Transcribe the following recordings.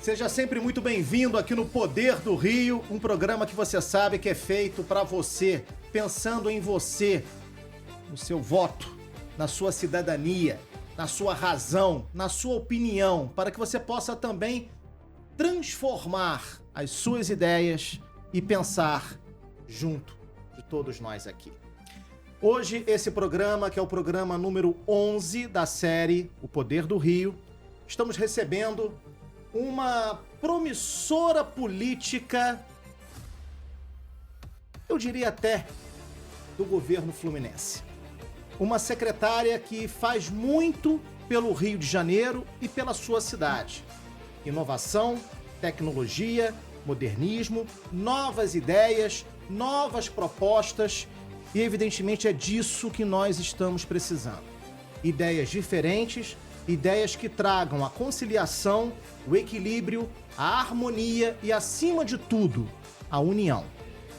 Seja sempre muito bem-vindo aqui no Poder do Rio, um programa que você sabe que é feito para você, pensando em você, no seu voto, na sua cidadania, na sua razão, na sua opinião, para que você possa também transformar as suas ideias e pensar junto de todos nós aqui. Hoje, esse programa, que é o programa número 11 da série O Poder do Rio, estamos recebendo uma promissora política, eu diria até, do governo fluminense. Uma secretária que faz muito pelo Rio de Janeiro e pela sua cidade. Inovação, tecnologia, modernismo, novas ideias, novas propostas e, evidentemente, é disso que nós estamos precisando. Ideias diferentes, ideias que tragam a conciliação, o equilíbrio, a harmonia e, acima de tudo, a união.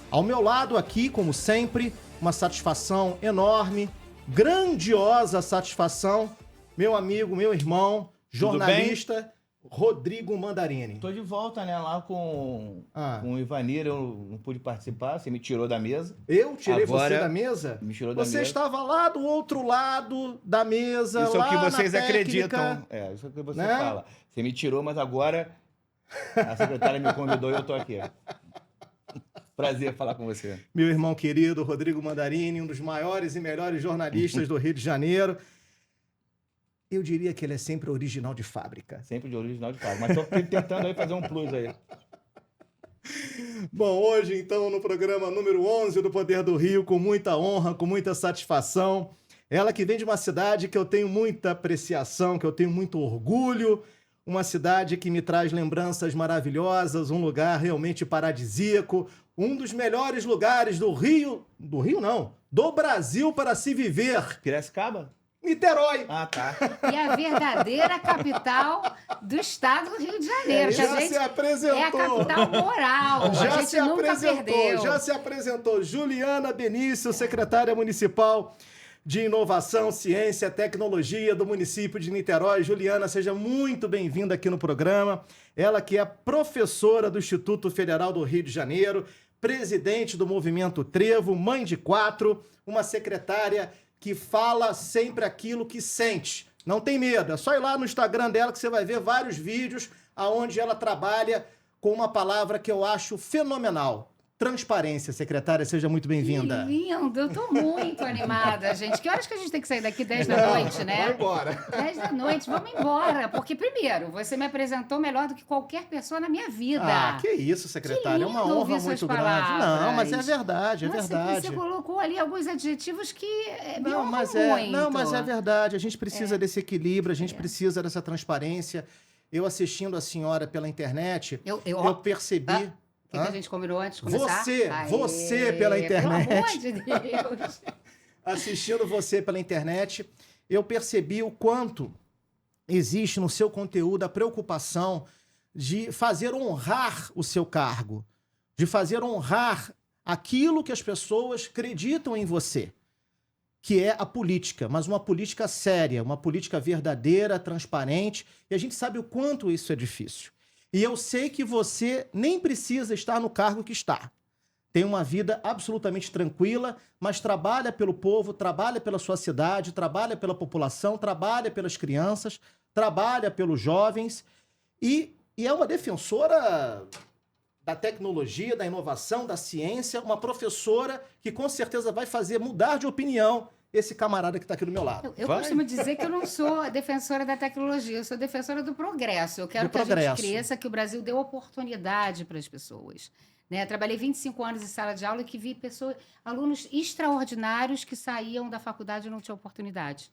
Ao meu lado aqui, como sempre, uma satisfação enorme, grandiosa satisfação, meu amigo, meu irmão, jornalista Rodrigo Mandarini. Tô de volta, né, lá com o Ivanir, eu não pude participar, você me tirou da mesa. Eu tirei Agora, você da mesa? Me tirou da mesa. Você estava lá do outro lado da mesa, isso é o que lá vocês na técnica, acreditam. É, isso é o que você né? fala. Você me tirou, mas agora a secretária me convidou e eu tô aqui. Prazer falar com você. Meu irmão querido, Rodrigo Mandarini, um dos maiores e melhores jornalistas do Rio de Janeiro. Eu diria que ele é sempre original de fábrica. Sempre de original de fábrica, mas tô tentando aí fazer um plus aí. Bom, hoje, então, no programa número 11 do Poder do Rio, com muita honra, com muita satisfação, ela que vem de uma cidade que eu tenho muita apreciação, que eu tenho muito orgulho, uma cidade que me traz lembranças maravilhosas, um lugar realmente paradisíaco, um dos melhores lugares do Brasil para se viver. Piracicaba? Niterói. Ah, tá. E a verdadeira capital do estado do Rio de Janeiro. Já se apresentou. É a capital moral. A gente nunca perdeu. Já se apresentou. Juliana Benício, secretária municipal de Inovação, Ciência e Tecnologia do município de Niterói. Juliana, seja muito bem-vinda aqui no programa. Ela que é professora do Instituto Federal do Rio de Janeiro, presidente do Movimento Trevo, mãe de 4, uma secretária que fala sempre aquilo que sente. Não tem medo, é só ir lá no Instagram dela que você vai ver vários vídeos onde ela trabalha com uma palavra que eu acho fenomenal. Transparência, secretária, seja muito bem-vinda. Que lindo, eu tô muito animada, gente. Que horas que a gente tem que sair daqui? 10 da noite, né? Vai embora. 10 da noite, vamos embora. Porque, primeiro, você me apresentou melhor do que qualquer pessoa na minha vida. Ah, que isso, secretária. É uma honra muito grande. Não, mas é verdade, verdade. Você colocou ali alguns adjetivos que Não, mas é verdade. A gente precisa desse equilíbrio, a gente precisa dessa transparência. Eu assistindo a senhora pela internet, eu percebi... O que a gente combinou antes de começar? Você pela internet. Pelo amor de Deus. Assistindo você pela internet, eu percebi o quanto existe no seu conteúdo a preocupação de fazer honrar o seu cargo, de fazer honrar aquilo que as pessoas acreditam em você, que é a política, mas uma política séria, uma política verdadeira, transparente, e a gente sabe o quanto isso é difícil. E eu sei que você nem precisa estar no cargo que está. Tem uma vida absolutamente tranquila, mas trabalha pelo povo, trabalha pela sua cidade, trabalha pela população, trabalha pelas crianças, trabalha pelos jovens e é uma defensora da tecnologia, da inovação, da ciência, uma professora que com certeza vai fazer mudar de opinião esse camarada que está aqui do meu lado. Eu costumo dizer que eu não sou defensora da tecnologia, eu sou defensora do progresso. Eu quero que a gente cresça, que o Brasil dê oportunidade para as pessoas. Né? Trabalhei 25 anos em sala de aula e que vi alunos extraordinários que saíam da faculdade e não tinham oportunidade.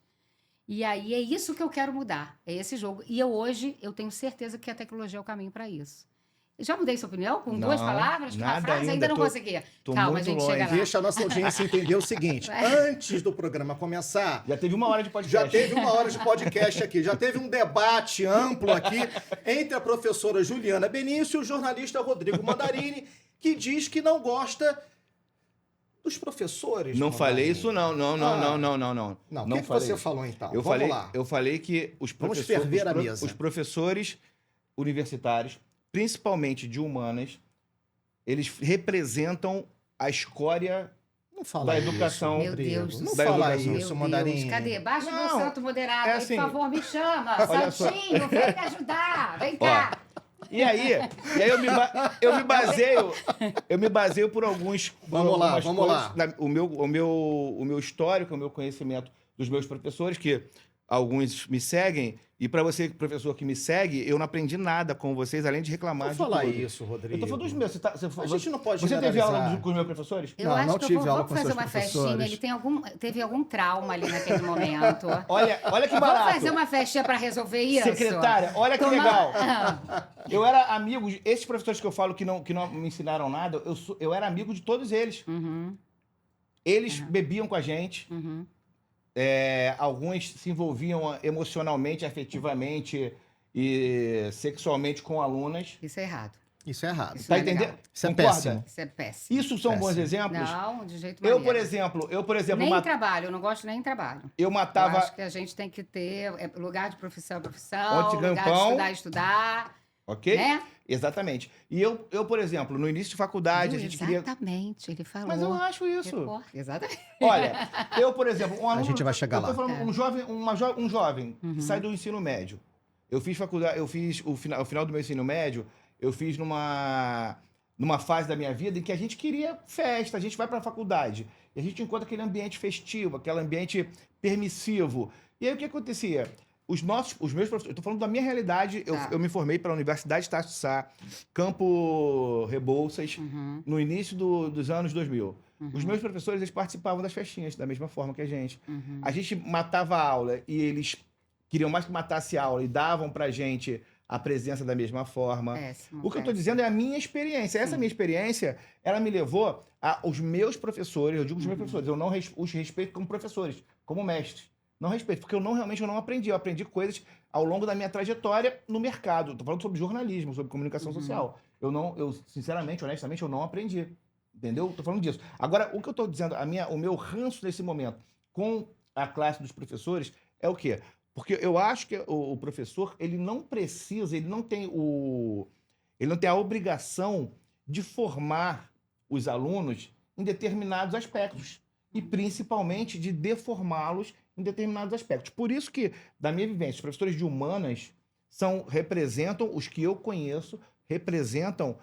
E aí é isso que eu quero mudar, é esse jogo. E hoje eu tenho certeza que a tecnologia é o caminho para isso. Já mudei sua opinião? Com duas palavras? Com uma frase? Ainda não consegui. Calma, a gente chega lá. Deixa a nossa audiência entender o seguinte. Antes do programa começar... Já teve 1 hora de podcast. Já teve 1 hora de podcast aqui. Já teve um debate amplo aqui entre a professora Juliana Benício e o jornalista Rodrigo Mandarini, que diz que não gosta dos professores. Não falei isso, não. Não. O que você falou, então? Eu falei que os professores universitários principalmente de humanas, eles representam a escória Não fala da educação. Meu Deus Rodrigo. do Não céu. fala Meu isso, Meu Mandarim. Deus, cadê? Baixa o meu Não, santo moderado, é aí, assim, por favor, me chama. olha só. Santinho, vem me ajudar, vem cá. E aí eu me baseio por alguns. Vamos lá, algumas vamos coisas, lá. O meu histórico, o meu conhecimento dos meus professores, que alguns me seguem, e para você, professor que me segue, eu não aprendi nada com vocês, além de reclamar Não de fala tudo. isso, Rodrigo. Eu tô falando dos meus. A gente não pode Você teve aula generalizar. com os meus professores? Eu Não, acho não que tive eu vou, aula vamos com fazer seus uma festinha. professores. Ele teve algum trauma ali naquele momento. Olha que Vamos barato. fazer uma festinha para resolver isso? Secretária, olha que Toma- legal. Ah, Eu era amigo, esses professores que eu falo que não me ensinaram nada, eu era amigo de todos eles. uhum, Eles bebiam com a gente, uhum. alguns se envolviam emocionalmente, afetivamente e sexualmente com alunas. Isso é errado. Isso é errado. Isso Tá não é legal. entendendo? Isso é Concorda? péssimo. Isso é péssimo. Isso são bons Péssimo. exemplos? Não, de jeito Eu, maneiro. por exemplo, Nem em trabalho, eu não gosto nem em trabalho. eu Eu matava. acho que a gente tem que ter lugar de profissão, profissão, Onde lugar ganha de estudar, Ok? né? Exatamente. E eu, por exemplo, no início de faculdade, Viu? a gente queria. Exatamente, ele falou. Mas eu acho isso. Exatamente. Olha, eu, por exemplo, um aluno. gente vai chegar eu tô lá. falando um jovem que sai do ensino médio. Eu fiz faculdade, eu fiz o final do meu ensino médio, eu fiz numa fase da minha vida em que a gente queria festa, a gente vai para a faculdade e a gente encontra aquele ambiente festivo, aquele ambiente permissivo. E aí o que acontecia? Os meus professores, eu tô falando da minha realidade, Tá. eu me formei pela Universidade de Estácio de Sá, Campo Rebouças, Uhum, no início dos anos 2000. Os uhum, meus professores, eles participavam das festinhas da mesma forma que a gente. uhum. A gente matava a aula e eles queriam mais que matasse a aula e davam pra gente a presença da mesma forma. Péssimo, O que eu tô péssimo. dizendo é a minha experiência. Essa Sim. minha experiência, ela me levou aos meus professores, eu digo os meus professores, eu não os respeito como professores, como mestres. Não respeito, porque realmente eu não aprendi. Eu aprendi coisas ao longo da minha trajetória no mercado. Tô falando sobre jornalismo, sobre comunicação social. Eu sinceramente, honestamente, eu não aprendi. Entendeu? Tô falando disso. Agora, o que eu tô dizendo, o meu ranço nesse momento com a classe dos professores é o quê? Porque eu acho que o professor, ele não precisa, ele não tem a obrigação de formar os alunos em determinados aspectos e principalmente de deformá-los em determinados aspectos. Por isso que, da minha vivência, os professores de humanas representam, os que eu conheço, representam,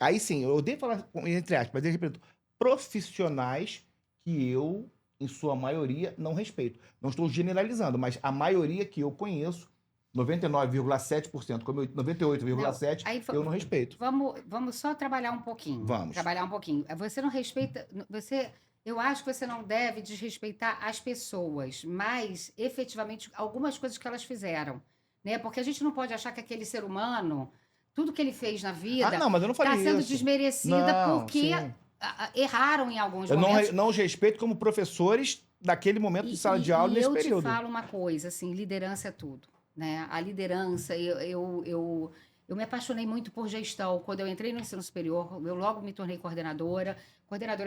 aí sim, eu odeio falar entre aspas, mas eles representam profissionais que eu, em sua maioria, não respeito. Não estou generalizando, mas a maioria que eu conheço, 99,7%, como 98,7%, Aí, eu não respeito. Vamos só trabalhar um pouquinho. Vamos. Trabalhar um pouquinho. Você não respeita. Eu acho que você não deve desrespeitar as pessoas, mas efetivamente algumas coisas que elas fizeram. Né? Porque a gente não pode achar que aquele ser humano, tudo que ele fez na vida, Não, mas eu não falei está sendo isso. desmerecida Não, porque sim. erraram em alguns Eu momentos. não os respeito como professores daquele momento de sala de aula E nesse eu período. te falo uma coisa, assim, liderança é tudo, né? A liderança, eu me apaixonei muito por gestão. Quando eu entrei no ensino superior, eu logo me tornei coordenadora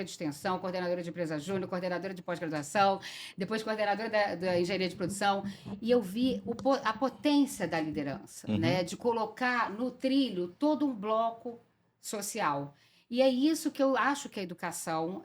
de extensão, coordenadora de empresa júnior, coordenadora de pós-graduação, depois coordenadora da engenharia de produção, e eu vi a potência da liderança, né? De colocar no trilho todo um bloco social. E é isso que eu acho que a educação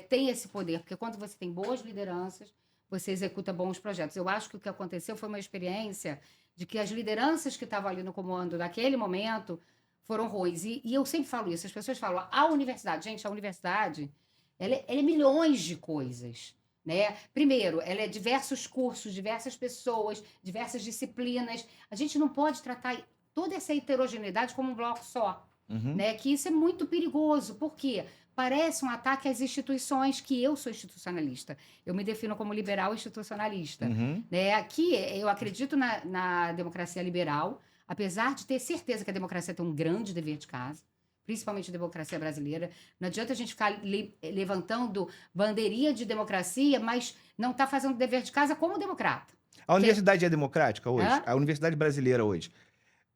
tem esse poder, porque quando você tem boas lideranças, você executa bons projetos. Eu acho que o que aconteceu foi uma experiência de que as lideranças que estavam ali no comando naquele momento foram ruins. E eu sempre falo isso, as pessoas falam, a universidade, gente, a universidade, ela é milhões de coisas. Né? Primeiro, ela é diversos cursos, diversas pessoas, diversas disciplinas. A gente não pode tratar toda essa heterogeneidade como um bloco só. Né? Que isso é muito perigoso. Por quê? Parece um ataque às instituições, que eu sou institucionalista. Eu me defino como liberal institucionalista. Né? Aqui, eu acredito na democracia liberal, apesar de ter certeza que a democracia tem um grande dever de casa, principalmente a democracia brasileira. Não adianta a gente ficar levantando bandeirinha de democracia, mas não está fazendo dever de casa como democrata. A universidade é democrática hoje? Hã? A universidade brasileira hoje,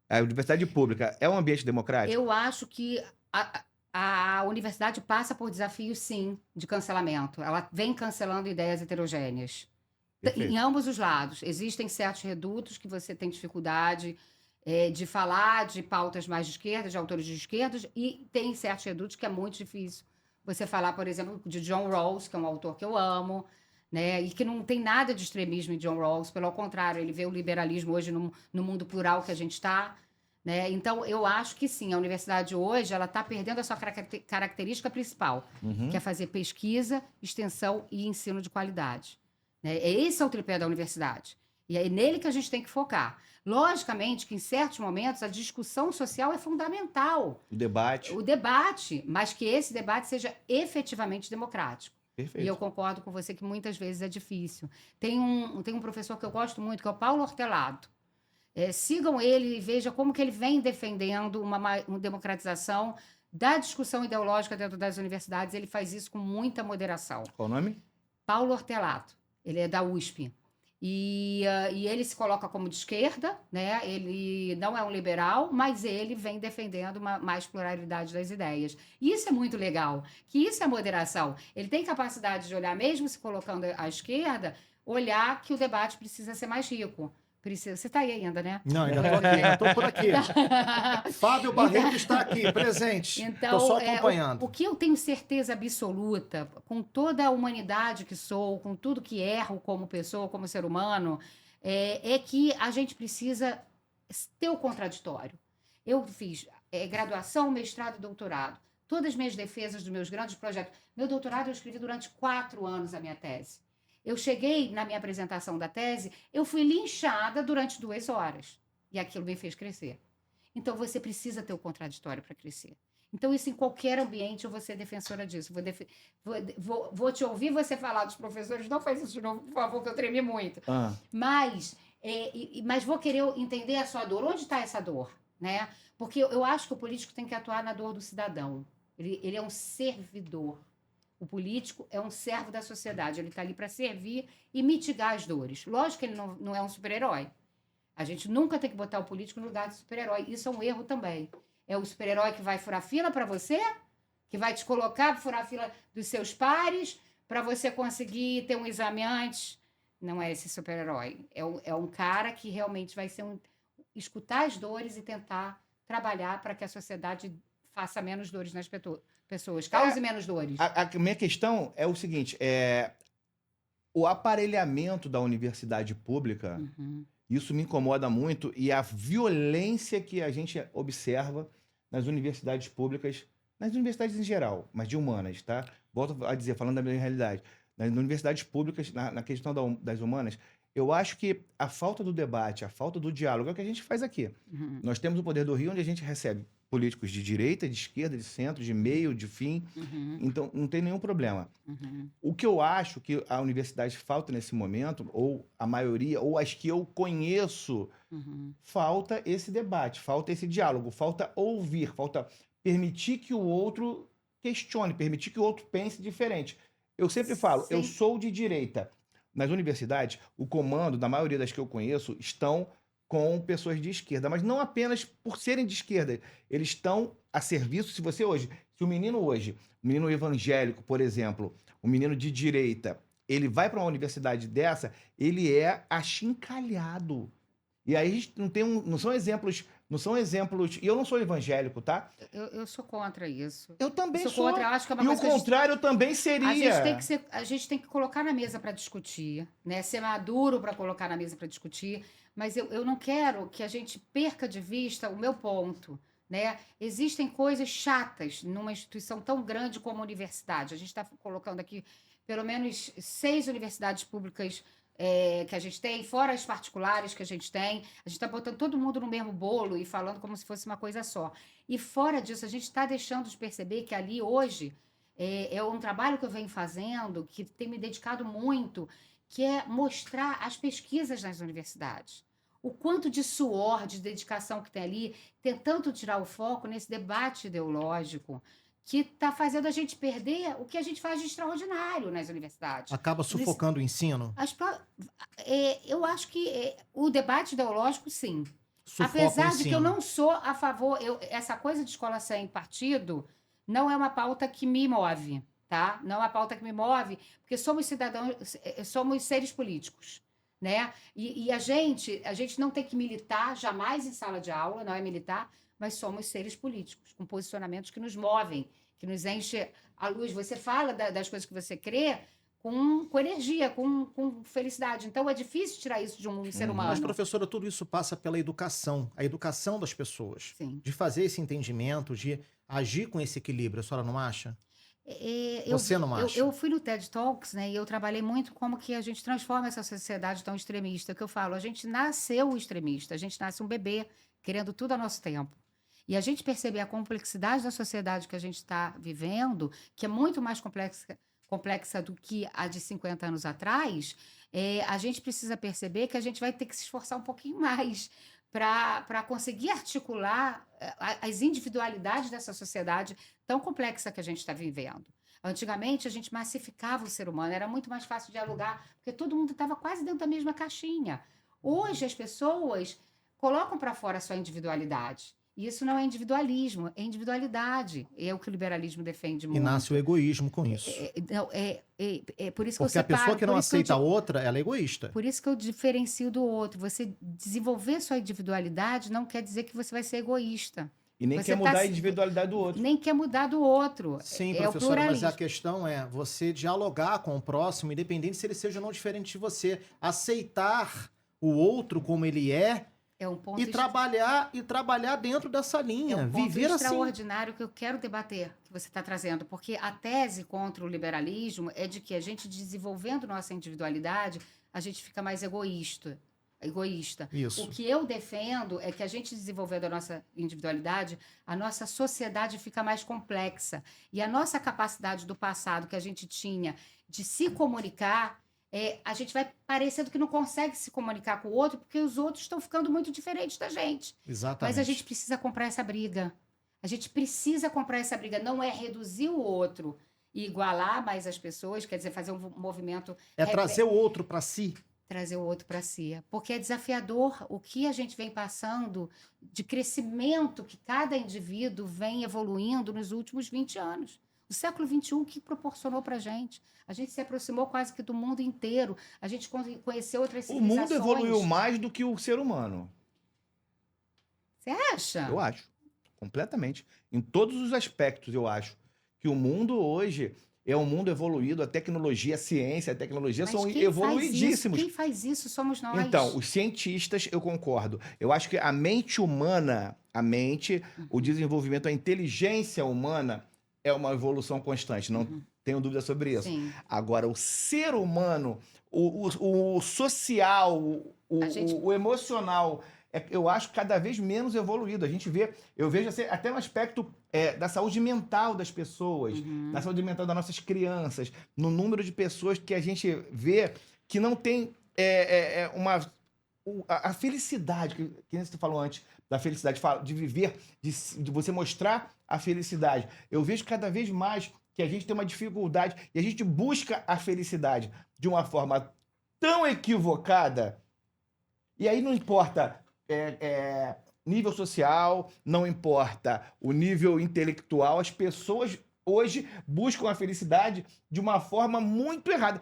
a universidade pública, é um ambiente democrático? Eu acho que a universidade passa por desafios, sim, de cancelamento. Ela vem cancelando ideias heterogêneas. Perfeito. Em ambos os lados. Existem certos redutos que você tem dificuldade. de falar de pautas mais de esquerda, de autores de esquerda, e tem certos redutos que é muito difícil você falar, por exemplo, de John Rawls, que é um autor que eu amo, né? E que não tem nada de extremismo em John Rawls, pelo contrário, ele vê o liberalismo hoje no mundo plural que a gente está, né? Então, eu acho que sim, a universidade hoje ela está perdendo a sua característica principal, que é fazer pesquisa, extensão e ensino de qualidade. Né? Esse é o tripé da universidade. E é nele que a gente tem que focar. Logicamente que, em certos momentos, a discussão social é fundamental. O debate, mas que esse debate seja efetivamente democrático. Perfeito. E eu concordo com você que muitas vezes é difícil. Tem um professor que eu gosto muito, que é o Paulo Hortelato. Sigam ele e vejam como que ele vem defendendo uma democratização da discussão ideológica dentro das universidades. Ele faz isso com muita moderação. Qual o nome? Paulo Hortelato. Ele é da USP. E ele se coloca como de esquerda, né? Ele não é um liberal, mas ele vem defendendo mais pluralidade das ideias. E isso é muito legal, que isso é moderação. Ele tem capacidade de olhar, mesmo se colocando à esquerda, olhar que o debate precisa ser mais rico. Você está aí ainda, né? Não, ainda estou aqui, ainda estou por aqui. Fábio Barreto está aqui, presente. Estou só acompanhando. O que eu tenho certeza absoluta, com toda a humanidade que sou, com tudo que erro como pessoa, como ser humano, é que a gente precisa ter o contraditório. Eu fiz graduação, mestrado e doutorado. Todas as minhas defesas dos meus grandes projetos. Meu doutorado eu escrevi durante 4 anos a minha tese. Eu cheguei na minha apresentação da tese, eu fui linchada durante 2 horas. E aquilo me fez crescer. Então, você precisa ter o contraditório para crescer. Então, isso em qualquer ambiente, eu vou ser defensora disso. Vou te ouvir você falar dos professores. Não faz isso de novo, por favor, que eu tremi muito. Mas vou querer entender a sua dor. Onde está essa dor? Né? Porque eu acho que o político tem que atuar na dor do cidadão. Ele é um servidor. O político é um servo da sociedade. Ele está ali para servir e mitigar as dores. Lógico que ele não é um super-herói. A gente nunca tem que botar o político no lugar de super-herói. Isso é um erro também. É o super-herói que vai furar fila para você, que vai te colocar para furar a fila dos seus pares, para você conseguir ter um exame antes. Não é esse super-herói. É um cara que realmente vai escutar as dores e tentar trabalhar para que a sociedade faça menos dores nas pessoas, cause menos dores. A minha questão é o seguinte, o aparelhamento da universidade pública, isso me incomoda muito, e a violência que a gente observa nas universidades públicas, nas universidades em geral, mas de humanas, tá? Volto a dizer, falando da minha realidade, nas universidades públicas, na questão das humanas, eu acho que a falta do debate, a falta do diálogo é o que a gente faz aqui. Nós temos o Poder do Rio, onde a gente recebe políticos de direita, de esquerda, de centro, de meio, de fim. Então, não tem nenhum problema. O que eu acho que a universidade falta nesse momento, ou a maioria, ou as que eu conheço, falta esse debate, falta esse diálogo, falta ouvir, falta permitir que o outro questione, permitir que o outro pense diferente. Eu sempre falo, eu sou de direita. Nas universidades, o comando, da maioria das que eu conheço, estão com pessoas de esquerda, mas não apenas por serem de esquerda, eles estão a serviço. Se o menino hoje, um menino evangélico, por exemplo, um menino de direita, ele vai para uma universidade dessa, ele é achincalhado. E aí a gente não são exemplos, e eu não sou evangélico, tá? Eu sou contra isso. Eu também sou. Contra, eu acho que é uma e coisa o contrário também seria. A gente tem que colocar na mesa para discutir, né? Ser maduro para colocar na mesa para discutir. Mas eu não quero que a gente perca de vista o meu ponto, né? Existem coisas chatas numa instituição tão grande como a universidade. A gente está colocando aqui pelo menos 6 universidades públicas que a gente tem, fora as particulares que a gente tem. A gente está botando todo mundo no mesmo bolo e falando como se fosse uma coisa só. E fora disso, a gente está deixando de perceber que ali hoje é um trabalho que eu venho fazendo, que tem me dedicado muito, que é mostrar as pesquisas nas universidades. O quanto de suor, de dedicação que tem ali, tentando tirar o foco nesse debate ideológico que está fazendo a gente perder o que a gente faz de extraordinário nas universidades. Acaba sufocando o ensino? Eu acho que o debate ideológico, sim. Sufoca Apesar de que eu não sou a favor... essa coisa de escola sem partido não é uma pauta que me move, tá? Não é uma pauta que me move, porque somos cidadãos, somos seres políticos. né? E a gente não tem que militar jamais em sala de aula, não é militar, mas somos seres políticos, com posicionamentos que nos movem, que nos enchem a luz. Você fala das coisas que você crê com energia, com felicidade. Então, é difícil tirar isso de um ser humano. Mas, professora, tudo isso passa pela educação, a educação das pessoas. Sim. De fazer esse entendimento, de agir com esse equilíbrio. A senhora não acha? Você não acha? Eu fui no TED Talks, né, e eu trabalhei muito como que a gente transforma essa sociedade tão extremista, que eu falo, a gente nasceu extremista, a gente nasce um bebê, querendo tudo a nosso tempo. E a gente perceber a complexidade da sociedade que a gente está vivendo, que é muito mais complexa do que a de 50 anos atrás, a gente precisa perceber que a gente vai ter que se esforçar um pouquinho mais para conseguir articular as individualidades dessa sociedade tão complexa que a gente está vivendo. Antigamente, a gente massificava o ser humano, era muito mais fácil dialogar, porque todo mundo estava quase dentro da mesma caixinha. Hoje, as pessoas colocam para fora a sua individualidade. E isso não é individualismo, é individualidade. É o que o liberalismo defende muito. E nasce o egoísmo com isso. Por isso que Porque a pessoa que não aceita a outra, ela é egoísta. Por isso que eu diferencio do outro. Você desenvolver sua individualidade não quer dizer que você vai ser egoísta. E nem quer mudar a individualidade do outro. Nem quer mudar do outro. Sim, professora, mas a questão é você dialogar com o próximo, independente se ele seja ou não diferente de você. Aceitar o outro como ele é. É um ponto e trabalhar dentro dessa linha, é um ponto viver extraordinário assim. Que eu quero debater, que você está trazendo, porque a tese contra o liberalismo é de que a gente desenvolvendo nossa individualidade, a gente fica mais egoísta. Isso. O que eu defendo é que a gente desenvolvendo a nossa individualidade, a nossa sociedade fica mais complexa e a nossa capacidade do passado que a gente tinha de se comunicar a gente vai parecendo que não consegue se comunicar com o outro porque os outros estão ficando muito diferentes da gente. Exatamente. Mas a gente precisa comprar essa briga. A gente precisa comprar essa briga. Não é reduzir o outro e igualar mais as pessoas, quer dizer, fazer um movimento... trazer o outro para si. Trazer o outro para si. Porque é desafiador o que a gente vem passando de crescimento que cada indivíduo vem evoluindo nos últimos 20 anos. O século XXI que proporcionou para a gente se aproximou quase que do mundo inteiro, a gente conheceu outras civilizações. O mundo evoluiu mais do que o ser humano. Você acha? Eu acho, completamente. Em todos os aspectos, eu acho que o mundo hoje é um mundo evoluído, a tecnologia, a ciência, a tecnologia são evoluidíssimos. Quem faz isso somos nós. Então, os cientistas, eu concordo. Eu acho que a mente humana, o desenvolvimento, a inteligência humana é uma evolução constante, não tenho dúvida sobre isso. Sim. Agora, o ser humano, o social, o emocional, eu acho cada vez menos evoluído. Eu vejo assim, até um aspecto da saúde mental das pessoas, da saúde mental das nossas crianças, no número de pessoas que a gente vê que não tem a felicidade, que você falou antes, da felicidade, de viver, de você mostrar a felicidade. Eu vejo cada vez mais que a gente tem uma dificuldade e a gente busca a felicidade de uma forma tão equivocada. E aí não importa nível social, não importa o nível intelectual, as pessoas hoje buscam a felicidade de uma forma muito errada.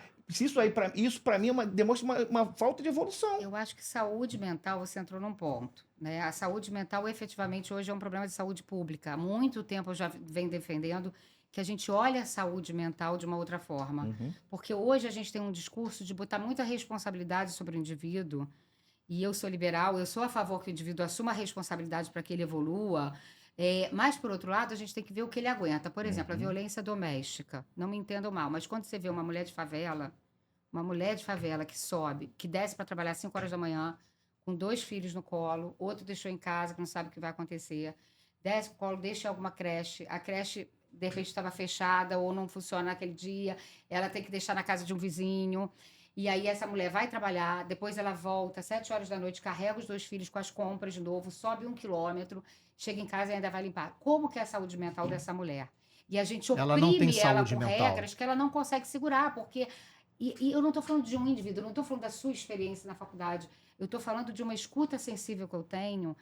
Isso para mim demonstra uma falta de evolução. Eu acho que saúde mental, você entrou num ponto, né? A saúde mental, efetivamente, hoje é um problema de saúde pública. Há muito tempo eu já venho defendendo que a gente olha a saúde mental de uma outra forma. Porque hoje a gente tem um discurso de botar muita responsabilidade sobre o indivíduo, e eu sou liberal, eu sou a favor que o indivíduo assuma a responsabilidade para que ele evolua, mas, por outro lado, a gente tem que ver o que ele aguenta. Por exemplo, a violência doméstica. Não me entendam mal, mas quando você vê uma mulher de favela que sobe, que desce para trabalhar às 5 horas da manhã, com 2 filhos no colo, outro deixou em casa, que não sabe o que vai acontecer, desce para o colo, deixa em alguma creche, a creche, de repente, estava fechada ou não funciona naquele dia, ela tem que deixar na casa de um vizinho, e aí essa mulher vai trabalhar, depois ela volta, às 7 horas da noite, carrega os 2 filhos com as compras de novo, sobe 1 quilômetro, chega em casa e ainda vai limpar. Como que é a saúde mental dessa mulher? E a gente oprime ela com regras que ela não consegue segurar, porque... E eu não estou falando de um indivíduo, eu não estou falando da sua experiência na faculdade, eu estou falando de uma escuta sensível que eu tenho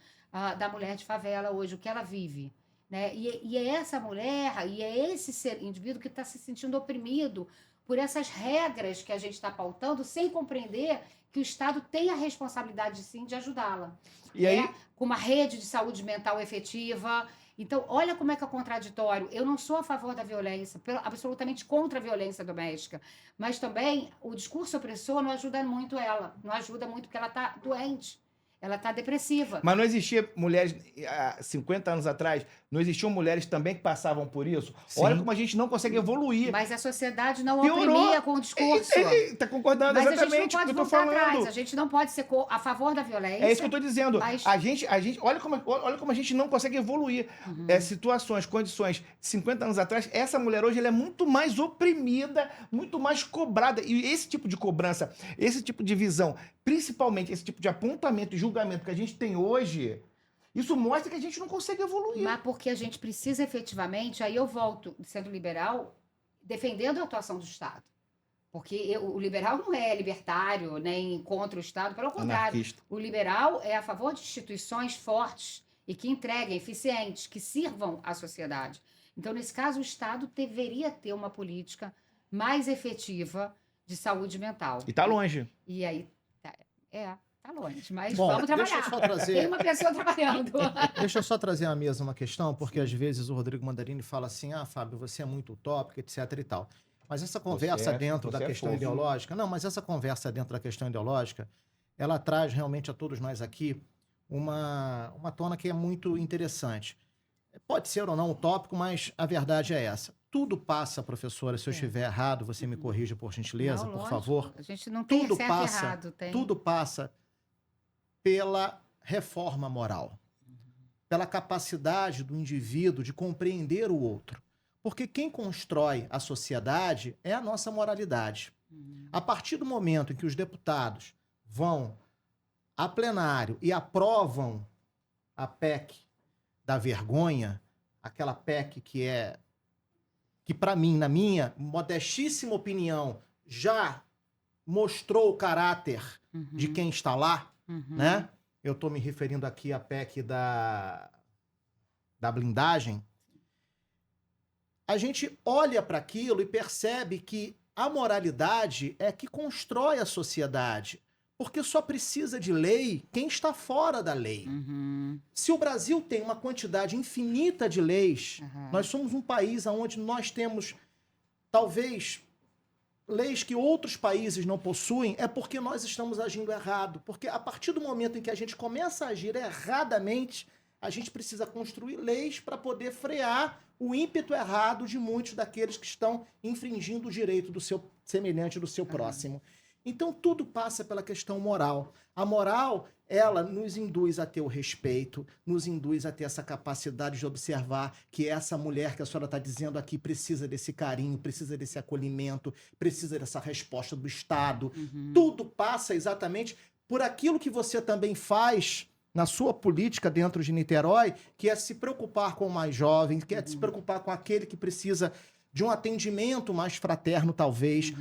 da mulher de favela hoje, o que ela vive. Né? E é essa mulher, e é esse indivíduo que está se sentindo oprimido por essas regras que a gente está pautando, sem compreender que o Estado tem a responsabilidade, sim, de ajudá-la. E aí... Com uma rede de saúde mental efetiva. Então, olha como é que é contraditório. Eu não sou a favor da violência, absolutamente contra a violência doméstica. Mas também o discurso opressor não ajuda muito ela. Não ajuda muito porque ela está doente. Ela está depressiva. Mas não existia mulheres, há 50 anos atrás, não existiam mulheres também que passavam por isso? Sim. Olha como a gente não consegue evoluir. Mas a sociedade não Piorou. oprimia com o discurso. Está concordando mas exatamente com o que eu estou falando. Atrás. A gente não pode ser a favor da violência. É isso que eu estou dizendo. Mas... A gente, olha como a gente não consegue evoluir. Situações, condições. 50 anos atrás, essa mulher hoje ela é muito mais oprimida, muito mais cobrada. E esse tipo de cobrança, esse tipo de visão, principalmente esse tipo de apontamento e julgamento que a gente tem hoje, isso mostra que a gente não consegue evoluir. Mas porque a gente precisa efetivamente, aí eu volto, sendo liberal, defendendo a atuação do Estado. Porque o liberal não é libertário, nem contra o Estado, pelo contrário. Anarquista. O liberal é a favor de instituições fortes e que entreguem, eficientes, que sirvam à sociedade. Então, nesse caso, o Estado deveria ter uma política mais efetiva de saúde mental. E está longe. E aí, tá longe, mas Bom, vamos trabalhar. Deixa eu só trazer... Tem uma pessoa trabalhando. Deixa eu só trazer à mesa uma questão, porque às vezes o Rodrigo Mandarini fala assim, Fábio, você é muito utópico, etc e tal. Mas essa conversa dentro da questão ideológica... Não, mas essa conversa dentro da questão ideológica, ela traz realmente a todos nós aqui uma tona que é muito interessante. Pode ser ou não utópico, mas a verdade é essa. Tudo passa, professora, se eu estiver errado, você me corrija por gentileza, não, por lógico. favor. A gente não tem Tudo certo passa, e errado. tudo passa pela reforma moral, pela capacidade do indivíduo de compreender o outro. Porque quem constrói a sociedade é a nossa moralidade. A partir do momento em que os deputados vão a plenário e aprovam a PEC da vergonha, aquela PEC que para mim, na minha modestíssima opinião, já mostrou o caráter de quem está lá, né? Eu estou me referindo aqui à PEC da blindagem. A gente olha para aquilo e percebe que a moralidade é que constrói a sociedade. Porque só precisa de lei quem está fora da lei. Se o Brasil tem uma quantidade infinita de leis, nós somos um país onde nós temos, talvez, leis que outros países não possuem, é porque nós estamos agindo errado. Porque a partir do momento em que a gente começa a agir erradamente, a gente precisa construir leis para poder frear o ímpeto errado de muitos daqueles que estão infringindo o direito do seu semelhante, do seu próximo. Então, tudo passa pela questão moral. A moral, ela nos induz a ter o respeito, nos induz a ter essa capacidade de observar que essa mulher que a senhora está dizendo aqui precisa desse carinho, precisa desse acolhimento, precisa dessa resposta do Estado. Tudo passa exatamente por aquilo que você também faz na sua política dentro de Niterói, que é se preocupar com o mais jovem, que é se preocupar com aquele que precisa de um atendimento mais fraterno, talvez.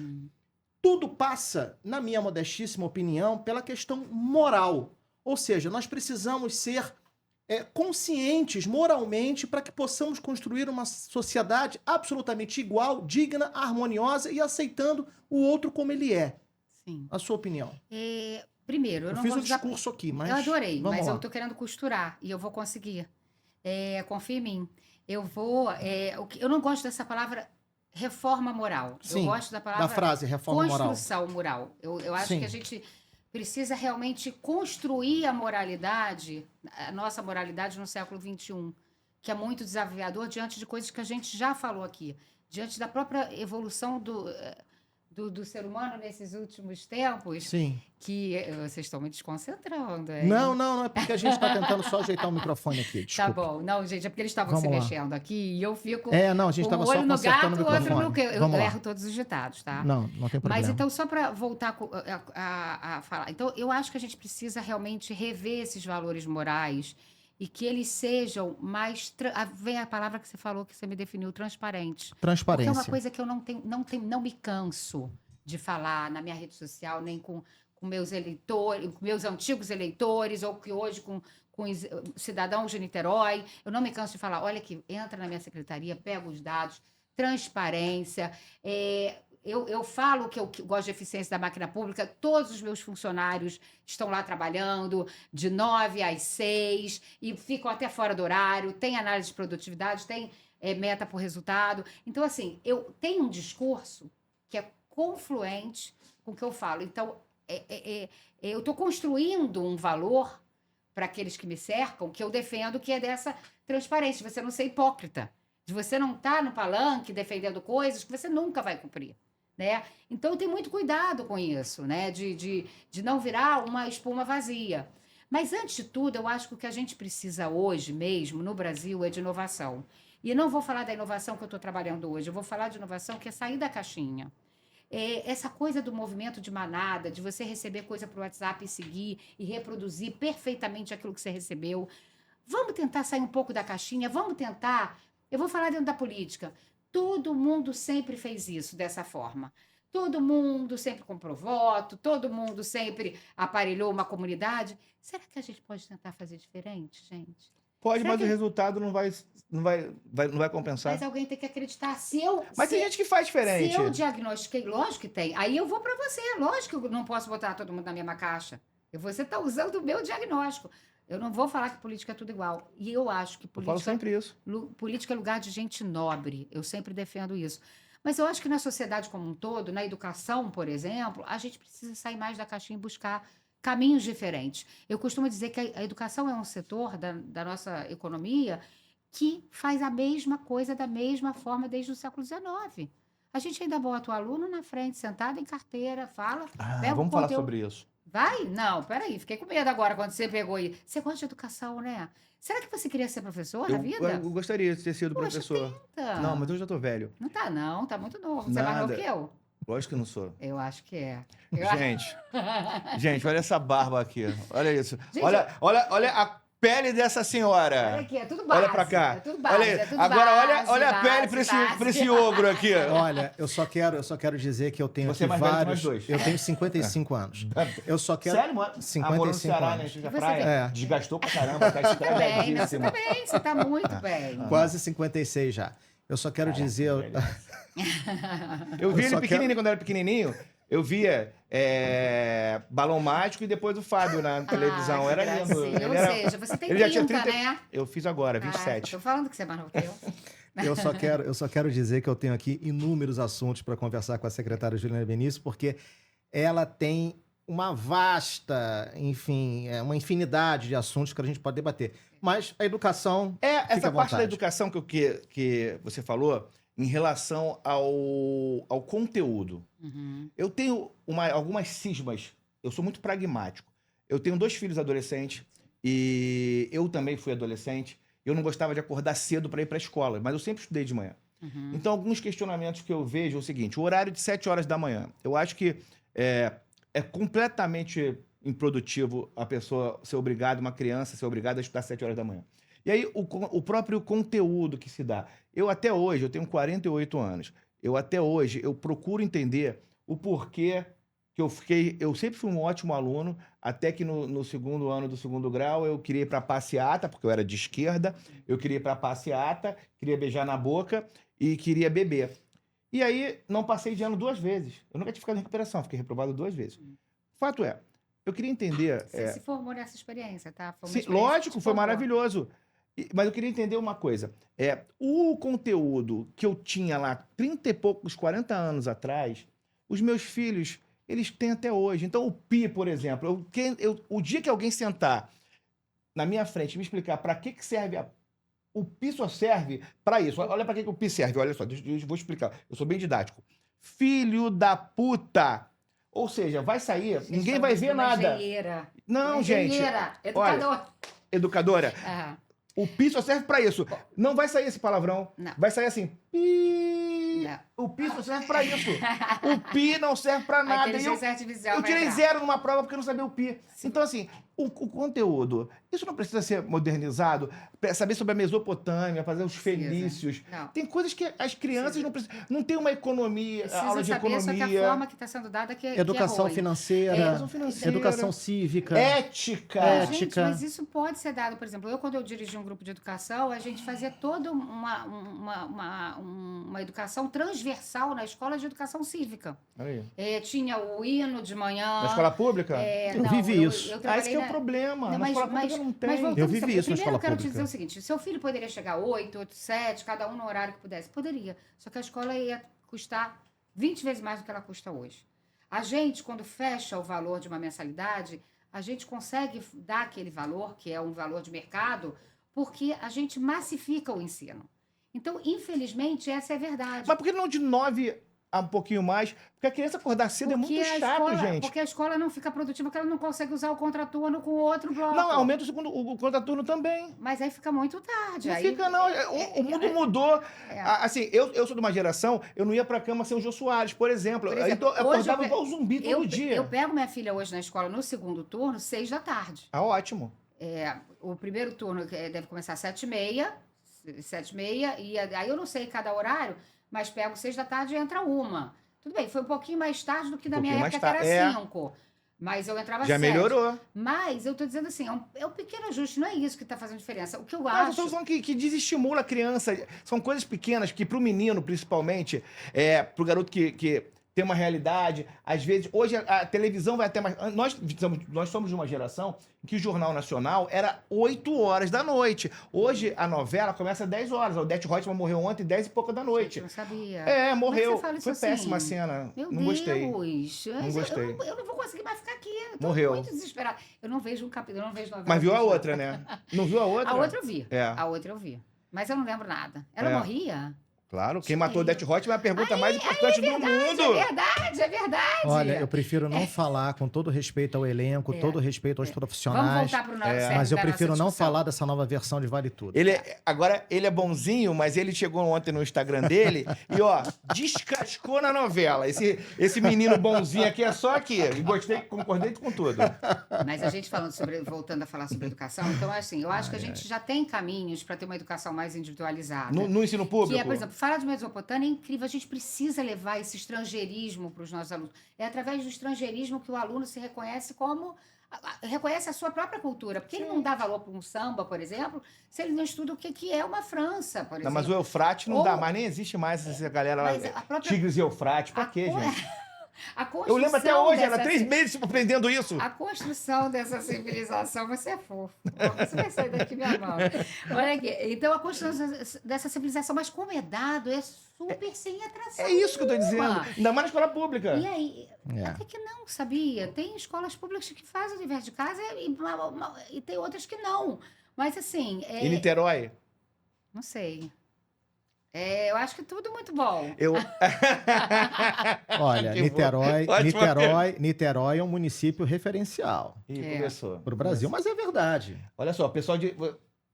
Tudo passa, na minha modestíssima opinião, pela questão moral. Ou seja, nós precisamos ser conscientes moralmente para que possamos construir uma sociedade absolutamente igual, digna, harmoniosa e aceitando o outro como ele é. Sim. A sua opinião? Primeiro, eu não fiz vou um discurso aqui, mas... Eu adorei, mas lá. eu tô querendo costurar e eu vou conseguir. Confia em mim. Eu não gosto dessa palavra reforma moral. Sim, eu gosto da palavra da frase reforma moral. Construção moral. Eu acho Sim. que a gente precisa realmente construir a moralidade, a nossa moralidade no século XXI, que é muito desafiador diante de coisas que a gente já falou aqui, diante da própria evolução do ser humano nesses últimos tempos. Sim. Que vocês estão me desconcentrando. Não, é porque a gente está tentando só ajeitar o microfone aqui, desculpa. Tá bom. Não, gente, é porque eles estavam se mexendo aqui e eu fico... Não, a gente estava só olho no consertando gato, o microfone. outro no que. Eu Vamos lá. erro todos os ditados, tá? Não tem problema. Mas então, só para voltar a falar. Então, eu acho que a gente precisa realmente rever esses valores morais e que eles sejam mais... Vem a palavra que você falou, que você me definiu, transparente. Transparência. Porque é uma coisa que eu não me canso de falar na minha rede social, nem com meus eleitores, com meus antigos eleitores, ou que hoje com cidadãos de Niterói. Eu não me canso de falar, olha aqui, entra na minha secretaria, pega os dados, transparência, eu falo que eu gosto de eficiência da máquina pública, todos os meus funcionários estão lá trabalhando de 9 às 6 e ficam até fora do horário, tem análise de produtividade, tem meta por resultado. Então, assim, eu tenho um discurso que é confluente com o que eu falo. Então, eu estou construindo um valor para aqueles que me cercam, que eu defendo, que é dessa transparência, de você não ser hipócrita, de você não estar no palanque defendendo coisas que você nunca vai cumprir, né? Então, eu tenho muito cuidado com isso, né? De não virar uma espuma vazia. Mas, antes de tudo, eu acho que o que a gente precisa hoje mesmo, no Brasil, é de inovação. E não vou falar da inovação que eu estou trabalhando hoje, eu vou falar de inovação que é sair da caixinha. Essa coisa do movimento de manada, de você receber coisa para o WhatsApp e seguir e reproduzir perfeitamente aquilo que você recebeu. Vamos tentar sair um pouco da caixinha, vamos tentar... Eu vou falar dentro da política. Todo mundo sempre fez isso dessa forma. Todo mundo sempre comprou voto, todo mundo sempre aparelhou uma comunidade. Será que a gente pode tentar fazer diferente, gente? Pode, Será mas o resultado não vai compensar. Mas alguém tem que acreditar. Mas tem gente que faz diferente. Se eu diagnostiquei, lógico que tem. Aí eu vou para você. Lógico que eu não posso botar todo mundo na mesma caixa. Você está usando o meu diagnóstico. Eu não vou falar que política é tudo igual. E eu acho que política... Eu falo sempre isso. Política é lugar de gente nobre. Eu sempre defendo isso. Mas eu acho que na sociedade como um todo, na educação, por exemplo, a gente precisa sair mais da caixinha e buscar caminhos diferentes. Eu costumo dizer que a educação é um setor da nossa economia que faz a mesma coisa da mesma forma desde o século XIX. A gente ainda bota o aluno na frente, sentado em carteira, fala... Vamos falar sobre isso. Vai? Não, peraí, fiquei com medo agora quando você pegou aí. Você gosta de educação, né? Será que você queria ser professor na vida? Eu gostaria de ter sido professor. Tenta. Não, mas eu já tô velho. Não tá, não, tá muito novo. Você é mais novo que eu? Lógico que não sou. Eu acho que é. Gente, olha essa barba aqui. Olha isso. Gente, olha a pele dessa senhora. Olha aqui, é tudo base. Olha pra cá. É tudo base, olha aí. é tudo Agora base, olha a base, pele pra esse ogro aqui. Olha, eu só quero dizer que eu tenho Você aqui é mais velho que vários... nós dois. Eu tenho 55 anos. Eu só quero... Sério, mano? 55 morou no Ceará, anos. né? Na Você praia. É. Desgastou pra caramba, tá Tá bem, não, você estragadíssimo. tá bem, você tá muito bem. Quase 56 já. Eu só quero dizer... Eu vi Eu ele só pequenininho, quando era pequenininho, eu via Balão Mágico e depois o Fábio na televisão. Era lindo. Gracinha. Ou Ele seja, você tem ele já 30, tinha 30. né? Eu fiz agora, 27. Tô falando que você é mais novo que eu. Eu só quero dizer que eu tenho aqui inúmeros assuntos para conversar com a secretária Juliana Benício, porque ela tem uma vasta, enfim, uma infinidade de assuntos que a gente pode debater. Mas a educação... Essa fica à parte da vontade. educação que você falou em relação ao conteúdo. Uhum. Eu tenho algumas cismas. Eu sou muito pragmático. Eu tenho 2 filhos adolescentes e eu também fui adolescente. Eu não gostava de acordar cedo para ir para a escola, mas eu sempre estudei de manhã. Uhum. Então, alguns questionamentos que eu vejo é o seguinte: o horário de 7 horas da manhã. Eu acho que é completamente improdutivo a pessoa ser obrigada, uma criança ser obrigada a estudar 7 horas da manhã. E aí, o próprio conteúdo que se dá. Eu até hoje, eu tenho 48 anos, eu procuro entender o porquê que eu sempre fui um ótimo aluno, até que no segundo ano do segundo grau eu queria ir para passeata, porque eu era de esquerda, eu queria ir para passeata, queria beijar na boca e queria beber. E aí, não passei de ano 2 vezes. Eu nunca tinha ficado em recuperação, fiquei reprovado 2 vezes. Fato é, eu queria entender... Você se formou nessa experiência, tá? Foi uma Sim, experiência lógico, que te foi formou. maravilhoso. Mas eu queria entender uma coisa. O conteúdo que eu tinha lá 30 e poucos, 40 anos atrás, os meus filhos, eles têm até hoje. Então, o PI, por exemplo, o dia que alguém sentar na minha frente e me explicar para que serve o PI só serve para isso. Olha para que o PI serve. Olha só, eu vou explicar. Eu sou bem didático. Filho da puta! Ou seja, vai sair, ninguém vai ver nada. Engenheira. Não, gente. Engenheira, educador. Educadora, Aham. o pi só serve pra isso. Não vai sair esse palavrão. Não. Vai sair assim. Pi. Não. O pi só serve pra isso. O pi não serve pra A nada. E inteligência artificial eu vai tirei entrar. 0 numa prova porque eu não sabia o pi. Então, assim, o conteúdo, isso não precisa ser modernizado? Saber sobre a Mesopotâmia, fazer os fenícios. Não. Tem coisas que as crianças não precisam. Não tem uma economia, Precisa aula de saber, economia. só que a forma que está sendo dada que Educação ruim. financeira, educação cívica. Ética. Gente, mas isso pode ser dado, por exemplo, quando eu dirigi um grupo de educação, a gente fazia toda uma educação transversal na escola de educação cívica. Aí. Tinha o hino de manhã. Na escola pública? Eu vivi isso. Esse que é o problema. Na escola pública não tem. Mas voltando Eu vivi isso na primeiro escola eu quero te pública. dizer o seguinte, seu filho poderia chegar 8, 7, cada um no horário que pudesse? Poderia. Só que a escola ia custar 20 vezes mais do que ela custa hoje. A gente, quando fecha o valor de uma mensalidade, a gente consegue dar aquele valor, que é um valor de mercado, porque a gente massifica o ensino. Então, infelizmente, essa é a verdade. Mas por que não de 9 a um pouquinho mais? Porque a criança acordar cedo é muito chato, gente. Porque a escola não fica produtiva, porque ela não consegue usar o contraturno com o outro bloco. Não, aumenta o contraturno também. Mas aí fica muito tarde. Não aí, fica, não. O mundo mudou. Assim, eu sou de uma geração, eu não ia pra cama sem o Jô Soares, por exemplo. Eu acordava igual zumbi todo dia. Eu pego minha filha hoje na escola no segundo turno, 6 da tarde. Ah, ótimo. O primeiro turno deve começar às 7h30, e aí eu não sei cada horário, mas pego 6 da tarde e entra uma. Tudo bem, foi um pouquinho mais tarde do que da minha época, que era 5. Mas eu entrava 7. Já melhorou. Mas eu tô dizendo assim, é um pequeno ajuste, não é isso que tá fazendo diferença. O que eu Mas acho... eu tô falando que desestimula a criança. São coisas pequenas que pro menino, principalmente, pro garoto que tem uma realidade, às vezes... Hoje a televisão vai até mais... Nós somos de uma geração em que o Jornal Nacional era 8 horas da noite. Hoje a novela começa às 10 horas. O Odete Roitman morreu ontem, 10 e pouca da noite. Eu não sabia. Morreu. Como é que você Foi fala isso péssima a assim? cena. Meu não gostei. Deus. Não gostei. Eu não vou conseguir mais ficar aqui. Eu tô Morreu. muito desesperada. Eu não vejo um capítulo, eu não vejo novela. Mas viu a outra, né? Não viu a outra? A outra eu vi. É. A outra eu vi. Mas eu não lembro nada. Ela morria? Claro, quem matou o Odete Roitman é a pergunta mais importante do mundo. É verdade. Olha, eu prefiro não falar, com todo respeito ao elenco, todo respeito aos profissionais. Vamos voltar pro nosso Mas eu prefiro não falar dessa nova versão de Vale Tudo. Agora, ele é bonzinho, mas ele chegou ontem no Instagram dele e, descascou na novela. Esse menino bonzinho aqui é só aqui. E concordei com tudo. Mas a gente voltando a falar sobre educação, então, assim, eu acho que a gente já tem caminhos para ter uma educação mais individualizada. No ensino público? Que é, por exemplo, falar de Mesopotâmia é incrível. A gente precisa levar esse estrangeirismo para os nossos alunos. É através do estrangeirismo que o aluno se reconhece reconhece a sua própria cultura. Porque ele não dá valor para um samba, por exemplo, se ele não estuda o que é uma França, por exemplo. Não, mas o Eufrates não dá mais, nem existe mais essa galera lá. Tigres e Eufrates, pra quê, gente? Eu lembro até hoje, era 3 meses aprendendo isso. A construção dessa civilização, você é fofo. Você vai sair daqui, minha mão. Olha aqui. Então, a construção dessa civilização, mas como é dado, é super sem atração. É isso que eu tô dizendo. Ainda mais na escola pública. E aí, até que não, sabia? Tem escolas públicas que fazem o dever de casa e tem outras que não. Mas assim... E Niterói? Não sei. Eu acho que tudo muito bom. Olha, Niterói é um município referencial. Começou. Para o Brasil, mas é verdade. Olha só, o pessoal de...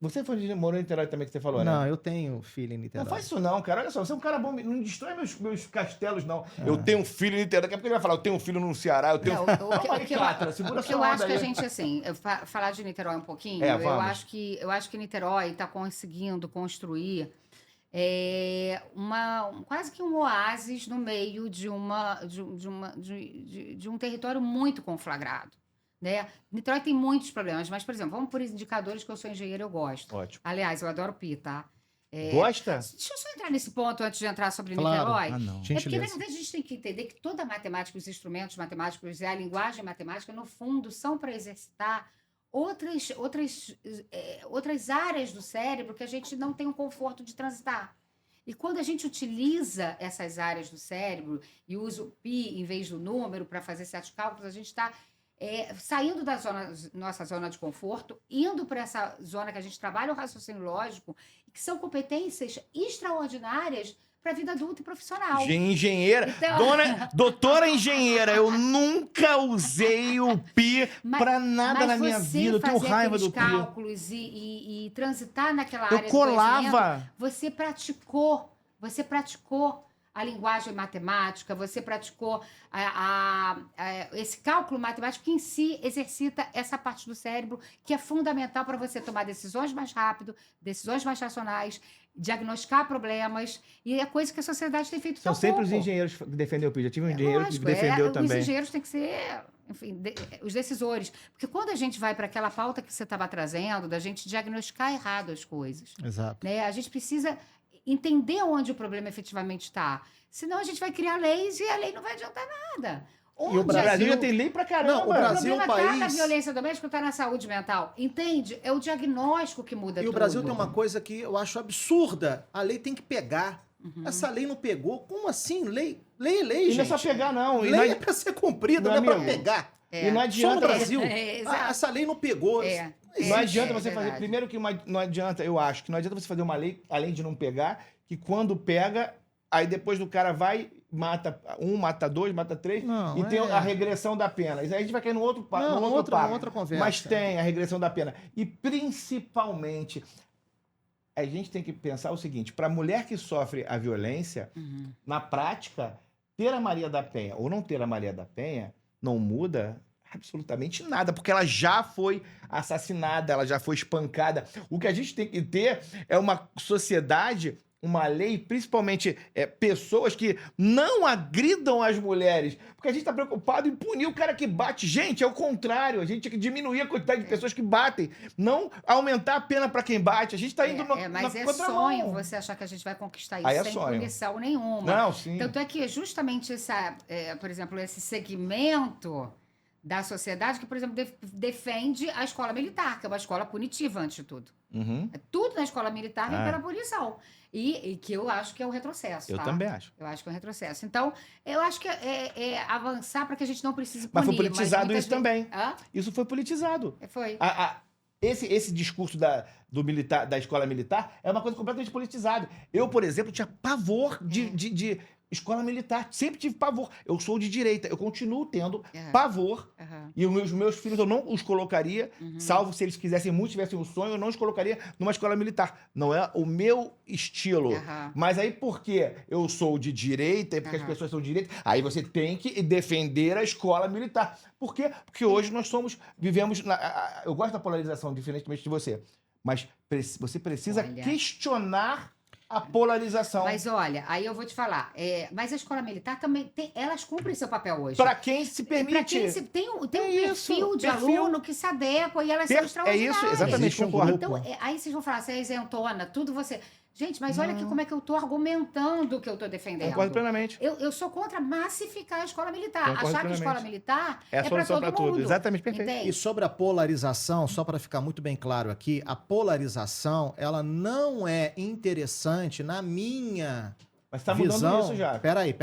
Você morou em Niterói também, que você falou, né? Não, eu tenho filho em Niterói. Não faz isso não, cara. Olha só, você é um cara bom. Não destrói meus castelos, não. Eu tenho um filho em Niterói. Daqui a pouco ele vai falar, eu tenho um filho no Ceará, eu tenho... O que eu acho que a gente, assim... Falar de Niterói um pouquinho, eu acho que Niterói está conseguindo construir... quase que um oásis no meio de um território muito conflagrado, né? Niterói tem muitos problemas, mas, por exemplo, vamos por indicadores que eu sou engenheira, eu gosto. Ótimo. Aliás, eu adoro Pi, tá? Gosta? Deixa eu só entrar nesse ponto antes de entrar sobre Claro. Niterói. Não. Porque, na verdade, a gente tem que entender que toda a matemática, os instrumentos matemáticos e a linguagem matemática, no fundo, são para exercitar outras áreas do cérebro que a gente não tem o conforto de transitar. E quando a gente utiliza essas áreas do cérebro e usa o pi em vez do número para fazer certos cálculos, a gente está saindo da nossa zona de conforto, indo para essa zona que a gente trabalha o raciocínio lógico, que são competências extraordinárias para a vida adulta e profissional. Engenheira, doutora engenheira, eu nunca usei o pi para nada na minha vida. Eu tenho raiva do pi. Mas cálculos e transitar naquela área eu colava. Você praticou a linguagem matemática, você praticou esse cálculo matemático que em si exercita essa parte do cérebro que é fundamental para você tomar decisões mais rápido, decisões mais racionais, diagnosticar problemas, e é coisa que a sociedade tem feito tão São sempre pouco. os engenheiros que defendeu o PIB. Já tive um engenheiro Lógico, que defendeu também. Os engenheiros têm que ser, enfim, os decisores. Porque quando a gente vai para aquela pauta que você estava trazendo, da gente diagnosticar errado as coisas, Exato. né? A gente precisa entender onde o problema efetivamente está. Senão a gente vai criar leis e a lei não vai adiantar nada. E o Brasil já tem lei pra caramba. Não, o Brasil o problema está na país- violência doméstica, está na saúde mental. Entende? É o diagnóstico que muda E tudo. o Brasil tem uma coisa que eu acho absurda. A lei tem que pegar. Uhum. Essa lei não pegou. Como assim? Lei é lei, E gente. não é só pegar, não. E Lei não é pra ser cumprida, Meu não é pra amigo, pegar. E não Só adianta. no Brasil. exato. Essa lei não pegou. Não adianta você verdade. fazer. Primeiro que não adianta, eu acho, que não adianta você fazer uma lei, além de não pegar, que quando pega, aí depois do cara vai, mata um, mata dois, mata três, Não, e tem é. a regressão da pena. Isso aí a gente vai cair no outro papo. Não, no outro papo. outra conversa. Mas tem a regressão da pena. E principalmente, a gente tem que pensar o seguinte: para a mulher que sofre a violência, Uhum. na prática, ter a Maria da Penha ou não ter a Maria da Penha não muda absolutamente nada, porque ela já foi assassinada, ela já foi espancada. O que a gente tem que ter é uma sociedade, uma lei, principalmente pessoas que não agridam as mulheres, porque a gente está preocupado em punir o cara que bate. Gente, é o contrário, a gente tem que diminuir a quantidade de pessoas que batem, não aumentar a pena para quem bate. A gente está indo mas na é contramão. sonho você achar que a gente vai conquistar isso Aí é sem sonho. punição nenhuma. Não, sim. Tanto é que justamente por exemplo, esse segmento da sociedade que, por exemplo, defende a escola militar, que é uma escola punitiva, antes de tudo. Uhum. Tudo na escola militar vem Ah. pela punição. E que eu acho que é um retrocesso, Eu tá? também acho. Eu acho que é um retrocesso. Então, eu acho que é avançar para que a gente não precise punir. Mas foi politizado muitas isso também. Hã? Isso foi politizado. Foi. Esse discurso do militar, da escola militar é uma coisa completamente politizada. Eu, por exemplo, tinha pavor de escola militar. Sempre tive pavor. Eu sou de direita. Eu continuo tendo pavor. Aham. E os meus filhos eu não os colocaria, Uhum. salvo se eles quisessem muito, tivessem um sonho, eu não os colocaria numa escola militar. Não é o meu estilo. Aham. Mas aí, porque eu sou de direita, e porque as Aham. pessoas são de direita, aí você tem que defender a escola militar. Por quê? Porque hoje nós vivemos... eu gosto da polarização, diferentemente de você. Mas você precisa Olha. questionar a polarização. Mas olha, aí eu vou te falar. Mas a escola militar também elas cumprem seu papel hoje. Para quem se Pra permite. quem tem um isso, perfil de perfil. aluno que se adequa e elas são É extraordinárias. isso, exatamente, Existe um concordo. grupo. Então, aí vocês vão falar, você é isentona, tudo você... Gente, mas olha aqui como é que eu tô argumentando o que eu tô defendendo. Concordo plenamente. Eu sou contra massificar a escola militar. Concordo Achar que a escola plenamente. militar É a pra solução todo para tudo. mundo. Exatamente, perfeito. Entende? E sobre a polarização, só para ficar muito bem claro aqui, a polarização, ela não é interessante na minha Mas tá visão. mudando isso já. Peraí.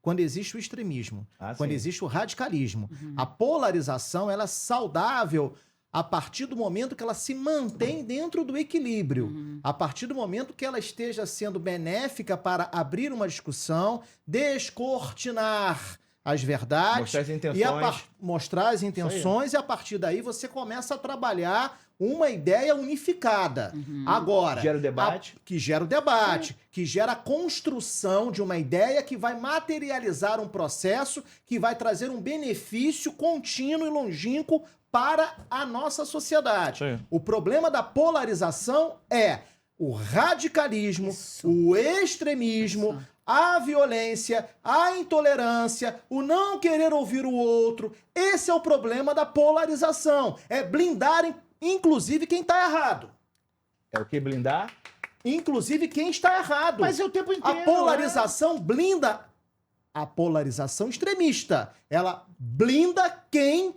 Quando existe o extremismo, quando sim. existe o radicalismo, Uhum. a polarização, ela é saudável a partir do momento que ela se mantém dentro do equilíbrio. Uhum. A partir do momento que ela esteja sendo benéfica para abrir uma discussão, descortinar as verdades, Mostrar as intenções. e mostrar as intenções, e a partir daí você começa a trabalhar uma ideia unificada. Uhum. Agora, Gera o debate. que gera o debate, que gera a construção de uma ideia que vai materializar um processo que vai trazer um benefício contínuo e longínquo para a nossa sociedade. Sim. O problema da polarização é o radicalismo, Isso. o extremismo, Isso. a violência, a intolerância, o não querer ouvir o outro. Esse é o problema da polarização. É blindar, inclusive, quem está errado. É o que blindar? Inclusive quem está errado. Mas é o tempo inteiro. A polarização blinda a polarização extremista. Ela blinda quem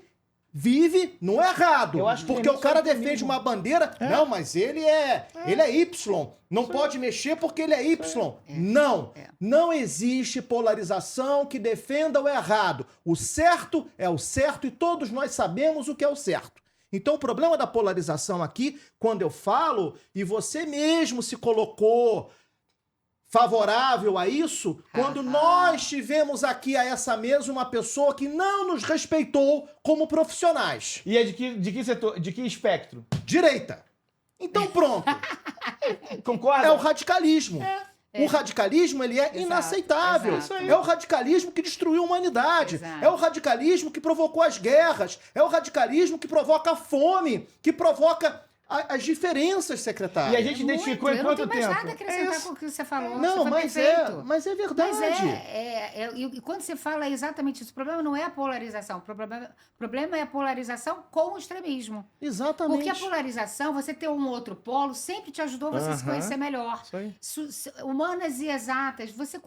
vive no errado. Eu acho que Porque é o cara isso aí defende comigo. uma bandeira. Não, mas ele é Y. Não pode mexer porque ele é Y. Não. É. Não existe polarização que defenda o errado. O certo é o certo e todos nós sabemos o que é o certo. Então, o problema da polarização aqui, quando eu falo, e você mesmo se colocou favorável a isso, quando nós tivemos aqui a essa mesa uma pessoa que não nos respeitou como profissionais. E é de que setor? De que espectro? Direita. Então, pronto. Concorda? É o radicalismo. O radicalismo, ele é inaceitável. Exato. É o radicalismo que destruiu a humanidade. Exato. É o radicalismo que provocou as guerras. É o radicalismo que provoca a fome, que provoca as diferenças, secretário. E a gente identificou em quanto tempo? Eu não tenho mais nada a acrescentar com o que você falou. Não, Você foi perfeito. mas é verdade. E quando você fala exatamente isso, o problema não é a polarização, o problema é a polarização com o extremismo. Exatamente. Porque a polarização, você ter um outro polo, sempre te ajudou você se conhecer melhor. Isso aí. Humanas e exatas, você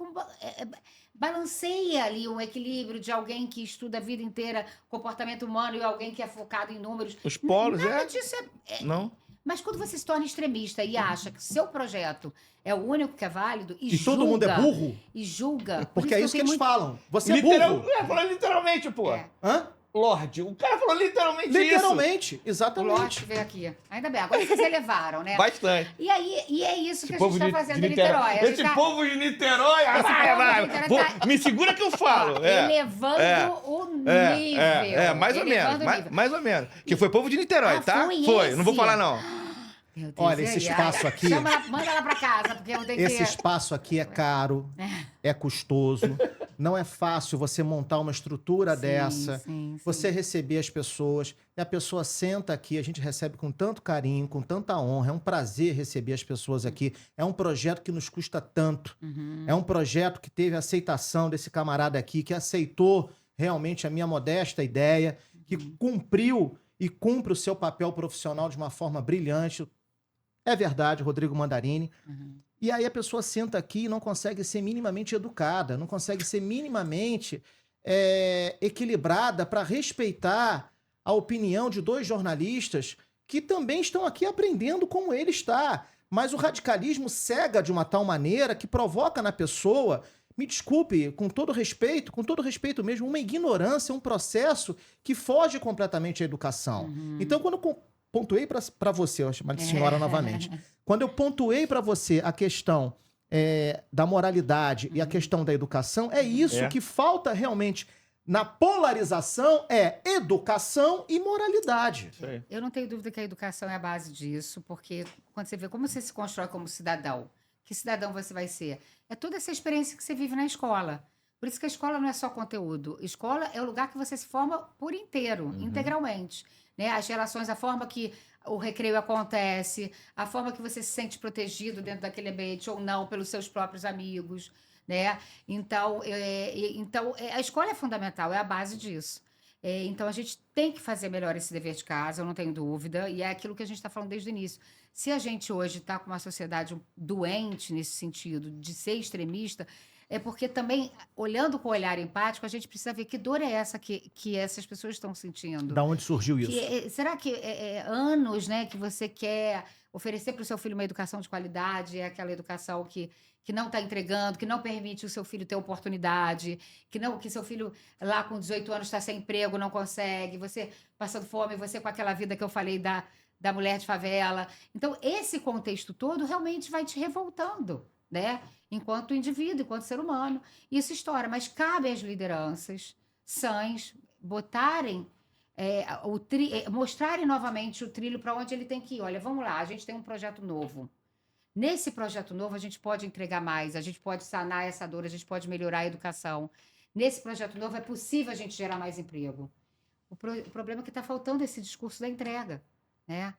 balanceia ali um equilíbrio de alguém que estuda a vida inteira comportamento humano e alguém que é focado em números. Os polos, Nada disso Não? Mas quando você se torna extremista e acha que seu projeto é o único que é válido E todo mundo é burro? E julga. Porque é isso que eles falam. Você é Literal, burro. falou literalmente, pô. Hã? Lorde. O cara falou literalmente Literalmente, O exatamente. Lorde veio aqui. Ainda bem, agora vocês elevaram, né? isso. Bastante. E é isso que a gente Povo está fazendo em Niterói. A gente Esse tá povo de Niterói. Esse povo de Niterói tá- Me segura que eu falo. elevando o nível. Mais ou Elevando menos. o nível. Mais ou menos. Que foi povo de Niterói, Ah, tá? foi Não vou esse? falar, não. Meu Deus, Olha, e esse aí? espaço aqui- Manda ela pra casa, porque eu tenho Esse que... espaço aqui é caro, é custoso. Não é fácil você montar uma estrutura dessa, Sim. você receber as pessoas. E a pessoa senta aqui, a gente recebe com tanto carinho, com tanta honra. É um prazer receber as pessoas aqui. É um projeto que nos custa tanto. É um projeto que teve a aceitação desse camarada aqui, que aceitou realmente a minha modesta ideia, que cumpriu e cumpre o seu papel profissional de uma forma brilhante. É verdade, Rodrigo Mandarini. E aí a pessoa senta aqui e não consegue ser minimamente educada, não consegue ser minimamente equilibrada para respeitar a opinião de dois jornalistas que também estão aqui aprendendo como ele está. Mas o radicalismo cega de uma tal maneira que provoca na pessoa, me desculpe, com todo respeito mesmo, uma ignorância, um processo que foge completamente à educação. Então, quando eu pontuei para você, eu vou chamar de senhora novamente, quando eu pontuei para você a questão da moralidade e a questão da educação, é isso que falta realmente na polarização, é educação e moralidade. Eu não tenho dúvida que a educação é a base disso, porque quando você vê como você se constrói como cidadão, que cidadão você vai ser? É toda essa experiência que você vive na escola. Por isso que a escola não é só conteúdo. Escola é o lugar que você se forma por inteiro, integralmente. Né? As relações, a forma que o recreio acontece, a forma que você se sente protegido dentro daquele ambiente ou não pelos seus próprios amigos. Né? Então, a escola é fundamental, é a base disso. Então, a gente tem que fazer melhor esse dever de casa, eu não tenho dúvida, e é aquilo que a gente está falando desde o início. Se a gente hoje está com uma sociedade doente nesse sentido, de ser extremista, é porque também, olhando com o olhar empático, a gente precisa ver que dor é essa que essas pessoas estão sentindo. Da onde surgiu isso? Será que anos, né, que você quer oferecer para o seu filho uma educação de qualidade, é aquela educação que não está entregando, que não permite o seu filho ter oportunidade, que seu filho lá com 18 anos está sem emprego, não consegue, você passando fome, você com aquela vida que eu falei da mulher de favela. Então, esse contexto todo realmente vai te revoltando, né? Enquanto indivíduo, enquanto ser humano. Isso estoura, mas cabe às lideranças sãs botarem, mostrarem novamente o trilho para onde ele tem que ir. Olha, vamos lá, a gente tem um projeto novo. Nesse projeto novo, a gente pode entregar mais, a gente pode sanar essa dor, a gente pode melhorar a educação. Nesse projeto novo, é possível a gente gerar mais emprego. O problema é que está faltando esse discurso da entrega, né?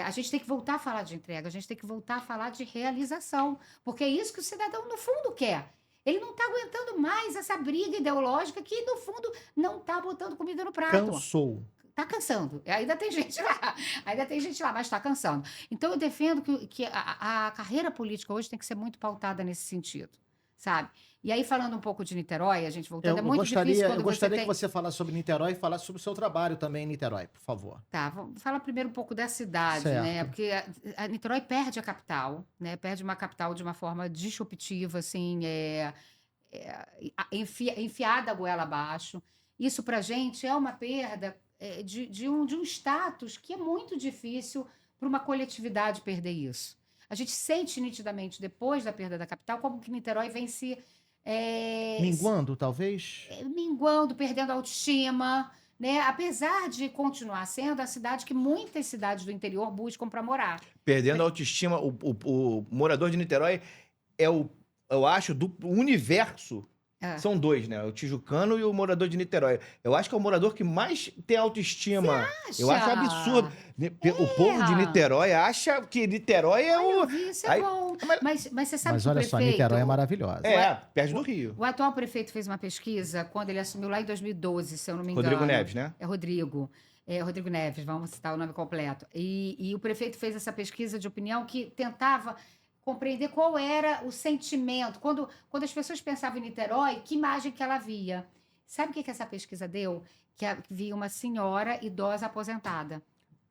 A gente tem que voltar a falar de entrega, a gente tem que voltar a falar de realização, porque é isso que o cidadão, no fundo, quer. Ele não está aguentando mais essa briga ideológica que, no fundo, não está botando comida no prato. Cansou. Está cansando. Ainda tem gente lá, mas está cansando. Então, eu defendo que a carreira política hoje tem que ser muito pautada nesse sentido, sabe? E aí, falando um pouco de Niterói, a gente voltando, é muito difícil quando eu gostaria você que você falasse sobre Niterói e falasse sobre o seu trabalho também em Niterói, por favor. Tá, vamos falar primeiro um pouco da cidade, Certo. né? Porque a Niterói perde a capital, né? Perde uma capital de uma forma disruptiva, assim, enfiada a goela abaixo. Isso, pra gente, é uma perda de um status que é muito difícil para uma coletividade perder isso. A gente sente nitidamente, depois da perda da capital, como que Niterói vem se... Minguando, talvez? minguando, perdendo a autoestima, né? Apesar de continuar sendo a cidade que muitas cidades do interior buscam para morar. Perdendo a autoestima, o morador de Niterói é o eu acho, do universo, são dois, né? O tijucano e o morador de Niterói. Eu acho que é o morador que mais tem autoestima. Eu acho absurdo. O povo de Niterói acha que Niterói é o... Isso é bom. Mas você sabe que o olha prefeito... só, Niterói é maravilhosa. Perto do Rio. O atual prefeito fez uma pesquisa quando ele assumiu lá em 2012, se eu não me engano. Rodrigo Neves, né? É Rodrigo. Rodrigo Neves, vamos citar o nome completo. E o prefeito fez essa pesquisa de opinião que tentava compreender qual era o sentimento. Quando as pessoas pensavam em Niterói, que imagem que ela via? Sabe o que essa pesquisa deu? Que via uma senhora idosa aposentada.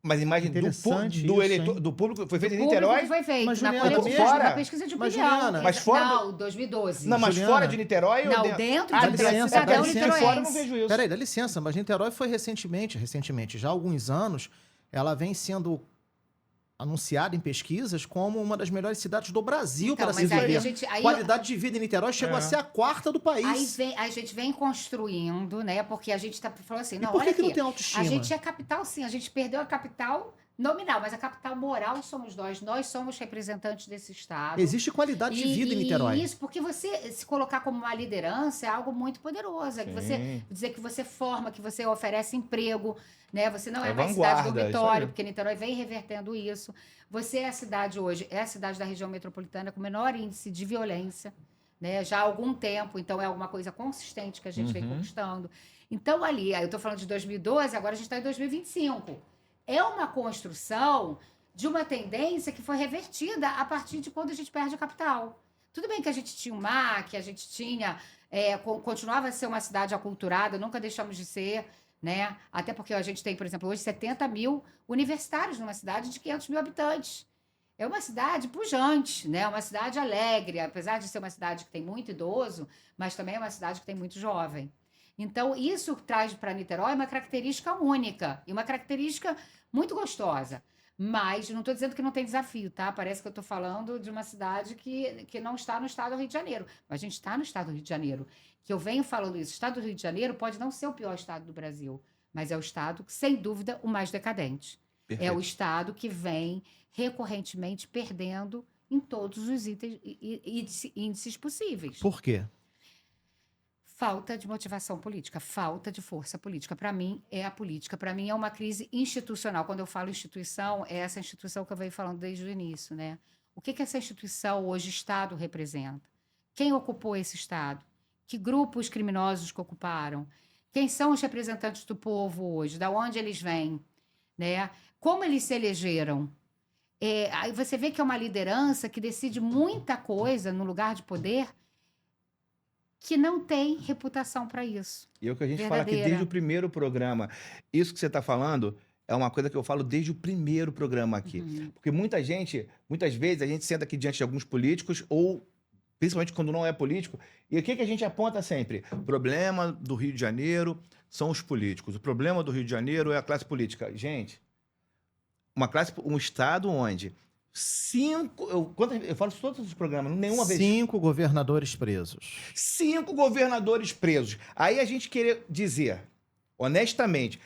Mas imagem do eleitor, do público, foi feito em Niterói? Foi feito, mas, na Juliana, fora? Uma pesquisa de opinião. Juliana, mas fora não, 2012. Não, mas Juliana, fora de Niterói? Não, ou dentro dá de licença, cidadão dá licença. niteroense. Fora eu não vejo isso. Peraí, dá licença, mas Niterói foi recentemente, já há alguns anos, ela vem sendo anunciada em pesquisas como uma das melhores cidades do Brasil para se viver. Qualidade de vida em Niterói chegou a ser a 4ª do país. A gente vem construindo, né? Porque a gente falou assim, não, e por que olha não tem autoestima? A gente é capital, sim. A gente perdeu a capital nominal, mas a capital moral somos nós. Nós somos representantes desse estado. Existe qualidade de vida em Niterói. Isso, porque você se colocar como uma liderança é algo muito poderoso. É que você dizer que você forma, que você oferece emprego, né? Você não é mais cidade dormitório, porque Niterói vem revertendo isso. Você é a cidade hoje, é a cidade da região metropolitana com menor índice de violência, né? Já há algum tempo, então é alguma coisa consistente que a gente vem conquistando. Então ali, eu estou falando de 2012, agora a gente está em 2025. É uma construção de uma tendência que foi revertida a partir de quando a gente perde a capital. Tudo bem que a gente tinha o mar, que a gente tinha... continuava a ser uma cidade aculturada, nunca deixamos de ser, né? Até porque a gente tem, por exemplo, hoje 70 mil universitários numa cidade de 500 mil habitantes. É uma cidade pujante, né? Uma cidade alegre, apesar de ser uma cidade que tem muito idoso, mas também é uma cidade que tem muito jovem. Então, isso traz para Niterói uma característica única e uma característica muito gostosa. Mas não estou dizendo que não tem desafio, tá? Parece que eu estou falando de uma cidade que não está no estado do Rio de Janeiro. Mas a gente está no estado do Rio de Janeiro. Que eu venho falando isso. O estado do Rio de Janeiro pode não ser o pior estado do Brasil, mas é o estado, sem dúvida, o mais decadente. Perfeito. É o estado que vem recorrentemente perdendo em todos os índices possíveis. Por quê? Falta de motivação política, falta de força política. Para mim, é a política. Para mim, é uma crise institucional. Quando eu falo instituição, é essa instituição que eu venho falando desde o início, né? O que essa instituição, hoje, Estado, representa? Quem ocupou esse Estado? Que grupos criminosos que ocuparam? Quem são os representantes do povo hoje? Da onde eles vêm? Né? Como eles se elegeram? Aí você vê que é uma liderança que decide muita coisa no lugar de poder que não tem reputação para isso. E é o que a gente fala aqui desde o primeiro programa. Isso que você está falando é uma coisa que eu falo desde o primeiro programa aqui. Porque muitas vezes, a gente senta aqui diante de alguns políticos, ou principalmente quando não é político, e o que a gente aponta sempre? O problema do Rio de Janeiro são os políticos. O problema do Rio de Janeiro é a classe política. Gente, um estado onde... eu falo isso todos os programas, nenhuma vez. 5 governadores presos. 5 governadores presos. Aí a gente querer dizer, honestamente,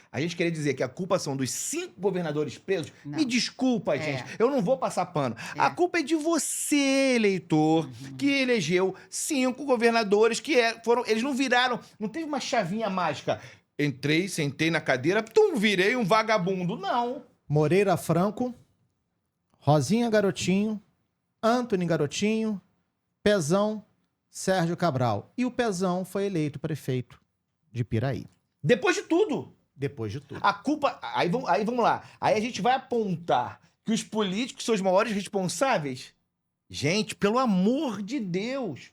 que a culpa são dos 5 governadores presos. Não. Me desculpa, gente. Eu não vou passar pano. A culpa é de você, eleitor, que elegeu 5 governadores que foram. Eles não viraram. Não teve uma chavinha mágica. Entrei, sentei na cadeira, virei um vagabundo. Não. Moreira Franco, Rosinha Garotinho, Antony Garotinho, Pezão, Sérgio Cabral. E o Pezão foi eleito prefeito de Piraí. Depois de tudo. Depois de tudo. A culpa... Aí vamos lá. Aí a gente vai apontar que os políticos são os maiores responsáveis? Gente, pelo amor de Deus.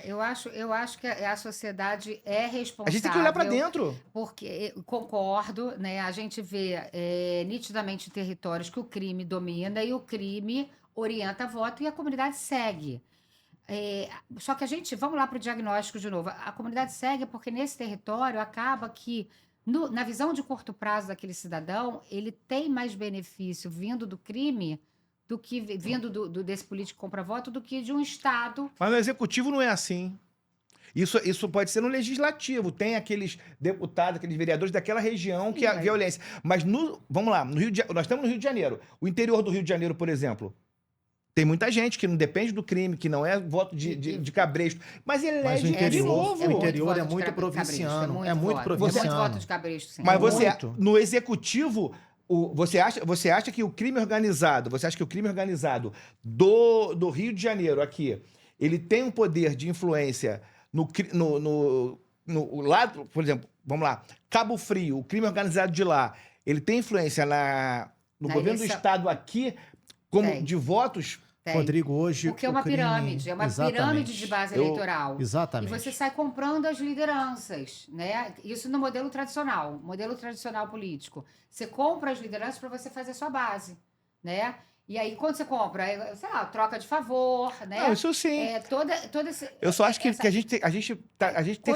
Eu acho que a sociedade é responsável. A gente tem que olhar para dentro. Porque, concordo, né? A gente vê nitidamente territórios que o crime domina e o crime orienta voto e a comunidade segue. Só que vamos lá para o diagnóstico de novo. A comunidade segue porque nesse território acaba que, na visão de curto prazo daquele cidadão, ele tem mais benefício vindo do crime do que vindo desse político compra-voto do que de um Estado. Mas no executivo não é assim. Isso pode ser no legislativo. Tem aqueles deputados, aqueles vereadores daquela região que há violência. Mas vamos lá, nós estamos no Rio de Janeiro. O interior do Rio de Janeiro, por exemplo, Tem muita gente que não depende do crime, que não é voto de cabresto. Mas elege de novo. O interior é muito provinciano. É muito provinciano. Muito voto de cabresto, sim. Mas você, Muito. no executivo, você acha que o crime organizado, do Rio de Janeiro aqui, ele tem um poder de influência no lado, por exemplo, vamos lá, Cabo Frio, o crime organizado de lá, ele tem influência no governo do estado aqui, como de votos? Tem. Rodrigo, hoje. Porque é uma pirâmide, pirâmide de base eleitoral. Exatamente. E você sai comprando as lideranças, né? Isso no modelo tradicional político. Você compra as lideranças para você fazer a sua base, né? E aí, quando você compra, sei lá, troca de favor, né? Não, isso sim. Eu só acho que a gente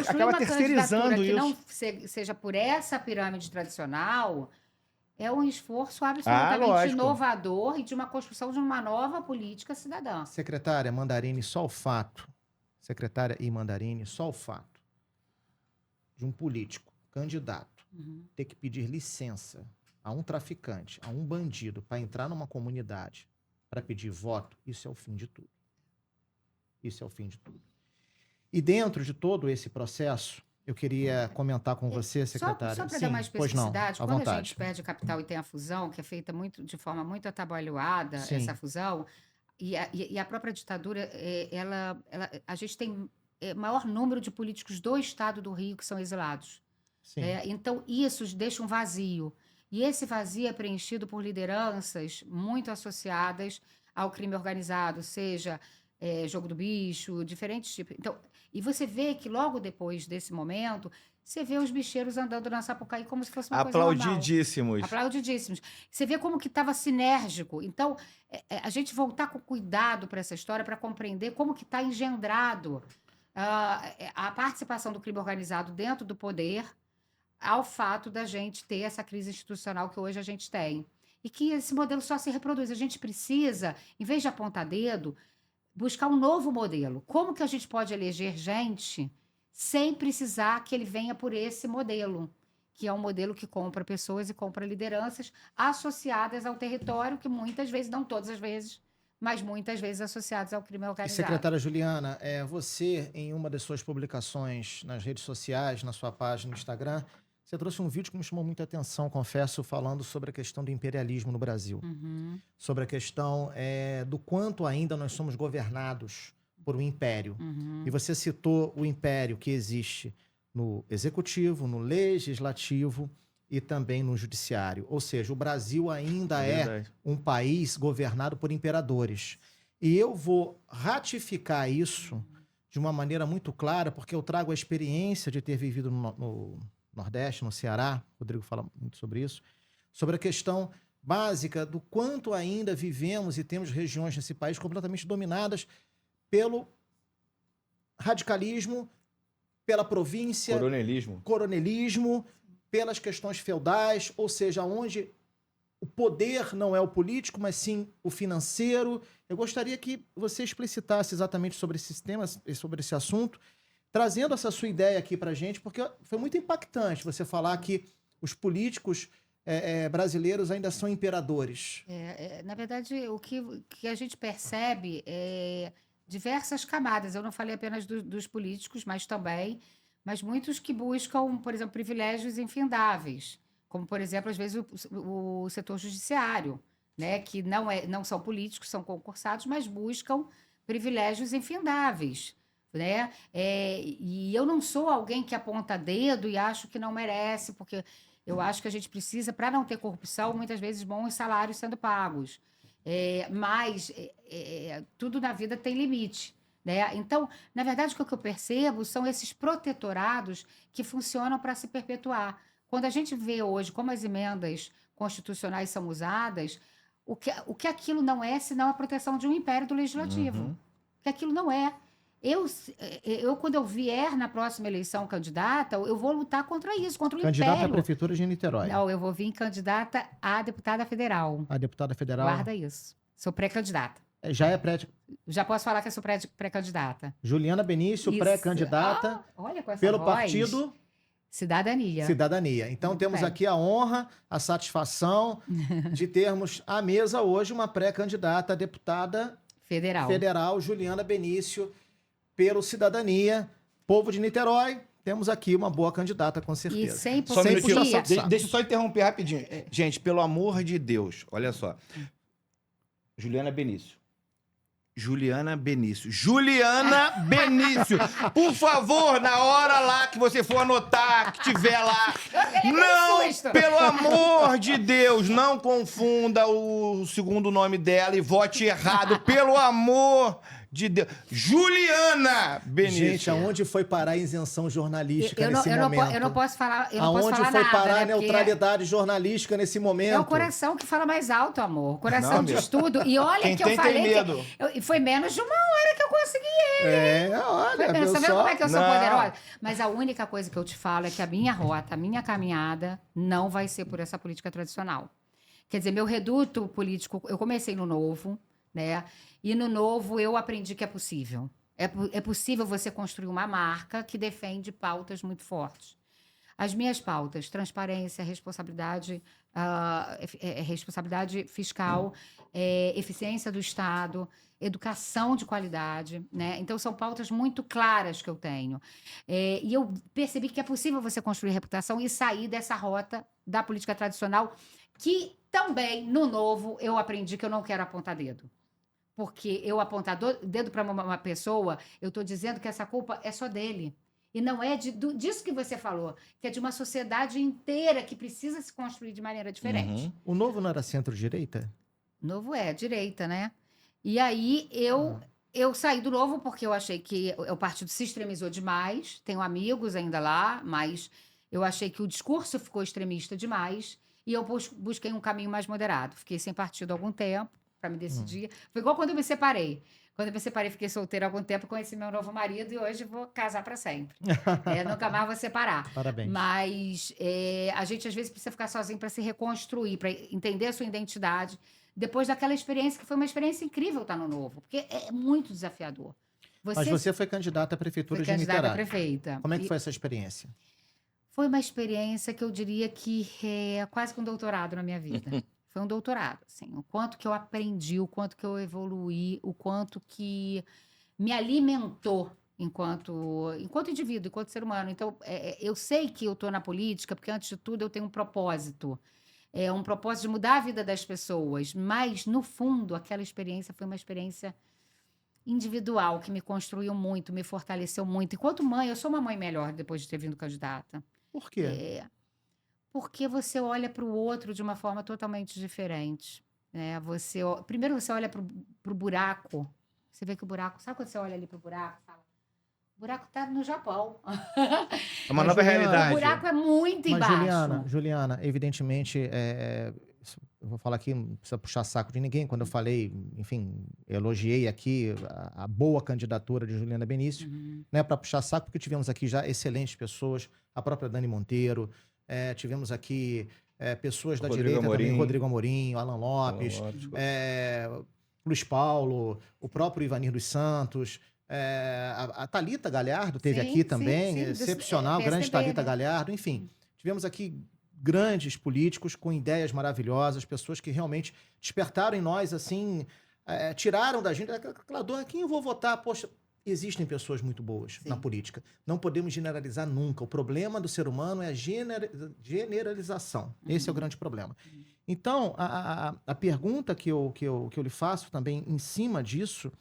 acaba terceirizando isso. Que não seja por essa pirâmide tradicional. É um esforço absolutamente inovador e de uma construção de uma nova política cidadã. Secretária Mandarini, só o fato de um político, candidato, ter que pedir licença a um traficante, a um bandido, para entrar numa comunidade, para pedir voto, isso é o fim de tudo. Isso é o fim de tudo. E dentro de todo esse processo, eu queria comentar com você, secretária. Só para dar mais especificidade, quando a gente perde capital e tem a fusão, que é feita de forma muito atabalhoada, essa fusão, e a própria ditadura, a gente tem maior número de políticos do estado do Rio que são exilados. Então, isso deixa um vazio. E esse vazio é preenchido por lideranças muito associadas ao crime organizado, seja jogo do bicho, diferentes tipos. Então, e você vê que logo depois desse momento, você vê os bicheiros andando na Sapucaí como se fosse uma coisa normal. Aplaudidíssimos. Você vê como que estava sinérgico. Então, a gente voltar com cuidado para essa história, para compreender como que está engendrado a participação do crime organizado dentro do poder ao fato da gente ter essa crise institucional que hoje a gente tem. E que esse modelo só se reproduz. A gente precisa, em vez de apontar dedo, buscar um novo modelo. Como que a gente pode eleger gente sem precisar que ele venha por esse modelo, que é um modelo que compra pessoas e compra lideranças associadas ao território, que muitas vezes, não todas as vezes, mas muitas vezes associadas ao crime organizado. E, secretária Juliana, você, em uma das suas publicações nas redes sociais, na sua página no Instagram, você trouxe um vídeo que me chamou muita atenção, confesso, falando sobre a questão do imperialismo no Brasil. Sobre a questão do quanto ainda nós somos governados por um império. E você citou o império que existe no executivo, no legislativo e também no judiciário. Ou seja, o Brasil ainda é um país governado por imperadores. E eu vou ratificar isso de uma maneira muito clara, porque eu trago a experiência de ter vivido no Nordeste, no Ceará, o Rodrigo fala muito sobre isso, sobre a questão básica do quanto ainda vivemos e temos regiões nesse país completamente dominadas pelo radicalismo, pela província, coronelismo, pelas questões feudais, ou seja, onde o poder não é o político, mas sim o financeiro. Eu gostaria que você explicitasse exatamente sobre esses temas, sobre esse assunto, trazendo essa sua ideia aqui para a gente, porque foi muito impactante você falar que os políticos brasileiros ainda são imperadores. Na verdade, o que a gente percebe é diversas camadas. Eu não falei apenas dos políticos, mas muitos que buscam, por exemplo, privilégios infindáveis, como, por exemplo, às vezes o setor judiciário, né, que não são políticos, são concursados, mas buscam privilégios infindáveis. Né? E eu não sou alguém que aponta dedo e acho que não merece, porque eu acho que a gente precisa, para não ter corrupção, muitas vezes bons salários sendo pagos. Mas tudo na vida tem limite. Né? Então, na verdade, o que eu percebo são esses protetorados que funcionam para se perpetuar. Quando a gente vê hoje como as emendas constitucionais são usadas, o que aquilo não é, senão a proteção de um império do legislativo. O que aquilo não é. Eu, quando eu vier na próxima eleição candidata, eu vou lutar contra isso, contra o império. Candidata à Prefeitura de Niterói. Não, eu vou vir candidata a deputada federal. A deputada federal? Guarda isso. Sou pré-candidata. Já é Já posso falar que eu sou pré-candidata. Juliana Benício, pré-candidata olha, com essa pelo voz. Partido... Cidadania. Então, temos aqui a honra, a satisfação de termos à mesa hoje uma pré-candidata a deputada Federal, Juliana Benício, pelo Cidadania, povo de Niterói. Temos aqui uma boa candidata, com certeza. E 100%. Só um minutinho. Dia. Deixa eu só interromper rapidinho. Gente, pelo amor de Deus, olha só. Juliana Benício. Por favor, na hora lá que você for anotar, que tiver lá. Não, pelo amor de Deus, não confunda o segundo nome dela e vote errado. Pelo amor de Deus. Juliana Benício. Gente, aonde foi parar a isenção jornalística nesse momento? Eu não posso falar aonde falar foi nada, parar né? a neutralidade jornalística nesse momento? É o coração que fala mais alto, amor. O coração diz tudo. E olha Quem que eu tem falei medo. E foi menos de uma hora que eu consegui ele. Olha, Você vê como é que eu sou Não. poderosa? Mas a única coisa que eu te falo é que a minha rota, a minha caminhada, não vai ser por essa política tradicional. Quer dizer, meu reduto político, eu comecei no Novo, né? E no Novo eu aprendi que é possível. É possível você construir uma marca que defende pautas muito fortes. As minhas pautas, transparência, responsabilidade, responsabilidade fiscal, eficiência do Estado, educação de qualidade, né? Então, são pautas muito claras que eu tenho. E eu percebi que é possível você construir reputação e sair dessa rota da política tradicional, que também, no Novo, eu aprendi que eu não quero apontar dedo. Porque eu apontar dedo para uma pessoa, eu estou dizendo que essa culpa é só dele. E não é disso que você falou, que é de uma sociedade inteira que precisa se construir de maneira diferente. Uhum. O Novo não era centro-direita? Novo é direita, né? E aí eu saí do Novo porque eu achei que o partido se extremizou demais. Tenho amigos ainda lá, mas eu achei que o discurso ficou extremista demais. E eu busquei um caminho mais moderado. Fiquei sem partido há algum tempo para me decidir. Foi igual quando eu me separei. Quando eu me separei, fiquei solteira há algum tempo, conheci meu novo marido e hoje vou casar para sempre. Nunca mais vou separar. Parabéns. Mas a gente, às vezes, precisa ficar sozinho para se reconstruir, para entender a sua identidade. Depois daquela experiência, que foi uma experiência incrível estar no Novo, porque é muito desafiador. Mas você foi candidata à prefeitura de Niterói. Candidata a prefeita. Como é que foi essa experiência? Foi uma experiência que eu diria que é quase que um doutorado na minha vida. Foi um doutorado, assim. O quanto que eu aprendi, o quanto que eu evoluí, o quanto que me alimentou enquanto indivíduo, enquanto ser humano. Então, eu sei que eu estou na política porque, antes de tudo, eu tenho um propósito. Um propósito de mudar a vida das pessoas. Mas, no fundo, aquela experiência foi uma experiência individual que me construiu muito, me fortaleceu muito. Enquanto mãe, eu sou uma mãe melhor depois de ter vindo candidata. Por quê? Porque você olha para o outro de uma forma totalmente diferente. Né? Primeiro você olha para o buraco. Você vê que o buraco... Sabe quando você olha ali para o buraco? Fala, o buraco está no Japão. É uma nova realidade. O buraco é muito embaixo. Juliana, evidentemente, eu vou falar aqui, não precisa puxar saco de ninguém. Quando eu falei, enfim, elogiei aqui a boa candidatura de Juliana Benício, né, para puxar saco, porque tivemos aqui já excelentes pessoas, a própria Dani Monteiro, tivemos aqui pessoas da direita também, Rodrigo Amorim, Alan Lopes, Luiz Paulo, o próprio Ivanir dos Santos, a Thalita Galhardo teve aqui também, excepcional, grande Thalita Galhardo, enfim. Tivemos aqui grandes políticos com ideias maravilhosas, pessoas que realmente despertaram em nós, assim, tiraram da gente aquela dor, quem eu vou votar? Poxa, existem pessoas muito boas na política. Não podemos generalizar nunca. O problema do ser humano é a generalização. Esse é o grande problema. Então, a pergunta que eu lhe faço também em cima disso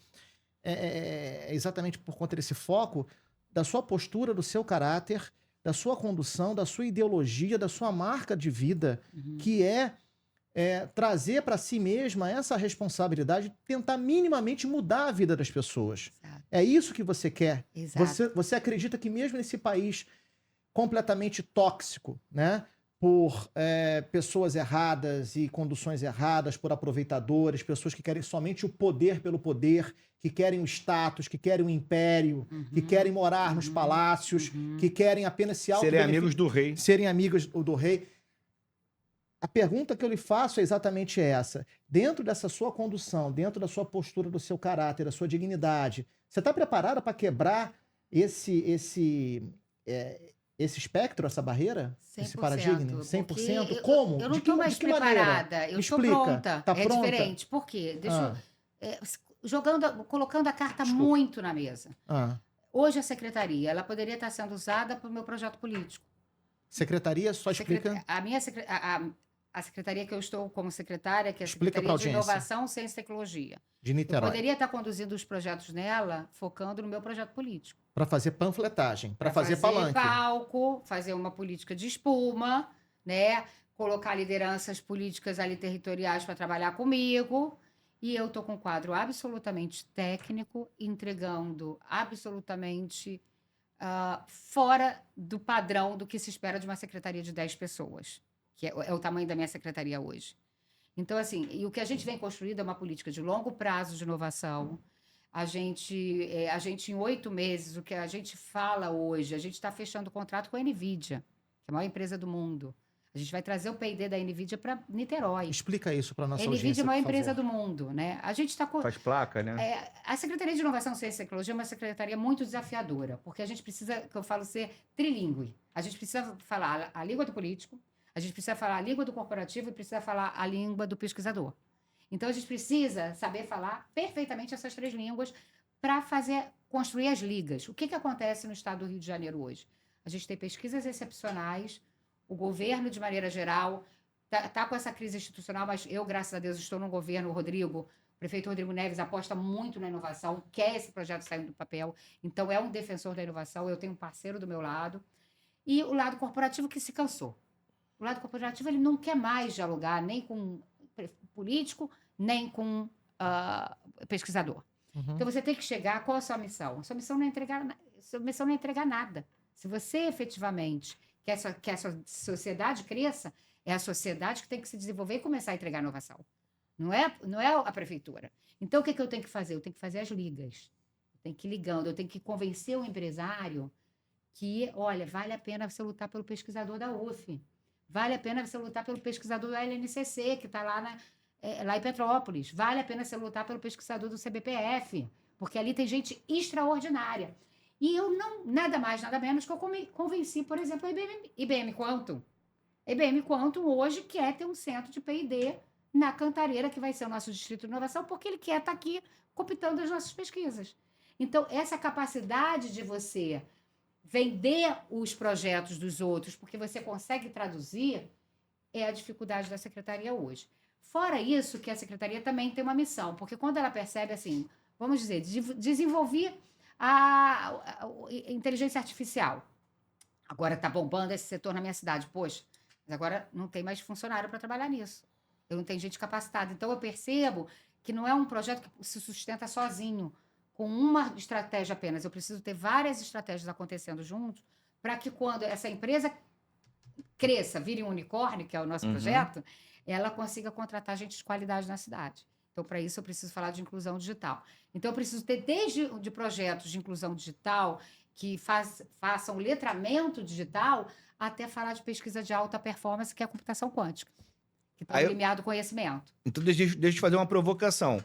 é exatamente por conta desse foco da sua postura, do seu caráter, da sua condução, da sua ideologia, da sua marca de vida, que trazer para si mesma essa responsabilidade, tentar minimamente mudar a vida das pessoas. Exato. É isso que você quer. Você acredita que mesmo nesse país completamente tóxico, né, por pessoas erradas e conduções erradas, por aproveitadores, pessoas que querem somente o poder pelo poder, que querem o status, que querem o império, que querem morar nos palácios, que querem apenas se serem amigos do rei. Serem amigos do rei. A pergunta que eu lhe faço é exatamente essa. Dentro dessa sua condução, dentro da sua postura, do seu caráter, da sua dignidade, você está preparada para quebrar esse espectro, essa barreira? 100%, esse paradigma? 100%? Como? Eu não estou mais preparada. Eu estou pronta. Tá pronta? Diferente. Por quê? colocando a carta muito na mesa. Ah. Hoje a secretaria, ela poderia estar sendo usada para o meu projeto político. Secretaria, só explica... A secretaria que eu estou como secretária, que é a Explica Secretaria pra de audiência. Inovação, Ciência e Tecnologia. De Eu Niterói. poderia estar conduzindo os projetos nela, focando no meu projeto político. Para fazer panfletagem, para fazer palanque. Palco, fazer uma política de espuma, né? Colocar lideranças políticas ali territoriais para trabalhar comigo. E eu estou com um quadro absolutamente técnico, entregando absolutamente fora do padrão do que se espera de uma secretaria de 10 pessoas, que é o tamanho da minha secretaria hoje. Então, assim, e o que a gente vem construindo é uma política de longo prazo de inovação. A gente, em 8 meses, o que a gente fala hoje, a gente está fechando o contrato com a NVIDIA, que é a maior empresa do mundo. A gente vai trazer o P&D da NVIDIA para Niterói. Explica isso para a nossa audiência, audiência, a maior empresa do mundo, né? A gente está Faz placa, né? a Secretaria de Inovação, Ciência e Tecnologia é uma secretaria muito desafiadora, porque a gente precisa, que eu falo, ser trilíngue. A gente precisa falar a língua do político, a gente precisa falar a língua do corporativo e precisa falar a língua do pesquisador. Então, a gente precisa saber falar perfeitamente essas 3 línguas para construir as ligas. O que acontece no estado do Rio de Janeiro hoje? A gente tem pesquisas excepcionais, o governo, de maneira geral, está com essa crise institucional, mas eu, graças a Deus, estou no governo. O prefeito Rodrigo Neves aposta muito na inovação, quer esse projeto saindo do papel, então é um defensor da inovação, eu tenho um parceiro do meu lado. E o lado corporativo que se cansou. O lado corporativo ele não quer mais dialogar nem com político, nem com pesquisador. Uhum. Então, você tem que chegar... Qual a sua missão? A sua missão não é entregar nada. Se você, efetivamente, quer que a sua sociedade cresça, é a sociedade que tem que se desenvolver e começar a entregar inovação. Não é a prefeitura. Então, o que eu tenho que fazer? Eu tenho que fazer as ligas. Eu tenho que ir ligando, eu tenho que convencer o empresário que, olha, vale a pena você lutar pelo pesquisador da UF. Vale a pena você lutar pelo pesquisador da LNCC, que está lá em Petrópolis. Vale a pena você lutar pelo pesquisador do CBPF, porque ali tem gente extraordinária. E eu nada mais, nada menos que eu convenci, por exemplo, a IBM Quantum. A IBM Quantum hoje quer ter um centro de P&D na Cantareira, que vai ser o nosso distrito de inovação, porque ele quer estar aqui cooptando as nossas pesquisas. Então, essa capacidade de você vender os projetos dos outros, porque você consegue traduzir, é a dificuldade da secretaria hoje. Fora isso, que a secretaria também tem uma missão, porque quando ela percebe, assim, vamos dizer, desenvolver a inteligência artificial. Agora está bombando esse setor na minha cidade. Poxa, mas agora não tem mais funcionário para trabalhar nisso. Eu não tenho gente capacitada. Então, eu percebo que não é um projeto que se sustenta sozinho, com uma estratégia apenas. Eu preciso ter várias estratégias acontecendo juntos para que quando essa empresa cresça, vire um unicórnio, que é o nosso projeto, ela consiga contratar gente de qualidade na cidade. Então, para isso, eu preciso falar de inclusão digital. Então, eu preciso ter desde de projetos de inclusão digital que façam letramento digital, até falar de pesquisa de alta performance, que é a computação quântica, que está no limiar do conhecimento. Então, deixa eu te fazer uma provocação.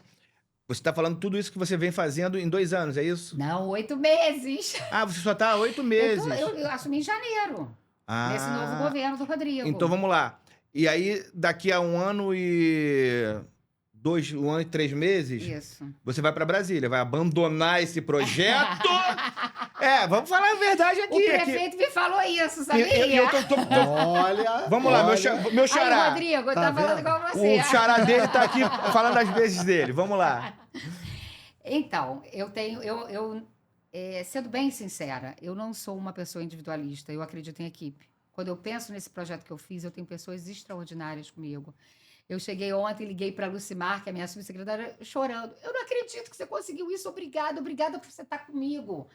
Você está falando tudo isso que você vem fazendo em 2 anos, é isso? Não, 8 meses. Ah, você só está há 8 meses. Eu assumi em janeiro, nesse novo governo do Rodrigo. Então, vamos lá. E aí, daqui a 1 ano e 3 meses, isso, você vai para Brasília, vai abandonar esse projeto. Vamos falar a verdade aqui. O prefeito me falou isso, sabia? Olha. Vamos lá, meu xará. Aí, Rodrigo, eu tava falando igual você. O xará dele tá aqui falando as vezes dele. Vamos lá. Então, sendo bem sincera, eu não sou uma pessoa individualista, eu acredito em equipe. Quando eu penso nesse projeto que eu fiz, eu tenho pessoas extraordinárias comigo. Eu cheguei ontem, liguei para a Lucimar, que é a minha subsecretária, chorando. Eu não acredito que você conseguiu isso. Obrigada por você estar comigo.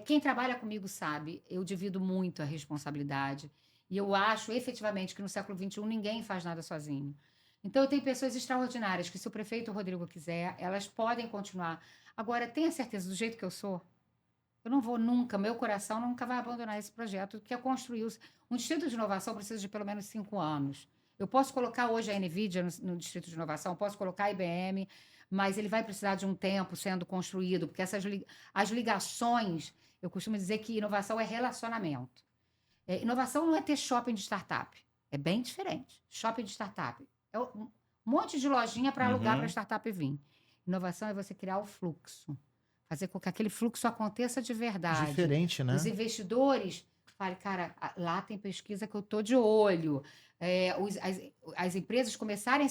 Quem trabalha comigo sabe, eu divido muito a responsabilidade. E eu acho, efetivamente, que no século XXI ninguém faz nada sozinho. Então, eu tenho pessoas extraordinárias que, se o prefeito Rodrigo quiser, elas podem continuar. Agora, tenha certeza, do jeito que eu sou, eu não vou nunca, meu coração nunca vai abandonar esse projeto, que é construir. Um distrito de inovação precisa de pelo menos 5 anos. Eu posso colocar hoje a NVIDIA no distrito de inovação, posso colocar a IBM, mas ele vai precisar de um tempo sendo construído, porque as ligações, eu costumo dizer que inovação é relacionamento. Inovação não é ter shopping de startup, é bem diferente. Shopping de startup é um monte de lojinha para alugar para a startup vir. Inovação é você criar o fluxo. Fazer com que aquele fluxo aconteça de verdade. Diferente, né? Os investidores falem, cara, lá tem pesquisa que eu estou de olho. As empresas começarem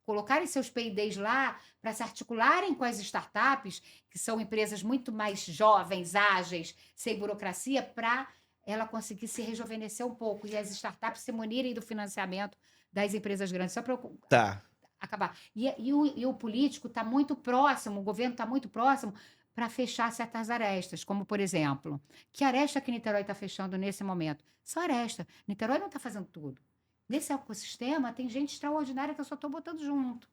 colocarem seus P&Ds lá para se articularem com as startups, que são empresas muito mais jovens, ágeis, sem burocracia, para ela conseguir se rejuvenescer um pouco e as startups se munirem do financiamento das empresas grandes. Só para acabar. E o político está muito próximo, o governo está muito próximo para fechar certas arestas, como, por exemplo, que aresta que Niterói está fechando nesse momento? Só aresta. Niterói não está fazendo tudo. Nesse ecossistema, tem gente extraordinária que eu só estou botando junto. O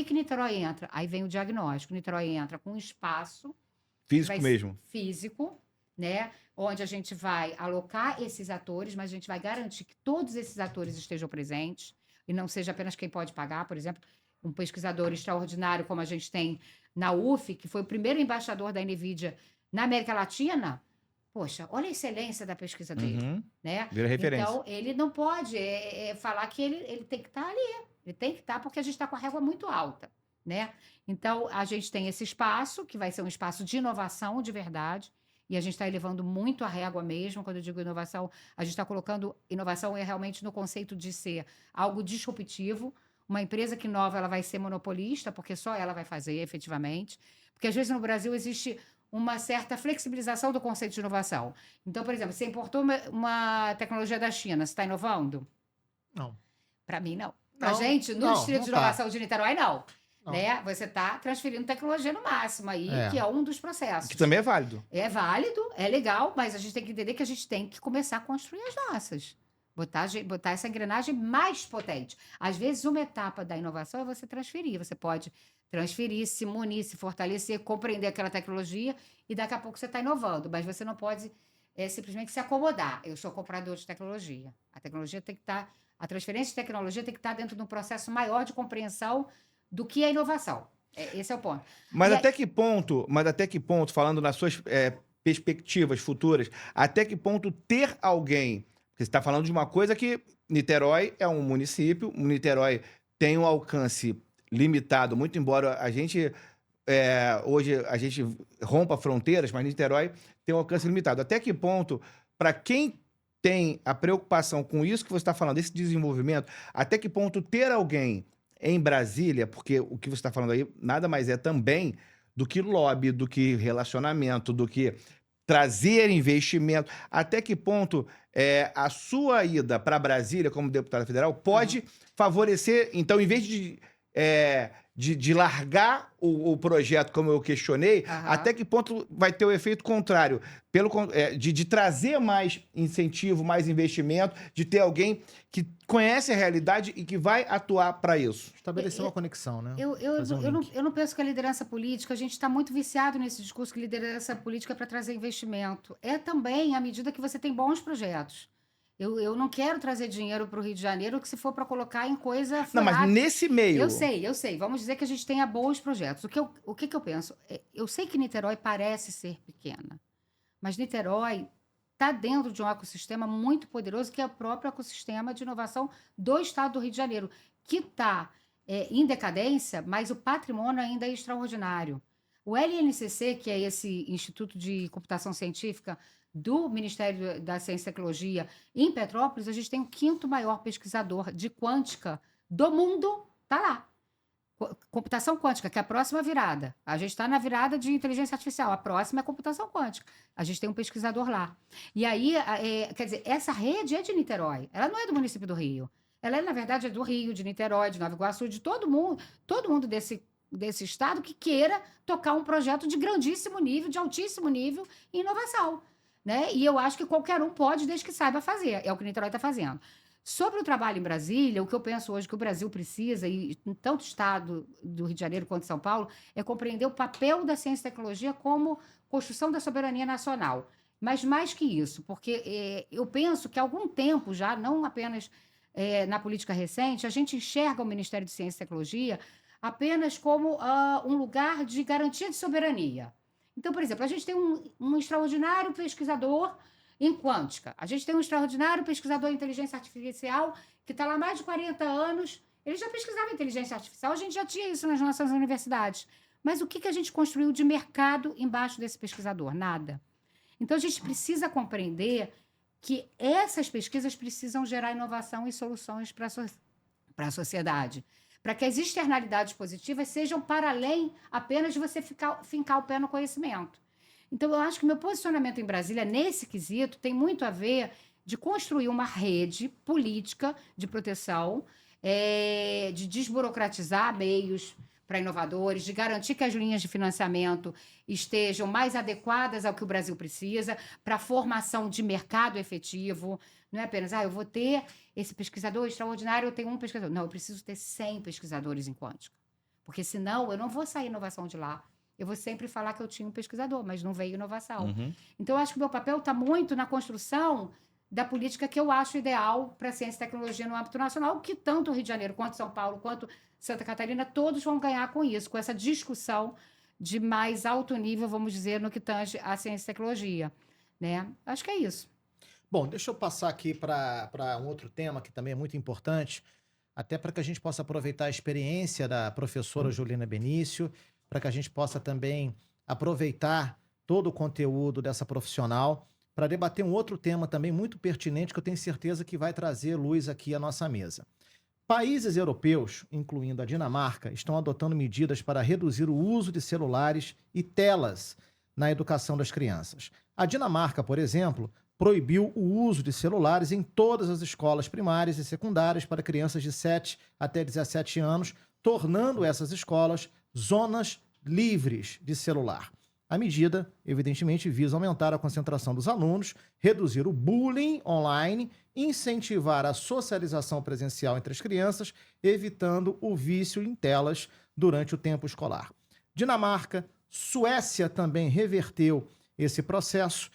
que Niterói entra? Aí vem o diagnóstico. Niterói entra com um espaço... Físico mesmo. Físico, né? Onde a gente vai alocar esses atores, mas a gente vai garantir que todos esses atores estejam presentes e não seja apenas quem pode pagar. Por exemplo, um pesquisador extraordinário, como a gente tem na UF, que foi o primeiro embaixador da NVIDIA na América Latina. Poxa, olha a excelência da pesquisa dele, né? Vira referência. Então, ele não pode falar que ele tem que estar ali. Ele tem que estar porque a gente está com a régua muito alta, né? Então, a gente tem esse espaço, que vai ser um espaço de inovação de verdade, e a gente está elevando muito a régua mesmo. Quando eu digo inovação, a gente está colocando inovação realmente no conceito de ser algo disruptivo. Uma empresa que inova, ela vai ser monopolista, porque só ela vai fazer, efetivamente. Porque, às vezes, no Brasil existe uma certa flexibilização do conceito de inovação. Então, por exemplo, você importou uma tecnologia da China, você está inovando? Não. Para mim, não. Para a gente, no Distrito de Inovação de Niterói, não. Né? Você está transferindo tecnologia no máximo aí, que é um dos processos. Que também é válido. É válido, é legal, mas a gente tem que entender que a gente tem que começar a construir as nossas. Botar essa engrenagem mais potente. Às vezes, uma etapa da inovação é você transferir. Você pode transferir, se munir, se fortalecer, compreender aquela tecnologia e daqui a pouco você está inovando. Mas você não pode simplesmente se acomodar. Eu sou comprador de tecnologia. A tecnologia tem que estar... A transferência de tecnologia tem que estar dentro de um processo maior de compreensão do que a inovação. Esse é o ponto. Mas até que ponto, falando nas suas perspectivas futuras, até que ponto ter alguém... Porque você está falando de uma coisa que Niterói é um município, Niterói tem um alcance limitado, muito embora a gente... hoje a gente rompa fronteiras, mas Niterói tem um alcance limitado. Até que ponto, para quem tem a preocupação com isso que você está falando, esse desenvolvimento, até que ponto ter alguém em Brasília, porque o que você está falando aí nada mais é também do que lobby, do que relacionamento, do que trazer investimento, até que ponto a sua ida para Brasília como deputada federal pode favorecer, então, em vez de largar o projeto, como eu questionei, até que ponto vai ter o efeito contrário, de trazer mais incentivo, mais investimento, de ter alguém que conhece a realidade e que vai atuar para isso. Estabelecer uma conexão, né? Eu não penso que a liderança política, a gente está muito viciado nesse discurso que liderança política é para trazer investimento. É também à medida que você tem bons projetos. Eu não quero trazer dinheiro para o Rio de Janeiro que se for para colocar em coisa furada. Não, mas nesse meio... Eu sei. Vamos dizer que a gente tenha bons projetos. O que eu penso? Eu sei que Niterói parece ser pequena, mas Niterói está dentro de um ecossistema muito poderoso, que é o próprio ecossistema de inovação do estado do Rio de Janeiro, que está em decadência, mas o patrimônio ainda é extraordinário. O LNCC, que é esse Instituto de Computação Científica do Ministério da Ciência e Tecnologia, em Petrópolis, a gente tem o 5º maior pesquisador de quântica do mundo, tá lá. Computação quântica, que é a próxima virada. A gente está na virada de inteligência artificial, a próxima é computação quântica. A gente tem um pesquisador lá. E aí, quer dizer, essa rede é de Niterói, ela não é do município do Rio. Ela, na verdade, é do Rio, de Niterói, de Nova Iguaçu, de todo mundo desse estado que queira tocar um projeto de grandíssimo nível, de altíssimo nível em inovação. Né? E eu acho que qualquer um pode, desde que saiba fazer. É o que Niterói está fazendo. Sobre o trabalho em Brasília, o que eu penso hoje que o Brasil precisa, e tanto o estado do Rio de Janeiro quanto São Paulo, é compreender o papel da ciência e tecnologia como construção da soberania nacional. Mas mais que isso, porque eu penso que há algum tempo já, não apenas na política recente, a gente enxerga o Ministério de Ciência e Tecnologia apenas como um lugar de garantia de soberania. Então, por exemplo, a gente tem um extraordinário pesquisador em quântica. A gente tem um extraordinário pesquisador em inteligência artificial que está lá há mais de 40 anos. Ele já pesquisava inteligência artificial, a gente já tinha isso nas nossas universidades. Mas o que a gente construiu de mercado embaixo desse pesquisador? Nada. Então, a gente precisa compreender que essas pesquisas precisam gerar inovação e soluções para a sociedade, para que as externalidades positivas sejam para além apenas de você fincar o pé no conhecimento. Então, eu acho que o meu posicionamento em Brasília, nesse quesito, tem muito a ver de construir uma rede política de proteção, de desburocratizar meios para inovadores, de garantir que as linhas de financiamento estejam mais adequadas ao que o Brasil precisa, para a formação de mercado efetivo. Não é apenas, eu vou ter esse pesquisador extraordinário, eu tenho um pesquisador. Não, eu preciso ter 100 pesquisadores em quântica. Porque senão eu não vou sair inovação de lá. Eu vou sempre falar que eu tinha um pesquisador, mas não veio inovação. Então, eu acho que o meu papel está muito na construção da política que eu acho ideal para a ciência e tecnologia no âmbito nacional, que tanto o Rio de Janeiro, quanto São Paulo, quanto Santa Catarina, todos vão ganhar com isso, com essa discussão de mais alto nível, vamos dizer, no que tange a ciência e tecnologia. Né? Acho que é isso. Bom, deixa eu passar aqui para um outro tema que também é muito importante, até para que a gente possa aproveitar a experiência da professora Juliana Benício, para que a gente possa também aproveitar todo o conteúdo dessa profissional para debater um outro tema também muito pertinente que eu tenho certeza que vai trazer luz aqui à nossa mesa. Países europeus, incluindo a Dinamarca, estão adotando medidas para reduzir o uso de celulares e telas na educação das crianças. A Dinamarca, por exemplo, proibiu o uso de celulares em todas as escolas primárias e secundárias para crianças de 7 até 17 anos, tornando essas escolas zonas livres de celular. A medida, evidentemente, visa aumentar a concentração dos alunos, reduzir o bullying online, incentivar a socialização presencial entre as crianças, evitando o vício em telas durante o tempo escolar. Dinamarca, Suécia também reverteu esse processo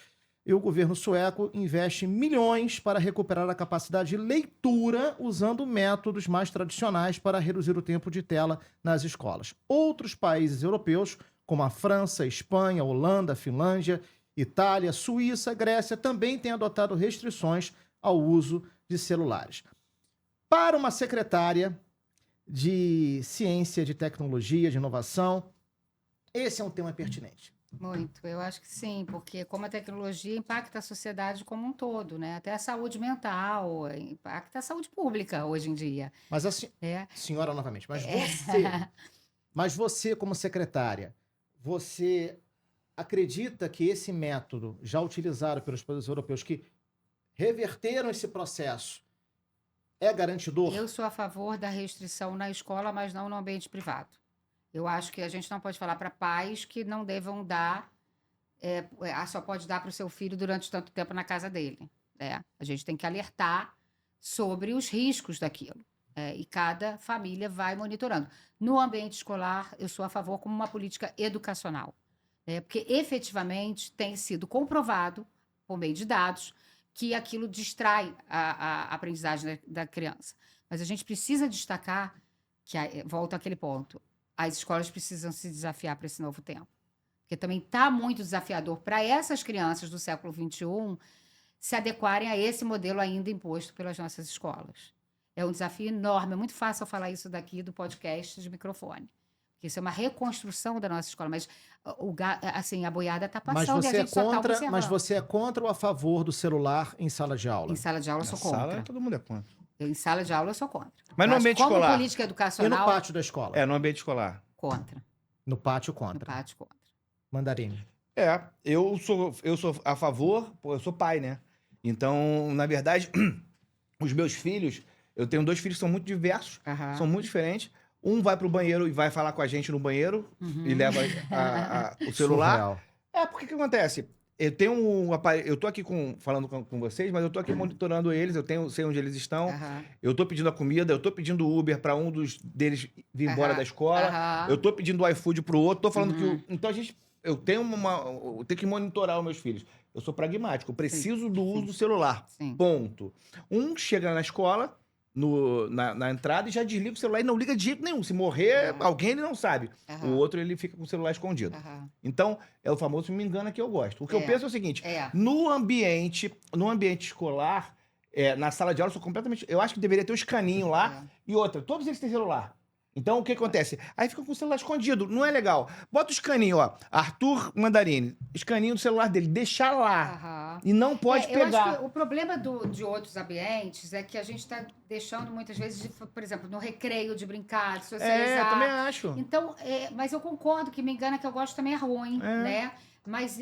e o governo sueco investe milhões para recuperar a capacidade de leitura usando métodos mais tradicionais para reduzir o tempo de tela nas escolas. Outros países europeus, como a França, Espanha, Holanda, Finlândia, Itália, Suíça, Grécia, também têm adotado restrições ao uso de celulares. Para uma secretária de Ciência, de Tecnologia, de Inovação, esse é um tema pertinente. Muito, eu acho que sim, porque como a tecnologia impacta a sociedade como um todo, né? Até a saúde mental, impacta a saúde pública hoje em dia. Mas assim, senhora novamente, mas você como secretária, você acredita que esse método já utilizado pelos países europeus que reverteram esse processo é garantidor? Eu sou a favor da restrição na escola, mas não no ambiente privado. Eu acho que a gente não pode falar para pais que não devam dar, só pode dar para o seu filho durante tanto tempo na casa dele. Né? A gente tem que alertar sobre os riscos daquilo. E cada família vai monitorando. No ambiente escolar, eu sou a favor como uma política educacional. Porque efetivamente tem sido comprovado, por meio de dados, que aquilo distrai a aprendizagem da criança. Mas a gente precisa destacar, volta àquele ponto, as escolas precisam se desafiar para esse novo tempo. Porque também está muito desafiador para essas crianças do século XXI se adequarem a esse modelo ainda imposto pelas nossas escolas. É um desafio enorme. É muito fácil eu falar isso daqui do podcast de microfone. Porque isso é uma reconstrução da nossa escola. Mas a boiada está passando e a gente só está observando. Mas você é contra ou a favor do celular em sala de aula? Em sala de aula eu sou contra. Sala, todo mundo é contra. Em sala de aula eu sou contra. Mas no ambiente escolar? Como política educacional... E no pátio da escola? No ambiente escolar. Contra. No pátio, contra. No pátio, contra. Mandarine. Eu sou a favor, eu sou pai, né? Então, na verdade, os meus filhos, eu tenho 2 filhos que são muito diversos, são muito diferentes. Um vai pro banheiro e vai falar com a gente no banheiro e leva o celular. Surreal. Porque o que acontece? Eu tenho um aparelho, eu tô aqui falando com vocês, mas eu tô aqui monitorando eles, sei onde eles estão. Eu tô pedindo a comida, eu tô pedindo Uber para um deles vir embora da escola. Eu tô pedindo o iFood pro outro, tô falando que então eu tenho que monitorar os meus filhos. Eu sou pragmático, eu preciso do uso do celular. Ponto. Um chega na escola, na entrada, e já desliga o celular e não liga de jeito nenhum. Se morrer alguém, ele não sabe. O outro, ele fica com o celular escondido. Então, é o famoso me engana que eu gosto. O que eu penso é o seguinte, no ambiente escolar, na sala de aula, eu acho que deveria ter um escaninho lá. E outra, todos eles têm celular. Então, o que acontece? Aí fica com o celular escondido, não é legal. Bota o escaninho, ó. Arthur Mandarini, escaninho do celular dele, deixa lá. Aham. E não pode Eu acho pegar. que o problema de outros ambientes é que a gente está deixando muitas vezes, por exemplo, no recreio de brincar, de socializar. Também acho. Então, mas eu concordo que me engana que eu gosto também é ruim, né? Mas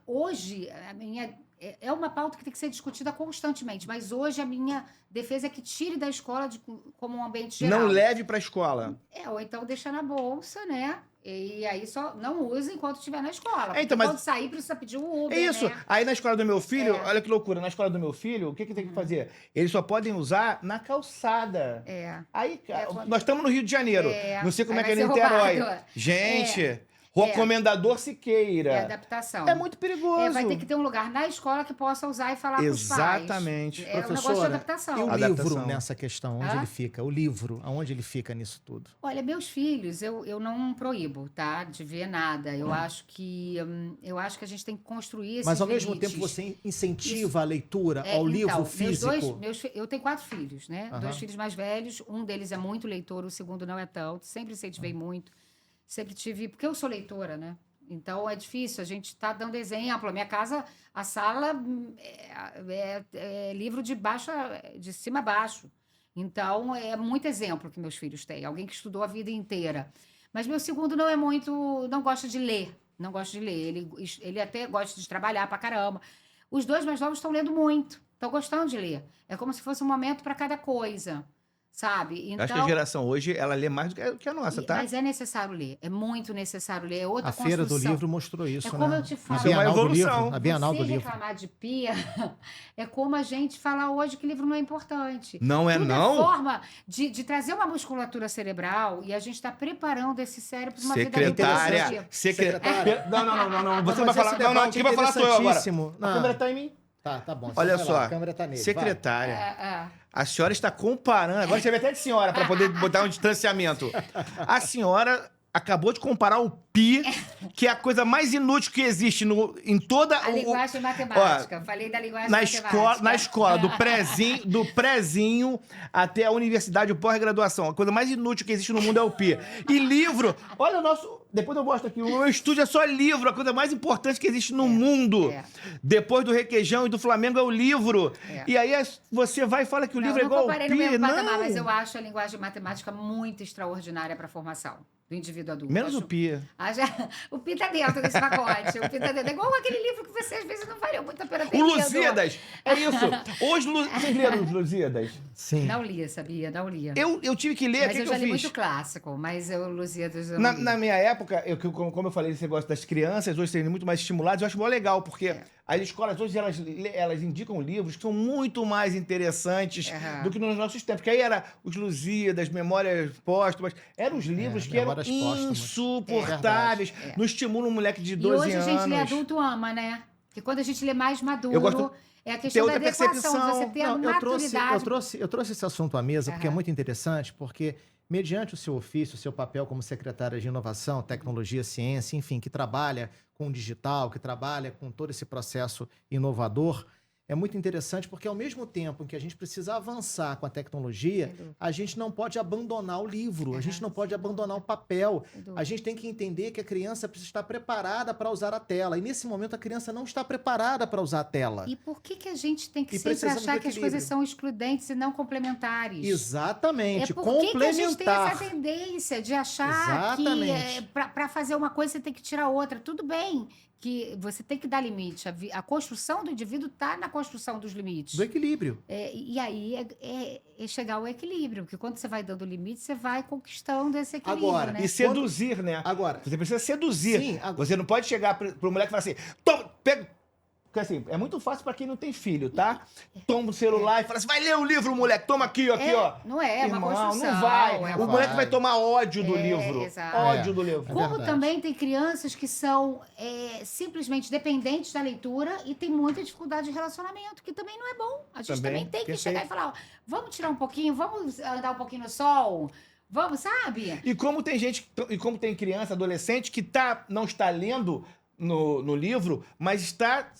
hoje, a minha... É uma pauta que tem que ser discutida constantemente, mas hoje a minha defesa é que tire da escola como um ambiente geral. Não leve para a escola. Ou então deixa na bolsa, né? E aí só não use enquanto estiver na escola. Então, quando sair, precisa pedir um Uber, É isso. né? Aí na escola do meu filho, olha que loucura, na escola do meu filho, o que tem que fazer? Eles só podem usar na calçada. Aí, nós estamos no Rio de Janeiro. Não sei como aí é que é vai em ser Niterói. roubado. Gente, Recomendador Siqueira. É adaptação. É muito perigoso. Vai ter que ter um lugar na escola que possa usar e falar com os pais. Exatamente. É um negócio de adaptação. E o Adaptação. livro nessa questão, onde ele fica? O livro, aonde ele fica nisso tudo? Olha, meus filhos, eu não proíbo, tá? De ver nada. Eu acho que a gente tem que construir esses Mas ao mesmo limites. tempo você incentiva a leitura ao livro físico? Eu tenho 4 filhos, né? 2 filhos mais velhos, um deles é muito leitor, o segundo não é tanto. Sempre incentivei muito. Sempre tive... Porque eu sou leitora, né? Então, é difícil. A gente está dando exemplo. A minha casa, a sala é livro de cima a baixo. Então, é muito exemplo que meus filhos têm. Alguém que estudou a vida inteira. Mas meu segundo não é muito... Não gosta de ler. Não gosta de ler. Ele até gosta de trabalhar pra caramba. Os 2 mais novos estão lendo muito. Estão gostando de ler. É como se fosse um momento para cada coisa. Sabe? Então, acho que a geração hoje, ela lê mais do que a nossa, tá? Mas é necessário ler. É muito necessário ler. É outra A Feira do construção. Livro mostrou isso, É como né? eu te falo. Isso é uma evolução. A Bienal do Você Livro. reclamar de pia é como a gente falar hoje que livro não é importante. Não é Tudo não? É forma de trazer uma musculatura cerebral e a gente está preparando esse cérebro para uma vida Secretária. Não. Você vai falar. Não, quem vai falar sou eu agora. A câmera tá em mim. Tá bom. Olha vai só. lá, a câmera tá nele. Secretária. A senhora está comparando. Agora você vai até de senhora para poder botar um distanciamento. A senhora acabou de comparar o pi, que é a coisa mais inútil que existe em toda a linguagem matemática. Falei da linguagem matemática. Na escola, do prézinho até a universidade, o pós-graduação. A coisa mais inútil que existe no mundo é o pi. E livro, olha o nosso... Depois eu mostro aqui, o meu estúdio é só livro, a coisa mais importante que existe no mundo. Depois do requeijão e do Flamengo é o livro. E aí você vai e fala que o livro é igual ao pi. Patamar, mas eu acho a linguagem matemática muito extraordinária para a formação do indivíduo adulto. Menos o pi. O pi tá dentro desse pacote. O pi tá dentro. É igual aquele livro que você às vezes não valeu muito a pena ter O lido. Lusíadas! É isso. Vocês leram os Lusíadas? Sim. Não lia, sabia? Não lia. Eu tive que ler, mas o que eu já li fiz? muito clássico, mas eu Lusíadas... Na minha época, como eu falei, esse negócio das crianças, hoje serem muito mais estimuladas, eu acho mó legal, porque as escolas hoje, elas indicam livros que são muito mais interessantes do que nos nossos tempos. Porque aí era os Lusíadas, Memórias Póstumas, eram os livros que eram insuportáveis. Não estimulam um moleque de 12 anos. E hoje a gente lê adulto ama, né? Porque quando a gente lê mais maduro... É a questão da adequação, você ter a maturidade. Eu trouxe esse assunto à mesa porque é muito interessante, porque mediante o seu ofício, o seu papel como secretária de inovação, tecnologia, ciência, enfim, que trabalha com o digital, que trabalha com todo esse processo inovador, é muito interessante porque ao mesmo tempo que a gente precisa avançar com a tecnologia, a gente não pode abandonar o livro, a gente não pode abandonar o papel. A gente tem que entender que a criança precisa estar preparada para usar a tela. E nesse momento a criança não está preparada para usar a tela. E por que a gente tem que sempre achar que as coisas são excludentes e não complementares? Exatamente, complementar. Que a gente tem essa tendência de achar que para fazer uma coisa você tem que tirar outra. Tudo bem que você tem que dar limite. A construção do indivíduo está na construção dos limites. Do equilíbrio. E aí é chegar ao equilíbrio, porque quando você vai dando limite, você vai conquistando esse equilíbrio. Agora, né? E seduzir, né? Agora. Você precisa seduzir. Sim, você não pode chegar para o moleque e falar assim, toma, pega... Porque assim, é muito fácil para quem não tem filho, tá? Toma o celular e fala assim, vai ler o livro, moleque, toma aqui, ó. Não é, irmão, uma construção. Não vai. O moleque vai tomar ódio do livro. Exato. Ódio do livro. Como também tem crianças que são simplesmente dependentes da leitura e tem muita dificuldade de relacionamento, que também não é bom. A gente também tem que chegar e falar, ó, vamos tirar um pouquinho, vamos andar um pouquinho no sol... Vamos, sabe? E como tem criança, adolescente, que não está lendo no livro, mas está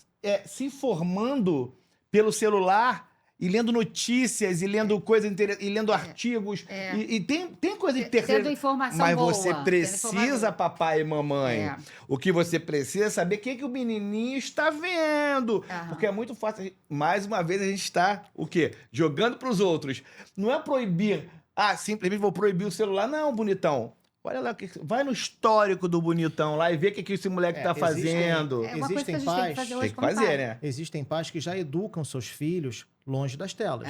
se informando pelo celular e lendo notícias, e lendo coisas interessantes, e lendo artigos. E tem coisa interessante. Tendo informação mas boa. você precisa, papai e mamãe. O que você precisa é saber o que o menininho está vendo. Porque é muito fácil. Mais uma vez, a gente está, o quê? Jogando para os outros. Não é proibir. Simplesmente vou proibir o celular. Não, bonitão. Olha lá, vai no histórico do bonitão lá e vê o que esse moleque tá fazendo. Existem pais... Tem que fazer, né? Existem pais que já educam seus filhos longe das telas.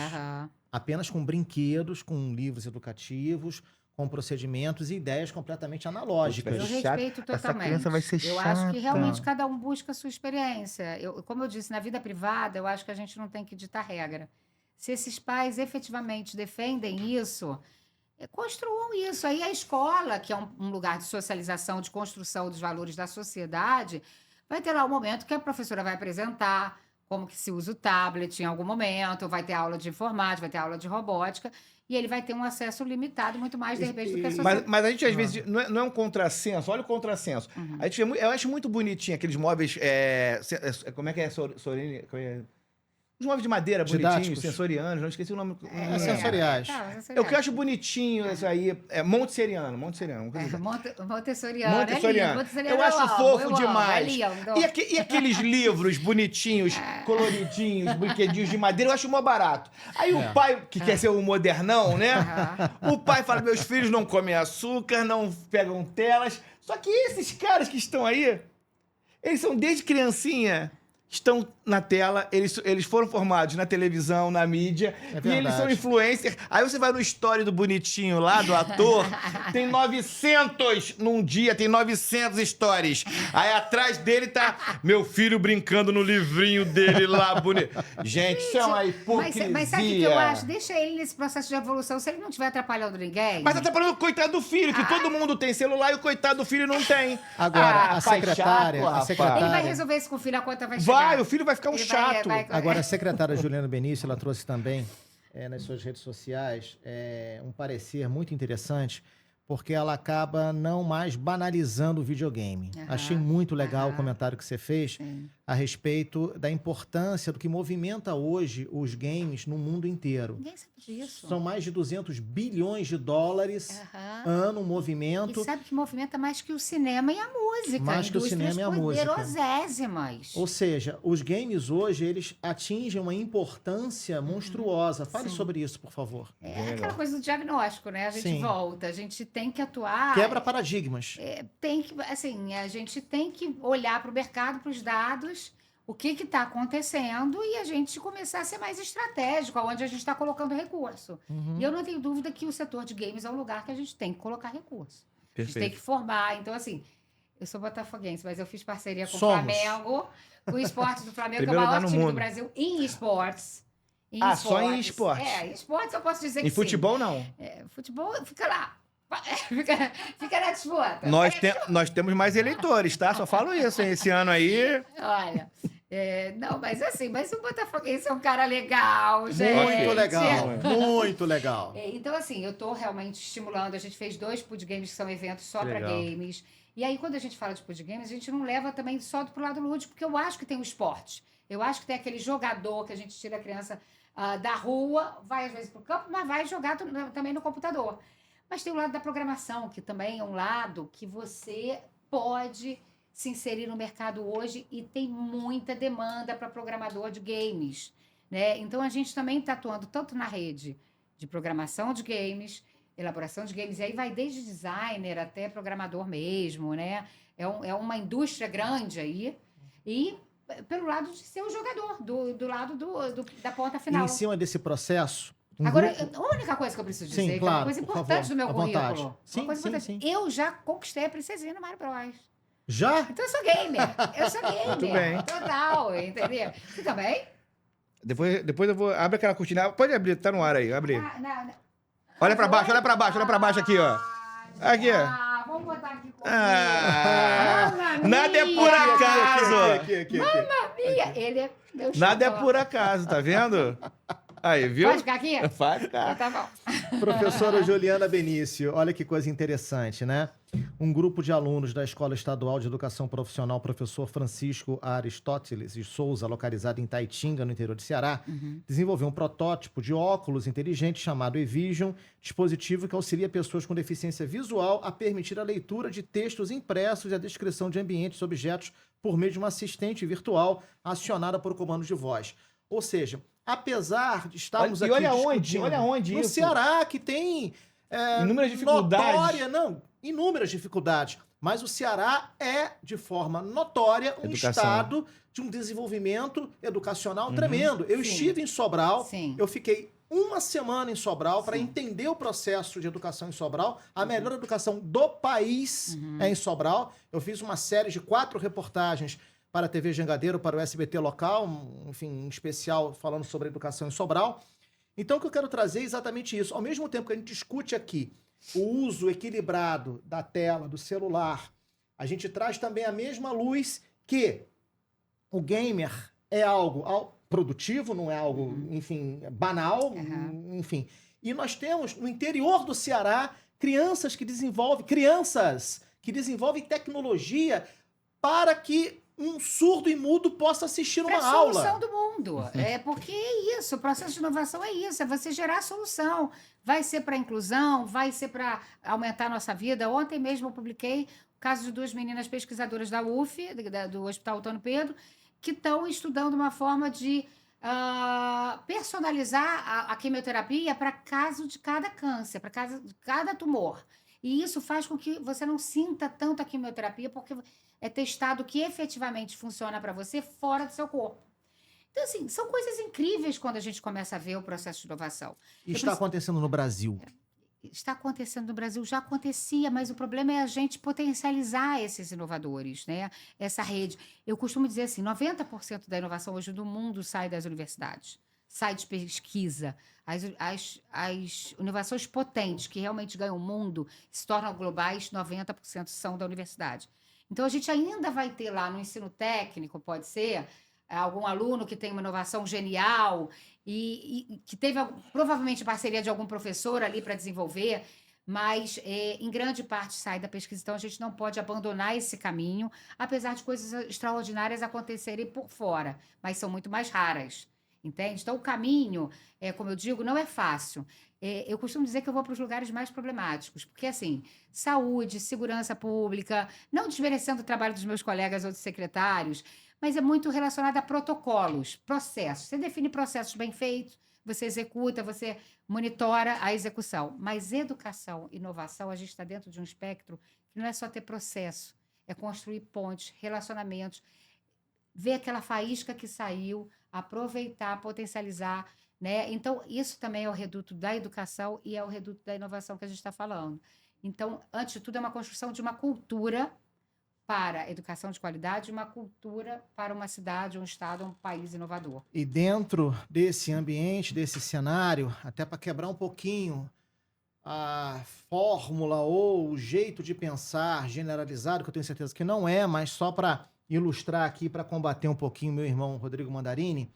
Apenas com brinquedos, com livros educativos, com procedimentos e ideias completamente analógicas. Eu respeito totalmente. Essa criança vai ser chata. Eu acho que realmente cada um busca a sua experiência. Como eu disse, na vida privada, eu acho que a gente não tem que ditar regra. Se esses pais efetivamente defendem isso... construam isso. Aí a escola, que é um lugar de socialização, de construção dos valores da sociedade, vai ter lá um momento que a professora vai apresentar como que se usa o tablet em algum momento, vai ter aula de informática, vai ter aula de robótica, e ele vai ter um acesso limitado muito mais, de repente, do que a sociedade. Mas a gente, às vezes, não é um contrassenso. Olha o contrassenso. Eu acho muito bonitinho aqueles móveis... como é que é? Os móveis de madeira bonitinhos, sensorianos, não esqueci o nome. Sensoriais. O que eu acho bonitinho, isso aí, é montessoriano. Montessoriano. Eu acho fofo demais. E aqueles livros bonitinhos, coloridinhos, brinquedinhos de madeira, eu acho mó barato. Aí o pai, que quer ser o modernão, né? O pai fala, meus filhos não comem açúcar, não pegam telas. Só que esses caras que estão aí, eles são desde criancinha... estão na tela, eles foram formados na televisão, na mídia, e eles são influencers. Aí você vai no story do bonitinho lá, do ator, tem 900 num dia, tem 900 stories. Aí atrás dele tá meu filho brincando no livrinho dele lá, bonito. Gente, isso é uma hipocrisia. Mas sabe o que eu acho? Deixa ele nesse processo de evolução, se ele não estiver atrapalhando ninguém... Mas tá atrapalhando o coitado do filho, que todo mundo tem celular e o coitado do filho não tem. Agora, a secretária... Ele vai resolver isso com o filho, a conta vai chegar. O filho vai ficar um chato. Agora, a secretária Juliana Benício, ela trouxe também, nas suas redes sociais, um parecer muito interessante, porque ela acaba não mais banalizando o videogame. Achei muito legal o comentário que você fez a respeito da importância do que movimenta hoje os games no mundo inteiro. Ninguém sabe disso. São mais de 200 bilhões de dólares ano movimento. E sabe que movimenta mais que o cinema e a música. Mais que o cinema e a música. Poderosésimas. Ou seja, os games hoje, eles atingem uma importância monstruosa. Fale sobre isso, por favor. É aquela coisa do diagnóstico, né? A gente volta, a gente tem que atuar... Quebra paradigmas. A gente tem que olhar para o mercado, para os dados, o que está acontecendo e a gente começar a ser mais estratégico, onde a gente está colocando recurso. E eu não tenho dúvida que o setor de games é um lugar que a gente tem que colocar recurso. Perfeito. A gente tem que formar. Então, assim, eu sou botafoguense, mas eu fiz parceria com o Flamengo. O esporte do Flamengo é o maior time do Brasil em esportes. Só em esportes? Em esportes eu posso dizer que sim. Em futebol, não? Futebol fica lá. Fica na disputa. Nós temos mais eleitores, tá? Só falo isso, hein? Esse ano aí... Olha, não, mas assim, mas o Botafoguense é um cara legal, gente. Muito legal, muito legal. Então, assim, eu tô realmente estimulando. A gente fez 2 Pud Games, que são eventos só para games. E aí, quando a gente fala de Pud Games, a gente não leva também só pro lado lúdico, porque eu acho que tem o esporte. Eu acho que tem aquele jogador que a gente tira a criança da rua, vai às vezes pro campo, mas vai jogar também no computador. Mas tem o lado da programação, que também é um lado que você pode se inserir no mercado hoje e tem muita demanda para programador de games, né? Então, a gente também está atuando tanto na rede de programação de games, elaboração de games, e aí vai desde designer até programador mesmo, né? É uma indústria grande aí, e pelo lado de ser o jogador, do lado da ponta final. E em cima desse processo... Agora, a única coisa que eu preciso dizer, que é uma coisa importante do meu currículo. Sim. Eu já conquistei a princesinha no Mario Bros. Já? Então eu sou gamer. Muito bem. Total, entendeu? Você também? Depois eu vou... Abre aquela cortina. Pode abrir, tá no ar aí. Abre. Não. Olha pra baixo aqui, ó. Aqui, ó. Vamos botar aqui com nada é por acaso. Mamma mia! Ele é meu Nada é por acaso, tá vendo? Aí, viu? Pode ficar aqui? Vai ficar. Então tá bom. Professora Juliana Benício, olha que coisa interessante, né? Um grupo de alunos da Escola Estadual de Educação Profissional Professor Francisco Aristóteles de Souza, localizado em Taitinga, no interior de Ceará, desenvolveu um protótipo de óculos inteligente chamado eVision, dispositivo que auxilia pessoas com deficiência visual a permitir a leitura de textos impressos e a descrição de ambientes e objetos por meio de uma assistente virtual acionada por comando de voz. Ou seja, apesar de estarmos aqui discutindo... Olha onde no isso. Ceará, que tem... inúmeras dificuldades. Inúmeras dificuldades. Mas o Ceará é, de forma notória, um Educação. estado de um desenvolvimento educacional tremendo. Eu estive em Sobral, eu fiquei uma semana em Sobral para entender o processo de educação em Sobral. A melhor educação do país é em Sobral. Eu fiz uma série de 4 reportagens para a TV Jangadeiro, para o SBT local, enfim, um especial falando sobre educação em Sobral. Então, o que eu quero trazer é exatamente isso. Ao mesmo tempo que a gente discute aqui o uso equilibrado da tela, do celular, a gente traz também a mesma luz que o gamer é algo produtivo, não é algo, enfim, banal, enfim. E nós temos, no interior do Ceará, crianças que desenvolvem tecnologia para que um surdo e mudo possa assistir uma aula. Para a solução do mundo. É porque é isso, o processo de inovação é isso, é você gerar a solução. Vai ser para inclusão, vai ser para aumentar a nossa vida. Ontem mesmo eu publiquei o caso de 2 meninas pesquisadoras da UF, do Hospital Otônio Pedro, que estão estudando uma forma de personalizar a quimioterapia para caso de cada câncer, para caso de cada tumor. E isso faz com que você não sinta tanto a quimioterapia, porque é testado que efetivamente funciona para você fora do seu corpo. Então, assim, são coisas incríveis quando a gente começa a ver o processo de inovação. E está acontecendo no Brasil. Está acontecendo no Brasil, já acontecia, mas o problema é a gente potencializar esses inovadores, né? Essa rede. Eu costumo dizer assim, 90% da inovação hoje do mundo sai das universidades, sai de pesquisa. As inovações potentes que realmente ganham o mundo, se tornam globais, 90% são da universidade. Então, a gente ainda vai ter lá no ensino técnico, pode ser, algum aluno que tem uma inovação genial e que teve provavelmente parceria de algum professor ali para desenvolver, mas em grande parte sai da pesquisa. Então, a gente não pode abandonar esse caminho, apesar de coisas extraordinárias acontecerem por fora, mas são muito mais raras, entende? Então, o caminho, como eu digo, não é fácil. Eu costumo dizer que eu vou para os lugares mais problemáticos, porque, assim, saúde, segurança pública, não desmerecendo o trabalho dos meus colegas ou dos secretários, mas é muito relacionado a protocolos, processos. Você define processos bem feitos, você executa, você monitora a execução. Mas educação, inovação, a gente está dentro de um espectro que não é só ter processo, é construir pontes, relacionamentos, ver aquela faísca que saiu, aproveitar, potencializar, né? Então, isso também é o reduto da educação e é o reduto da inovação que a gente está falando. Então, antes de tudo, é uma construção de uma cultura para a educação de qualidade, uma cultura para uma cidade, um estado, um país inovador. E dentro desse ambiente, desse cenário, até para quebrar um pouquinho a fórmula ou o jeito de pensar generalizado, que eu tenho certeza que não é, mas só para ilustrar aqui, para combater um pouquinho meu irmão Rodrigo Mandarini,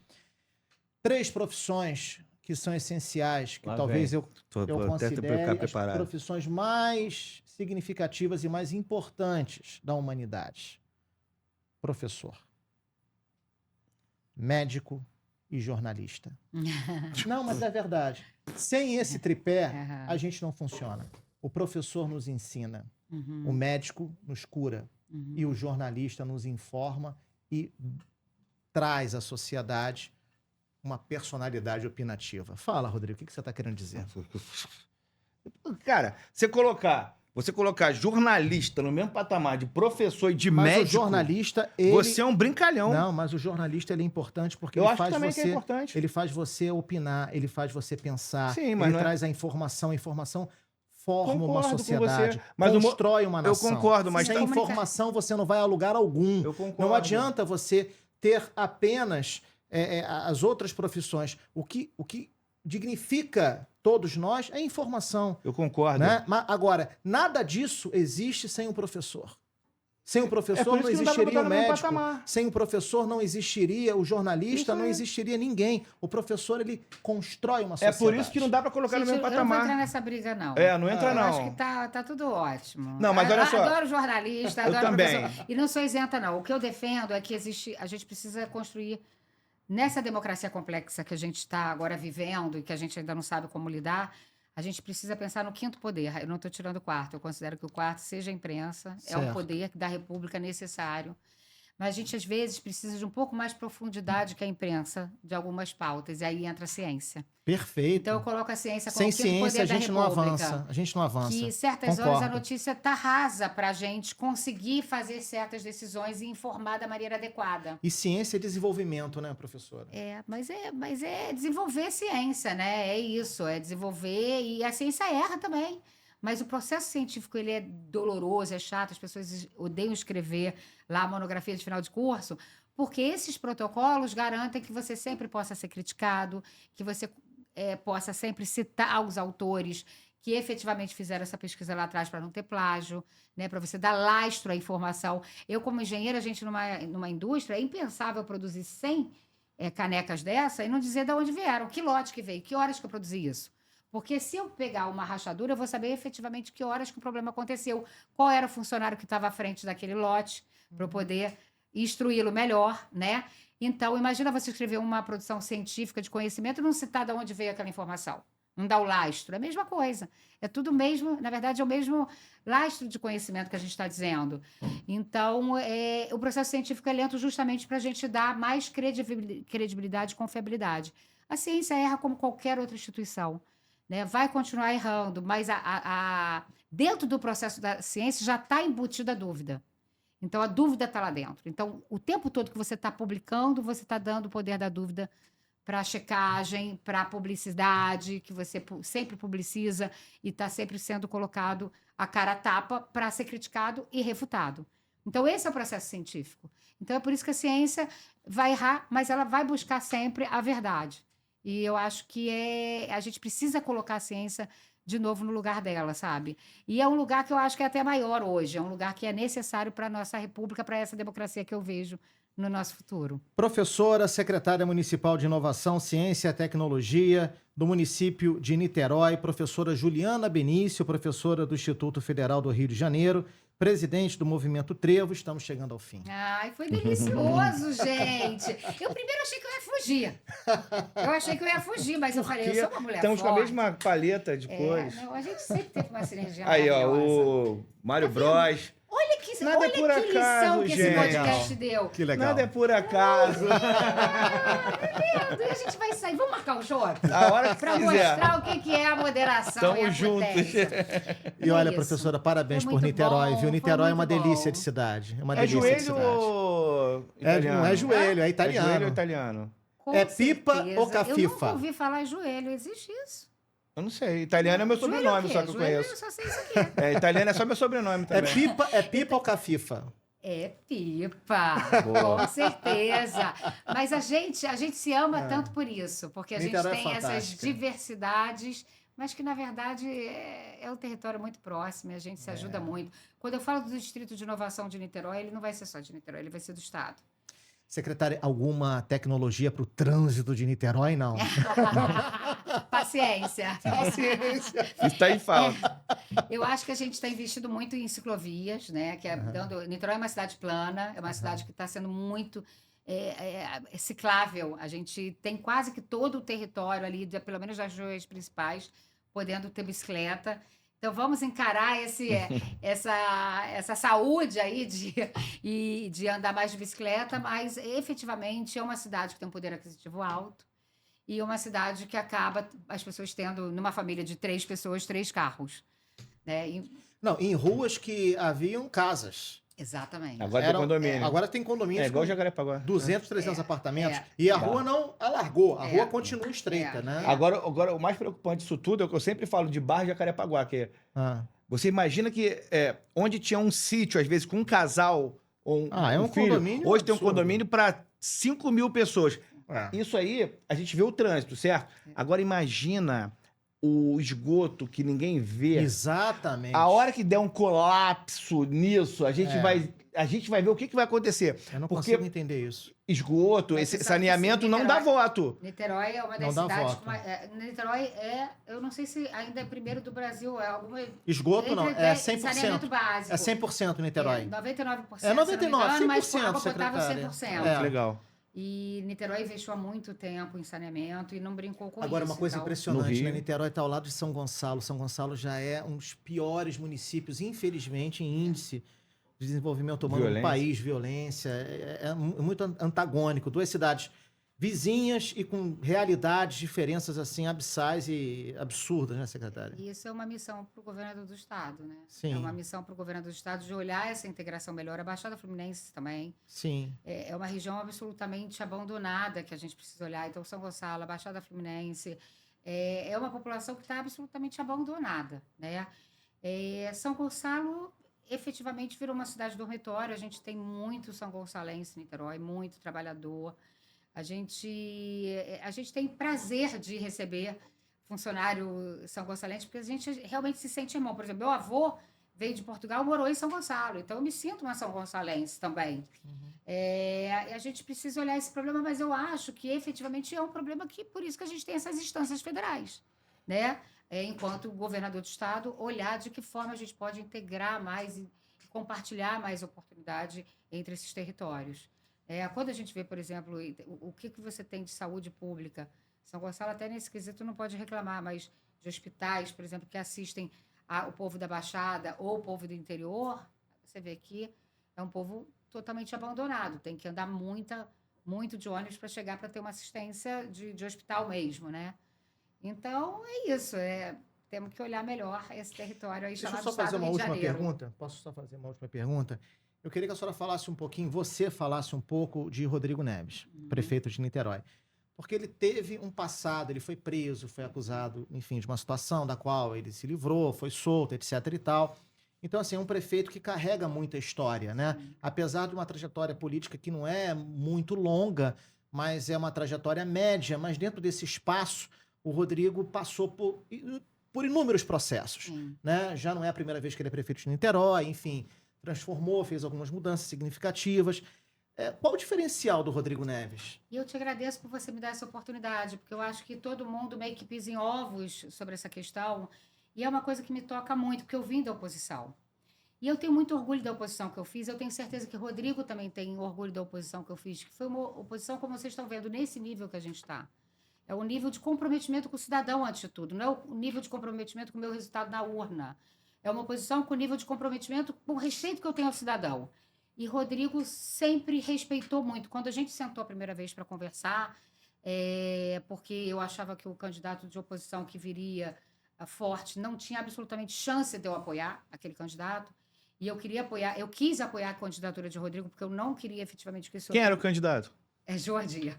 3 profissões que são essenciais, que talvez eu considere as profissões mais significativas e mais importantes da humanidade. Professor, médico e jornalista. Não, mas é verdade. Sem esse tripé, a gente não funciona. O professor nos ensina, o médico nos cura e o jornalista nos informa e traz à sociedade uma personalidade opinativa. Fala, Rodrigo, o que você está querendo dizer? Cara, você colocar jornalista no mesmo patamar de professor e de médico... Mas o jornalista, você é um brincalhão. Não, mas o jornalista, ele é importante porque ele faz você opinar, ele faz você pensar, sim, mas ele traz a informação forma uma sociedade, constrói uma nação. Eu concordo, mas... Sem informação, você não vai a lugar algum. Eu concordo. Não adianta você ter apenas as outras profissões. O que dignifica todos nós é informação. Eu concordo. Né? Mas, agora, nada disso existe sem um professor. Sem o professor não existiria o médico. Patamar. Sem o professor não existiria o jornalista, não existiria ninguém. O professor, ele constrói uma sociedade. É por isso que não dá para colocar no mesmo patamar. Eu não vou entrar nessa briga, não. Não entra, não. Eu acho que tá tudo ótimo. Não, mas olha só. Adoro jornalista, Eu adoro também. professor. E não sou isenta, não. O que eu defendo é que a gente precisa construir, nessa democracia complexa que a gente está agora vivendo e que a gente ainda não sabe como lidar, a gente precisa pensar no quinto poder. Eu não estou tirando o quarto. Eu considero que o quarto seja a imprensa. Certo. É um poder da República necessário. Mas a gente, às vezes, precisa de um pouco mais de profundidade que a imprensa de algumas pautas. E aí entra a ciência. Perfeito. Então, eu coloco a ciência como Sem quinto ciência, poder a gente da não República. avança. A gente não avança. Que certas Concordo. horas a notícia está rasa para a gente conseguir fazer certas decisões e informar da maneira adequada. E ciência é desenvolvimento, né, professora? Mas é desenvolver ciência, né? É isso, é desenvolver e a ciência erra também. Mas o processo científico, ele é doloroso, é chato, as pessoas odeiam escrever lá a monografia de final de curso, porque esses protocolos garantem que você sempre possa ser criticado, que você possa sempre citar os autores que efetivamente fizeram essa pesquisa lá atrás para não ter plágio, né? Para você dar lastro à informação. Eu, como engenheira, a gente numa indústria, é impensável produzir 100 canecas dessa e não dizer de onde vieram, que lote que veio, que horas que eu produzi isso. Porque se eu pegar uma rachadura, eu vou saber efetivamente que horas que o problema aconteceu, qual era o funcionário que estava à frente daquele lote, para eu poder instruí-lo melhor, né? Então, imagina você escrever uma produção científica de conhecimento e não citar de onde veio aquela informação. Não dá o lastro. É a mesma coisa. É tudo mesmo, na verdade, é o mesmo lastro de conhecimento que a gente está dizendo. Então, o processo científico é lento justamente para a gente dar mais credibilidade e confiabilidade. A ciência erra como qualquer outra instituição. Né? Vai continuar errando, mas dentro do processo da ciência já está embutida a dúvida. Então, a dúvida está lá dentro. Então, o tempo todo que você está publicando, você está dando o poder da dúvida para a checagem, para a publicidade, que você sempre publiciza e está sempre sendo colocado a cara a tapa para ser criticado e refutado. Então, esse é o processo científico. Então, é por isso que a ciência vai errar, mas ela vai buscar sempre a verdade. E eu acho que a gente precisa colocar a ciência de novo no lugar dela, sabe? E é um lugar que eu acho que é até maior hoje, é um lugar que é necessário para a nossa república, para essa democracia que eu vejo no nosso futuro. Professora, secretária municipal de Inovação, Ciência e Tecnologia do município de Niterói, professora Juliana Benício, professora do Instituto Federal do Rio de Janeiro, presidente do Movimento Trevo, estamos chegando ao fim. Ai, foi delicioso, gente. Eu primeiro achei que eu ia fugir. Mas eu falei, eu sou uma mulher Estamos forte. com a mesma paleta de cores. Não, a gente sempre teve uma sinergia Aí, ó, maravilhosa. o Mário Bros. Olha que Nada é por lição acaso, que gente. esse podcast deu. Que legal. Nada é por acaso. E a gente vai sair. Vamos marcar um shopping? A hora que Para quiser. mostrar o que é a moderação Tamo e a juntos. potência. E olha, isso. professora, parabéns Foi por muito Niterói, bom, viu? foi Niterói é uma muito delícia bom. de cidade. É uma É delícia de joelho cidade. ou italiano? Não é joelho, é É italiano. joelho ou italiano? Com É pipa certeza. ou cafifa? Eu nunca ouvi falar joelho. Existe isso? Eu não sei. Italiano é meu Joelho sobrenome, o quê? só que eu Joelho, conheço. Eu só sei isso aqui. Italiano é só meu sobrenome também. É pipa ou cafifa? É pipa, Boa. com certeza. Mas a gente se ama tanto por isso, porque a gente Niterói é tem essas fantástica. diversidades, mas que, na verdade, é um território muito próximo e a gente se ajuda muito. Quando eu falo do Distrito de Inovação de Niterói, ele não vai ser só de Niterói, ele vai ser do Estado. Secretária, alguma tecnologia para o trânsito de Niterói? Não. Paciência. Paciência. Isso tá em falta. Eu acho que a gente está investindo muito em ciclovias, né? Que Niterói é uma cidade plana, é uma cidade que está sendo muito ciclável. A gente tem quase que todo o território ali, pelo menos das ruas principais, podendo ter bicicleta. Então, vamos encarar essa saúde aí de andar mais de bicicleta, mas efetivamente é uma cidade que tem um poder aquisitivo alto e uma cidade que acaba as pessoas tendo, numa família de 3 pessoas, 3 carros. Né? Não, em ruas que haviam casas. Exatamente. Agora tem condomínio. Agora tem condomínios É igual com Jacarepaguá. 200, 300 apartamentos. é. E a rua não alargou, a É. rua continua estreita, É. né? Agora, o mais preocupante disso tudo é o que eu sempre falo de Barra de Jacarepaguá, que Ah. você imagina que onde tinha um sítio, às vezes, com um casal ou É um filho, condomínio hoje tem um absurdo. condomínio para 5.000 pessoas. É. Isso aí, a gente vê o trânsito, certo? Agora imagina o esgoto que ninguém vê. Exatamente. A hora que der um colapso nisso, a gente vai ver o que vai acontecer. Eu não Porque consigo entender isso. esgoto, Mas esse você sabe que, saneamento assim, não dá voto. Niterói é uma Não das dá cidades voto. Niterói eu não sei se ainda é primeiro do Brasil, é alguma... Esgoto não, é 100%. Saneamento básico. É 100% Niterói. 99%, É 99%, se não me engano, mas 100%, água potável secretária. 100%. É. Legal. E Niterói investiu há muito tempo em saneamento e não brincou com Agora, isso. uma coisa então... No impressionante, Rio. né? Niterói está ao lado de São Gonçalo. São Gonçalo já é um dos piores municípios, infelizmente, em índice de desenvolvimento humano do Violência. país, violência. É muito antagônico. Duas cidades vizinhas e com realidades, diferenças assim abissais e absurdas, né, secretária? E isso é uma missão para o governador do estado, né? Sim. É uma missão para o governador do estado de olhar essa integração melhor. A Baixada Fluminense também. Sim. É uma região absolutamente abandonada que a gente precisa olhar. Então, São Gonçalo, a Baixada Fluminense, é uma população que está absolutamente abandonada, né? São Gonçalo efetivamente virou uma cidade dormitório. A gente tem muito são gonçalense em Niterói, muito trabalhador. A gente tem prazer de receber funcionário são gonçalense, porque a gente realmente se sente irmão. Por exemplo, meu avô veio de Portugal, morou em São Gonçalo, então eu me sinto uma são gonçalense também. A gente precisa olhar esse problema, mas eu acho que efetivamente é um problema que, por isso que a gente tem essas instâncias federais, né? Enquanto governador do estado, olhar de que forma a gente pode integrar mais e compartilhar mais oportunidade entre esses territórios. Quando a gente vê, por exemplo, o que você tem de saúde pública, São Gonçalo até nesse quesito não pode reclamar, mas de hospitais, por exemplo, que assistem o povo da Baixada ou o povo do interior, você vê que é um povo totalmente abandonado, tem que andar muito de ônibus para chegar para ter uma assistência de hospital mesmo, né? Então, é isso, temos que olhar melhor esse território aí Deixa eu chamado só Estado fazer do uma Rio de última Janeiro. pergunta? Posso só fazer uma última pergunta? Eu queria que a senhora falasse um pouquinho, você falasse um pouco de Rodrigo Neves, prefeito de Niterói. Porque ele teve um passado, ele foi preso, foi acusado, enfim, de uma situação da qual ele se livrou, foi solto, etc e tal. Então, assim, é um prefeito que carrega muita história, né? Apesar de uma trajetória política que não é muito longa, mas é uma trajetória média, mas dentro desse espaço, o Rodrigo passou por inúmeros processos, né? Já não é a primeira vez que ele é prefeito de Niterói, enfim, transformou, fez algumas mudanças significativas. Qual o diferencial do Rodrigo Neves? E eu te agradeço por você me dar essa oportunidade, porque eu acho que todo mundo meio que pisa em ovos sobre essa questão, e é uma coisa que me toca muito, porque eu vim da oposição. E eu tenho muito orgulho da oposição que eu fiz, eu tenho certeza que o Rodrigo também tem orgulho da oposição que eu fiz, que foi uma oposição, como vocês estão vendo, nesse nível que a gente está. É o nível de comprometimento com o cidadão, antes de tudo, não é o nível de comprometimento com o meu resultado na urna. É uma oposição com o nível de comprometimento com o respeito que eu tenho ao cidadão. E Rodrigo sempre respeitou muito. Quando a gente sentou a primeira vez para conversar, porque eu achava que o candidato de oposição que viria forte não tinha absolutamente chance de eu apoiar aquele candidato, e eu quis apoiar a candidatura de Rodrigo, porque eu não queria efetivamente que isso... Quem era o candidato? Jordi.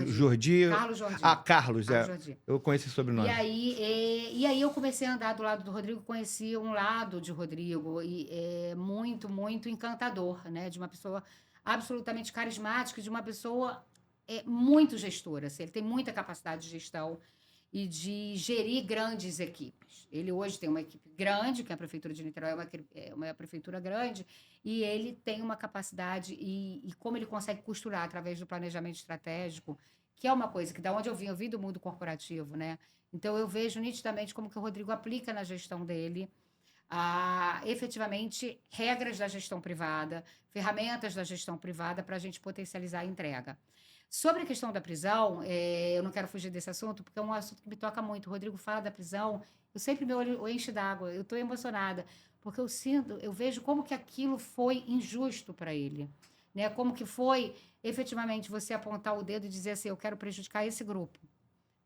Jordi. Carlos Jordi. Carlos Jordi. Eu conheci esse sobrenome. E aí eu comecei a andar do lado do Rodrigo, conheci um lado de Rodrigo, e muito, muito encantador, né? De uma pessoa absolutamente carismática, de uma pessoa muito gestora. Assim, ele tem muita capacidade de gestão e de gerir grandes equipes. Ele hoje tem uma equipe grande, que é a Prefeitura de Niterói, é uma prefeitura grande, e ele tem uma capacidade, e como ele consegue costurar através do planejamento estratégico, que é uma coisa que, da onde eu vim do mundo corporativo, né? Então, eu vejo nitidamente como que o Rodrigo aplica na gestão dele, efetivamente, regras da gestão privada, ferramentas da gestão privada para a gente potencializar a entrega. Sobre a questão da prisão, eu não quero fugir desse assunto, porque é um assunto que me toca muito. O Rodrigo fala da prisão, eu sempre meu olho enche d'água, eu estou emocionada, porque eu vejo como que aquilo foi injusto para ele, né? Como que foi, efetivamente, você apontar o dedo e dizer assim, eu quero prejudicar esse grupo,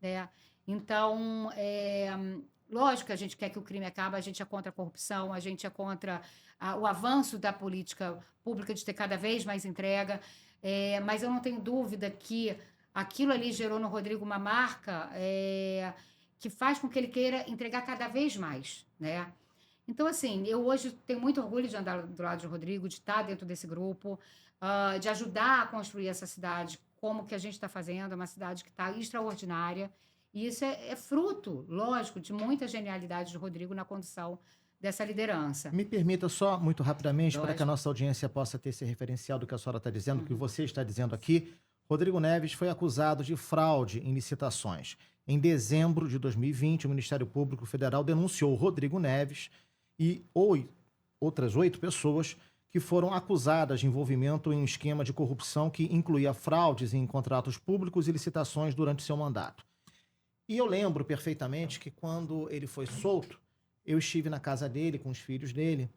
né? Então, lógico que a gente quer que o crime acabe, a gente é contra a corrupção, a gente é contra o avanço da política pública de ter cada vez mais entrega, mas eu não tenho dúvida que aquilo ali gerou no Rodrigo uma marca que faz com que ele queira entregar cada vez mais, né? Então, assim, eu hoje tenho muito orgulho de andar do lado de Rodrigo, de estar dentro desse grupo, de ajudar a construir essa cidade, como que a gente está fazendo, é uma cidade que está extraordinária, E isso é fruto, lógico, de muita genialidade de Rodrigo na condução dessa liderança. Me permita só, muito rapidamente, para Lógico. que a nossa audiência possa ter esse referencial do que a senhora está dizendo, do que você está dizendo aqui. Rodrigo Neves foi acusado de fraude em licitações. Em dezembro de 2020, o Ministério Público Federal denunciou Rodrigo Neves e outras 8 pessoas que foram acusadas de envolvimento em um esquema de corrupção que incluía fraudes em contratos públicos e licitações durante seu mandato. E eu lembro perfeitamente que quando ele foi solto, eu estive na casa dele com os filhos dele,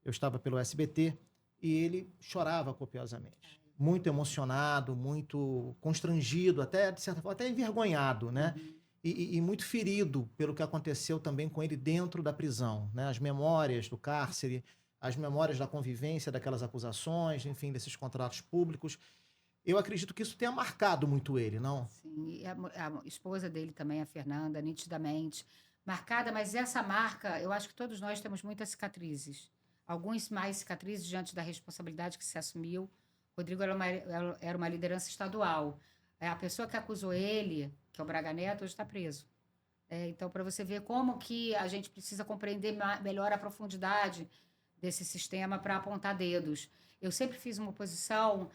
eu estava pelo SBT e ele chorava copiosamente. Muito emocionado, muito constrangido, até, de certa forma, até envergonhado, né? E muito ferido pelo que aconteceu também com ele dentro da prisão, né? As memórias do cárcere, as memórias da convivência daquelas acusações, enfim, desses contratos públicos. Eu acredito que isso tenha marcado muito ele, não? Sim, e a esposa dele também, a Fernanda, nitidamente marcada, mas essa marca, eu acho que todos nós temos muitas cicatrizes. Alguns mais cicatrizes diante da responsabilidade que se assumiu. Rodrigo era uma liderança estadual. A pessoa que acusou ele, que é o Braga Neto, hoje está preso. Então, para você ver como que a gente precisa compreender melhor a profundidade desse sistema para apontar dedos. Eu sempre fiz uma oposição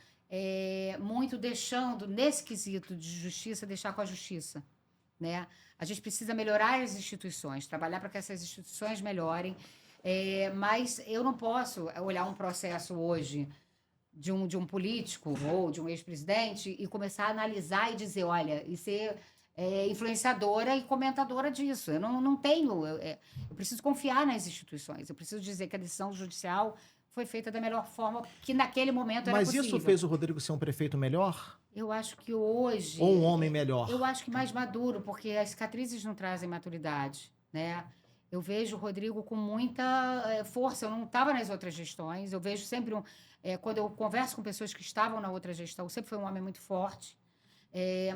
muito deixando, nesse quesito de justiça, deixar com a justiça. Né? A gente precisa melhorar as instituições, trabalhar para que essas instituições melhorem, mas eu não posso olhar um processo hoje de um político ou de um ex-presidente e começar a analisar e dizer, olha, e ser influenciadora e comentadora disso. Eu não tenho... Eu preciso confiar nas instituições. Eu preciso dizer que a decisão judicial foi feita da melhor forma que naquele momento era possível. Mas isso fez o Rodrigo ser um prefeito melhor? Eu acho que hoje... Ou um homem melhor? Eu acho que mais maduro, porque as cicatrizes não trazem maturidade, né? Eu vejo o Rodrigo com muita força. Eu não estava nas outras gestões. Eu vejo sempre... quando eu converso com pessoas que estavam na outra gestão, sempre foi um homem muito forte.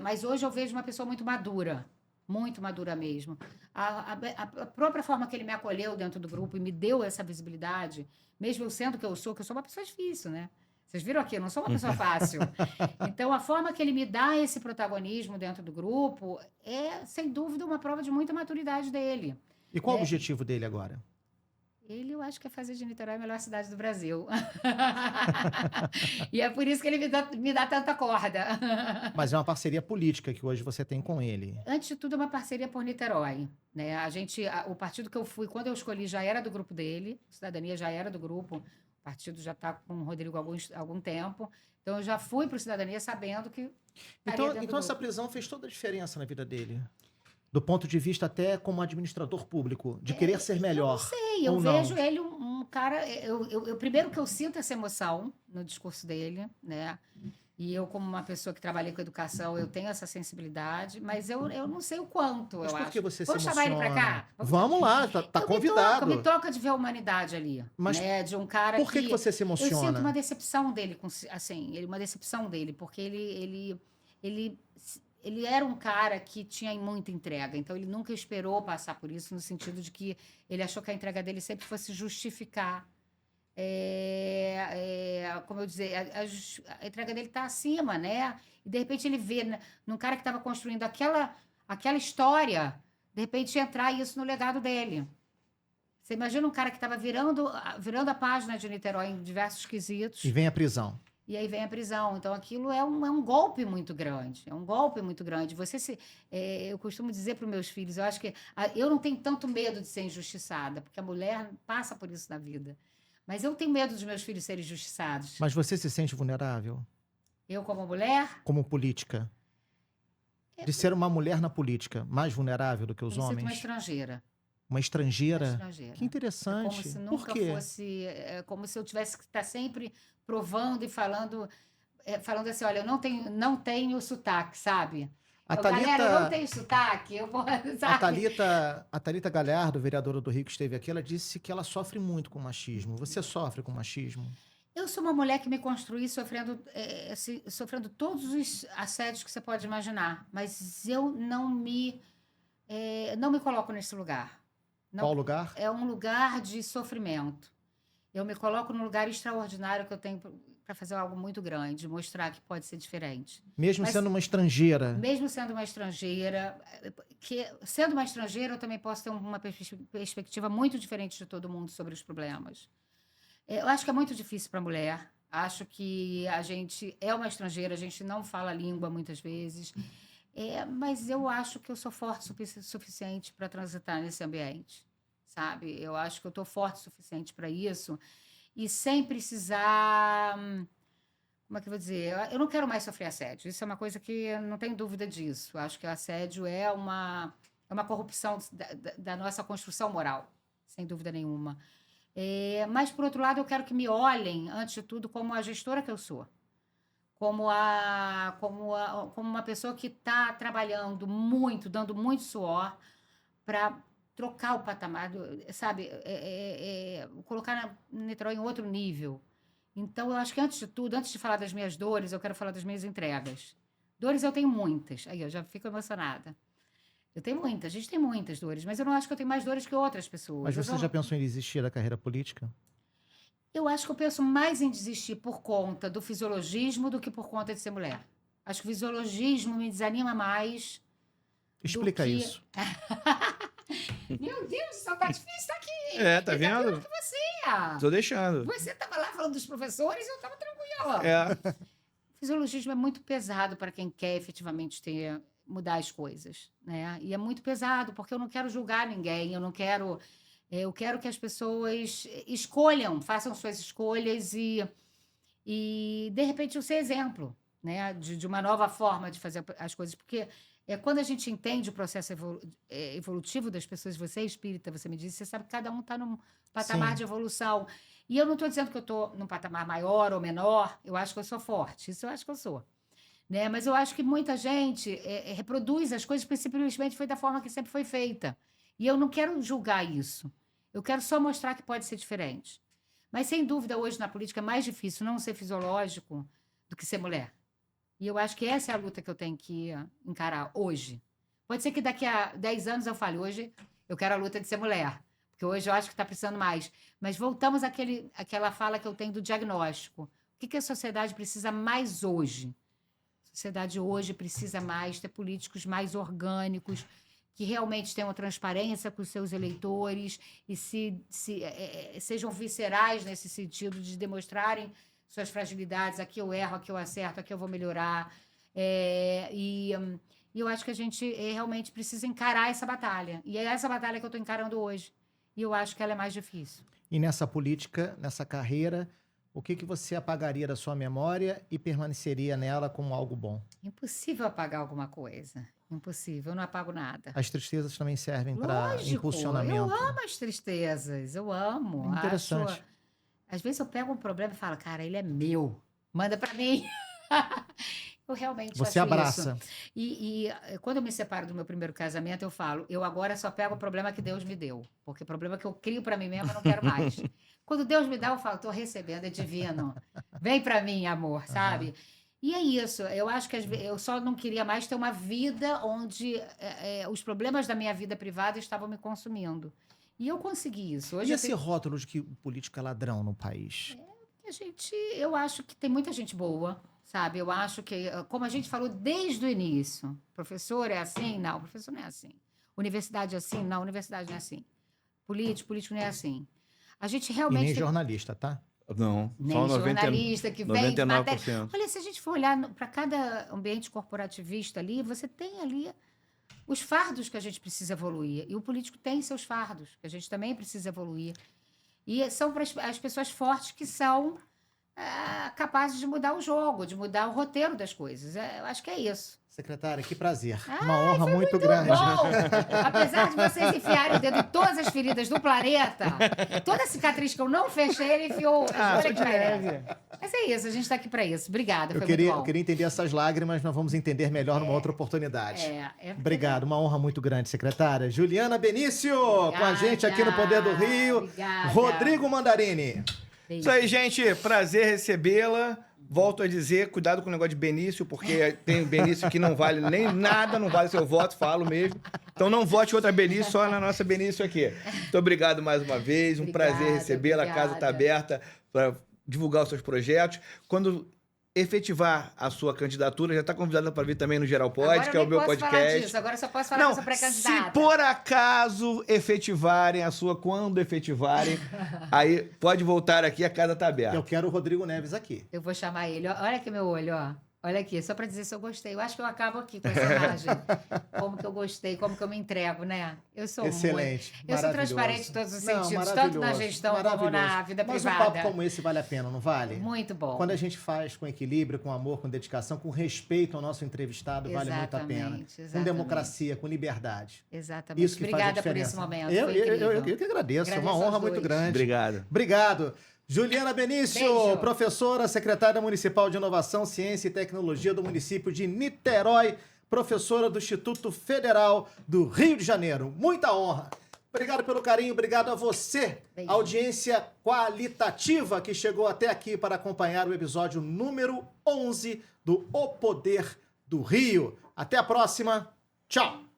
Mas hoje eu vejo uma pessoa muito madura mesmo. A própria forma que ele me acolheu dentro do grupo e me deu essa visibilidade, mesmo eu sendo que eu sou uma pessoa difícil, né? Vocês viram aqui, eu não sou uma pessoa fácil. Então, a forma que ele me dá esse protagonismo dentro do grupo é, sem dúvida, uma prova de muita maturidade dele. E qual o objetivo dele agora? Ele, eu acho que é fazer de Niterói a melhor cidade do Brasil. E é por isso que ele me dá tanta corda. Mas é uma parceria política que hoje você tem com ele. Antes de tudo, é uma parceria por Niterói. Né? O partido que eu fui, quando eu escolhi, já era do grupo dele. Cidadania já era do grupo. O partido já está com o Rodrigo há algum tempo. Então, eu já fui para o Cidadania sabendo que... Então essa prisão fez toda a diferença na vida dele? Do ponto de vista até como administrador público, de querer ser melhor. Eu não sei, eu vejo ele um cara... primeiro que eu sinto essa emoção no discurso dele, né? E eu, como uma pessoa que trabalhei com educação, eu tenho essa sensibilidade, mas eu não sei o quanto, mas eu por acho. que você Vamos se chamar ele emociona? pra cá? Vamos lá, tá convidado. Me toca de ver a humanidade ali, mas né? De um cara por que você se emociona? Eu sinto uma decepção dele, uma decepção dele, porque ele era um cara que tinha muita entrega, então ele nunca esperou passar por isso, no sentido de que ele achou que a entrega dele sempre fosse justificar. Como eu dizer, a entrega dele está acima, né? E de repente ele vê num cara que estava construindo aquela história, de repente entrar isso no legado dele. Você imagina um cara que estava virando a página de Niterói em diversos quesitos. E vem a prisão. E aí vem a prisão. Então, aquilo é um golpe muito grande. É um golpe muito grande. Eu costumo dizer para os meus filhos, eu acho que eu não tenho tanto medo de ser injustiçada, porque a mulher passa por isso na vida. Mas eu tenho medo dos meus filhos serem injustiçados. Mas você se sente vulnerável? Eu, como mulher? Como política? De ser uma mulher na política, mais vulnerável do que os homens? Uma estrangeira. Uma estrangeira? Uma estrangeira. Que interessante. Como se nunca fosse... como se eu tivesse que estar sempre provando e falando assim, olha, eu não tenho sotaque, sabe? Galera, eu não tenho sotaque, eu vou... Sabe? A Thalita Galhardo, vereadora do Rio, que esteve aqui, ela disse que ela sofre muito com machismo. Você sofre com machismo? Eu sou uma mulher que me construí sofrendo todos os assédios que você pode imaginar, mas eu não me coloco nesse lugar. Qual lugar? É um lugar de sofrimento. Eu me coloco num lugar extraordinário que eu tenho fazer algo muito grande, mostrar que pode ser diferente. Mesmo sendo uma estrangeira. Mesmo sendo uma estrangeira, sendo uma estrangeira, eu também posso ter uma perspectiva muito diferente de todo mundo sobre os problemas. Eu acho que é muito difícil para a mulher. Acho que a gente é uma estrangeira, a gente não fala a língua muitas vezes. Mas eu acho que eu sou forte o suficiente para transitar nesse ambiente, sabe? Eu acho que eu estou forte o suficiente para isso. E sem precisar... Como é que eu vou dizer? Eu não quero mais sofrer assédio. Isso é uma coisa que eu não tenho dúvida disso. Eu acho que o assédio é uma corrupção da nossa construção moral, sem dúvida nenhuma. Mas, por outro lado, eu quero que me olhem, antes de tudo, como a gestora que eu sou. Como uma pessoa que está trabalhando muito, dando muito suor para trocar o patamar, sabe? Colocar Niterói em outro nível. Então, eu acho que, antes de tudo, antes de falar das minhas dores, eu quero falar das minhas entregas. Dores eu tenho muitas. Aí, eu já fico emocionada. Eu tenho muitas, a gente tem muitas dores, mas eu não acho que eu tenho mais dores que outras pessoas. Mas você já pensou em desistir da carreira política? Eu acho que eu penso mais em desistir por conta do fisiologismo do que por conta de ser mulher. Acho que o fisiologismo me desanima mais. Explica isso. Meu Deus, só tá difícil estar aqui. Tá vendo? Tá que você. Tô deixando. Você tava lá falando dos professores e eu tava tranquila. O fisiologismo é muito pesado para quem quer efetivamente mudar as coisas, né? E é muito pesado, porque eu não quero julgar ninguém, eu quero que as pessoas escolham, façam suas escolhas e de repente, eu ser exemplo, né? De uma nova forma de fazer as coisas, porque quando a gente entende o processo evolutivo das pessoas, você é espírita, você me disse, você sabe que cada um está num patamar de evolução. E eu não estou dizendo que eu estou num patamar maior ou menor, eu acho que eu sou forte, isso eu acho que eu sou. Né? Mas eu acho que muita gente reproduz as coisas porque simplesmente foi da forma que sempre foi feita. E eu não quero julgar isso. Eu quero só mostrar que pode ser diferente. Mas, sem dúvida, hoje na política é mais difícil não ser fisiológico do que ser mulher. E eu acho que essa é a luta que eu tenho que encarar hoje. Pode ser que daqui a 10 anos eu fale, hoje eu quero a luta de ser mulher. Porque hoje eu acho que está precisando mais. Mas voltamos àquela fala que eu tenho do diagnóstico. O que a sociedade precisa mais hoje? A sociedade hoje precisa mais ter políticos mais orgânicos, que realmente tenham transparência com os seus eleitores e sejam viscerais nesse sentido de demonstrarem suas fragilidades. Aqui eu erro, aqui eu acerto, aqui eu vou melhorar. E eu acho que a gente realmente precisa encarar essa batalha. E é essa batalha que eu estou encarando hoje. E eu acho que ela é mais difícil. E nessa política, nessa carreira, o que você apagaria da sua memória e permaneceria nela como algo bom? Impossível apagar alguma coisa. Impossível, eu não apago nada. As tristezas também servem para impulsionamento. Eu amo as tristezas, eu amo. Interessante. Às vezes eu pego um problema e falo, cara, ele é meu, manda para mim. Eu realmente Você acho abraça. isso. E quando eu me separo do meu primeiro casamento, eu falo, eu agora só pego o problema que Deus me deu. Porque o problema que eu crio para mim mesmo, eu não quero mais. Quando Deus me dá, eu falo, estou recebendo, é divino. Vem para mim, amor, sabe? E é isso. Eu acho que eu só não queria mais ter uma vida onde os problemas da minha vida privada estavam me consumindo. E eu consegui isso. Hoje e esse rótulo de que o político é ladrão no país? Eu acho que tem muita gente boa, sabe? Eu acho que, como a gente falou desde o início, professor é assim? Não, professor não é assim. Universidade é assim? Não, universidade não é assim. Político não é assim. A gente realmente... E nem jornalista, tá? Não, nem só jornalista que vem de 99%. matéria. Olha, se a gente for olhar para cada ambiente corporativista ali, você tem ali os fardos que a gente precisa evoluir. E o político tem seus fardos, que a gente também precisa evoluir. E são para as pessoas fortes que são capazes de mudar o jogo, de mudar o roteiro das coisas. Eu acho que é isso. Secretária, que prazer. Uma honra muito grande. Bom. Apesar de vocês enfiarem o dedo em todas as feridas do planeta, toda a cicatriz que eu não fechei, ele enfiou. Olha que merece. Mas é isso, a gente está aqui para isso. Obrigada, foi muito bom. Eu queria entender essas lágrimas, nós vamos entender melhor numa outra oportunidade. Obrigado, uma honra muito grande, secretária. Juliana Benício, com a gente aqui no Poder do Rio. Obrigada. Rodrigo Mandarini. Beijo. Isso aí, gente. Prazer recebê-la. Volto a dizer, cuidado com o negócio de Benício, porque tem Benício que não vale nem nada, não vale seu voto, falo mesmo. Então não vote outra Benício, só na nossa Benício aqui. Muito obrigado mais uma vez, um prazer recebê-la, a casa está aberta para divulgar os seus projetos. Quando efetivar a sua candidatura, já está convidada para vir também no Geral Pode, Agora que é o meu falar podcast. disso. Agora eu só posso falar que eu sou pré-candidata. Se por acaso efetivarem a sua, quando efetivarem, aí pode voltar aqui, a casa está aberta. Eu quero o Rodrigo Neves aqui. Eu vou chamar ele. Olha aqui meu olho, ó. Olha aqui, só para dizer se eu gostei. Eu acho que eu acabo aqui com essa imagem. Como que eu gostei, como que eu me entrego, né? Eu sou excelente. Eu sou transparente em todos os sentidos, tanto na gestão como na vida privada. Mas um papo como esse vale a pena, não vale? Muito bom. Quando a gente faz com equilíbrio, com amor, com dedicação, com respeito ao nosso entrevistado, vale muito a pena. Exatamente. Com democracia, com liberdade. Exatamente. Isso que Obrigada faz a por esse diferença. momento. Eu que agradeço. É uma honra muito grande. Obrigado. Obrigado. Juliana Benício, Beijo. professora, secretária municipal de Inovação, Ciência e Tecnologia do município de Niterói, professora do Instituto Federal do Rio de Janeiro. Muita honra. Obrigado pelo carinho, obrigado a você, Beijo. audiência qualitativa que chegou até aqui para acompanhar o episódio número 11 do O Poder do Rio. Até a próxima. Tchau.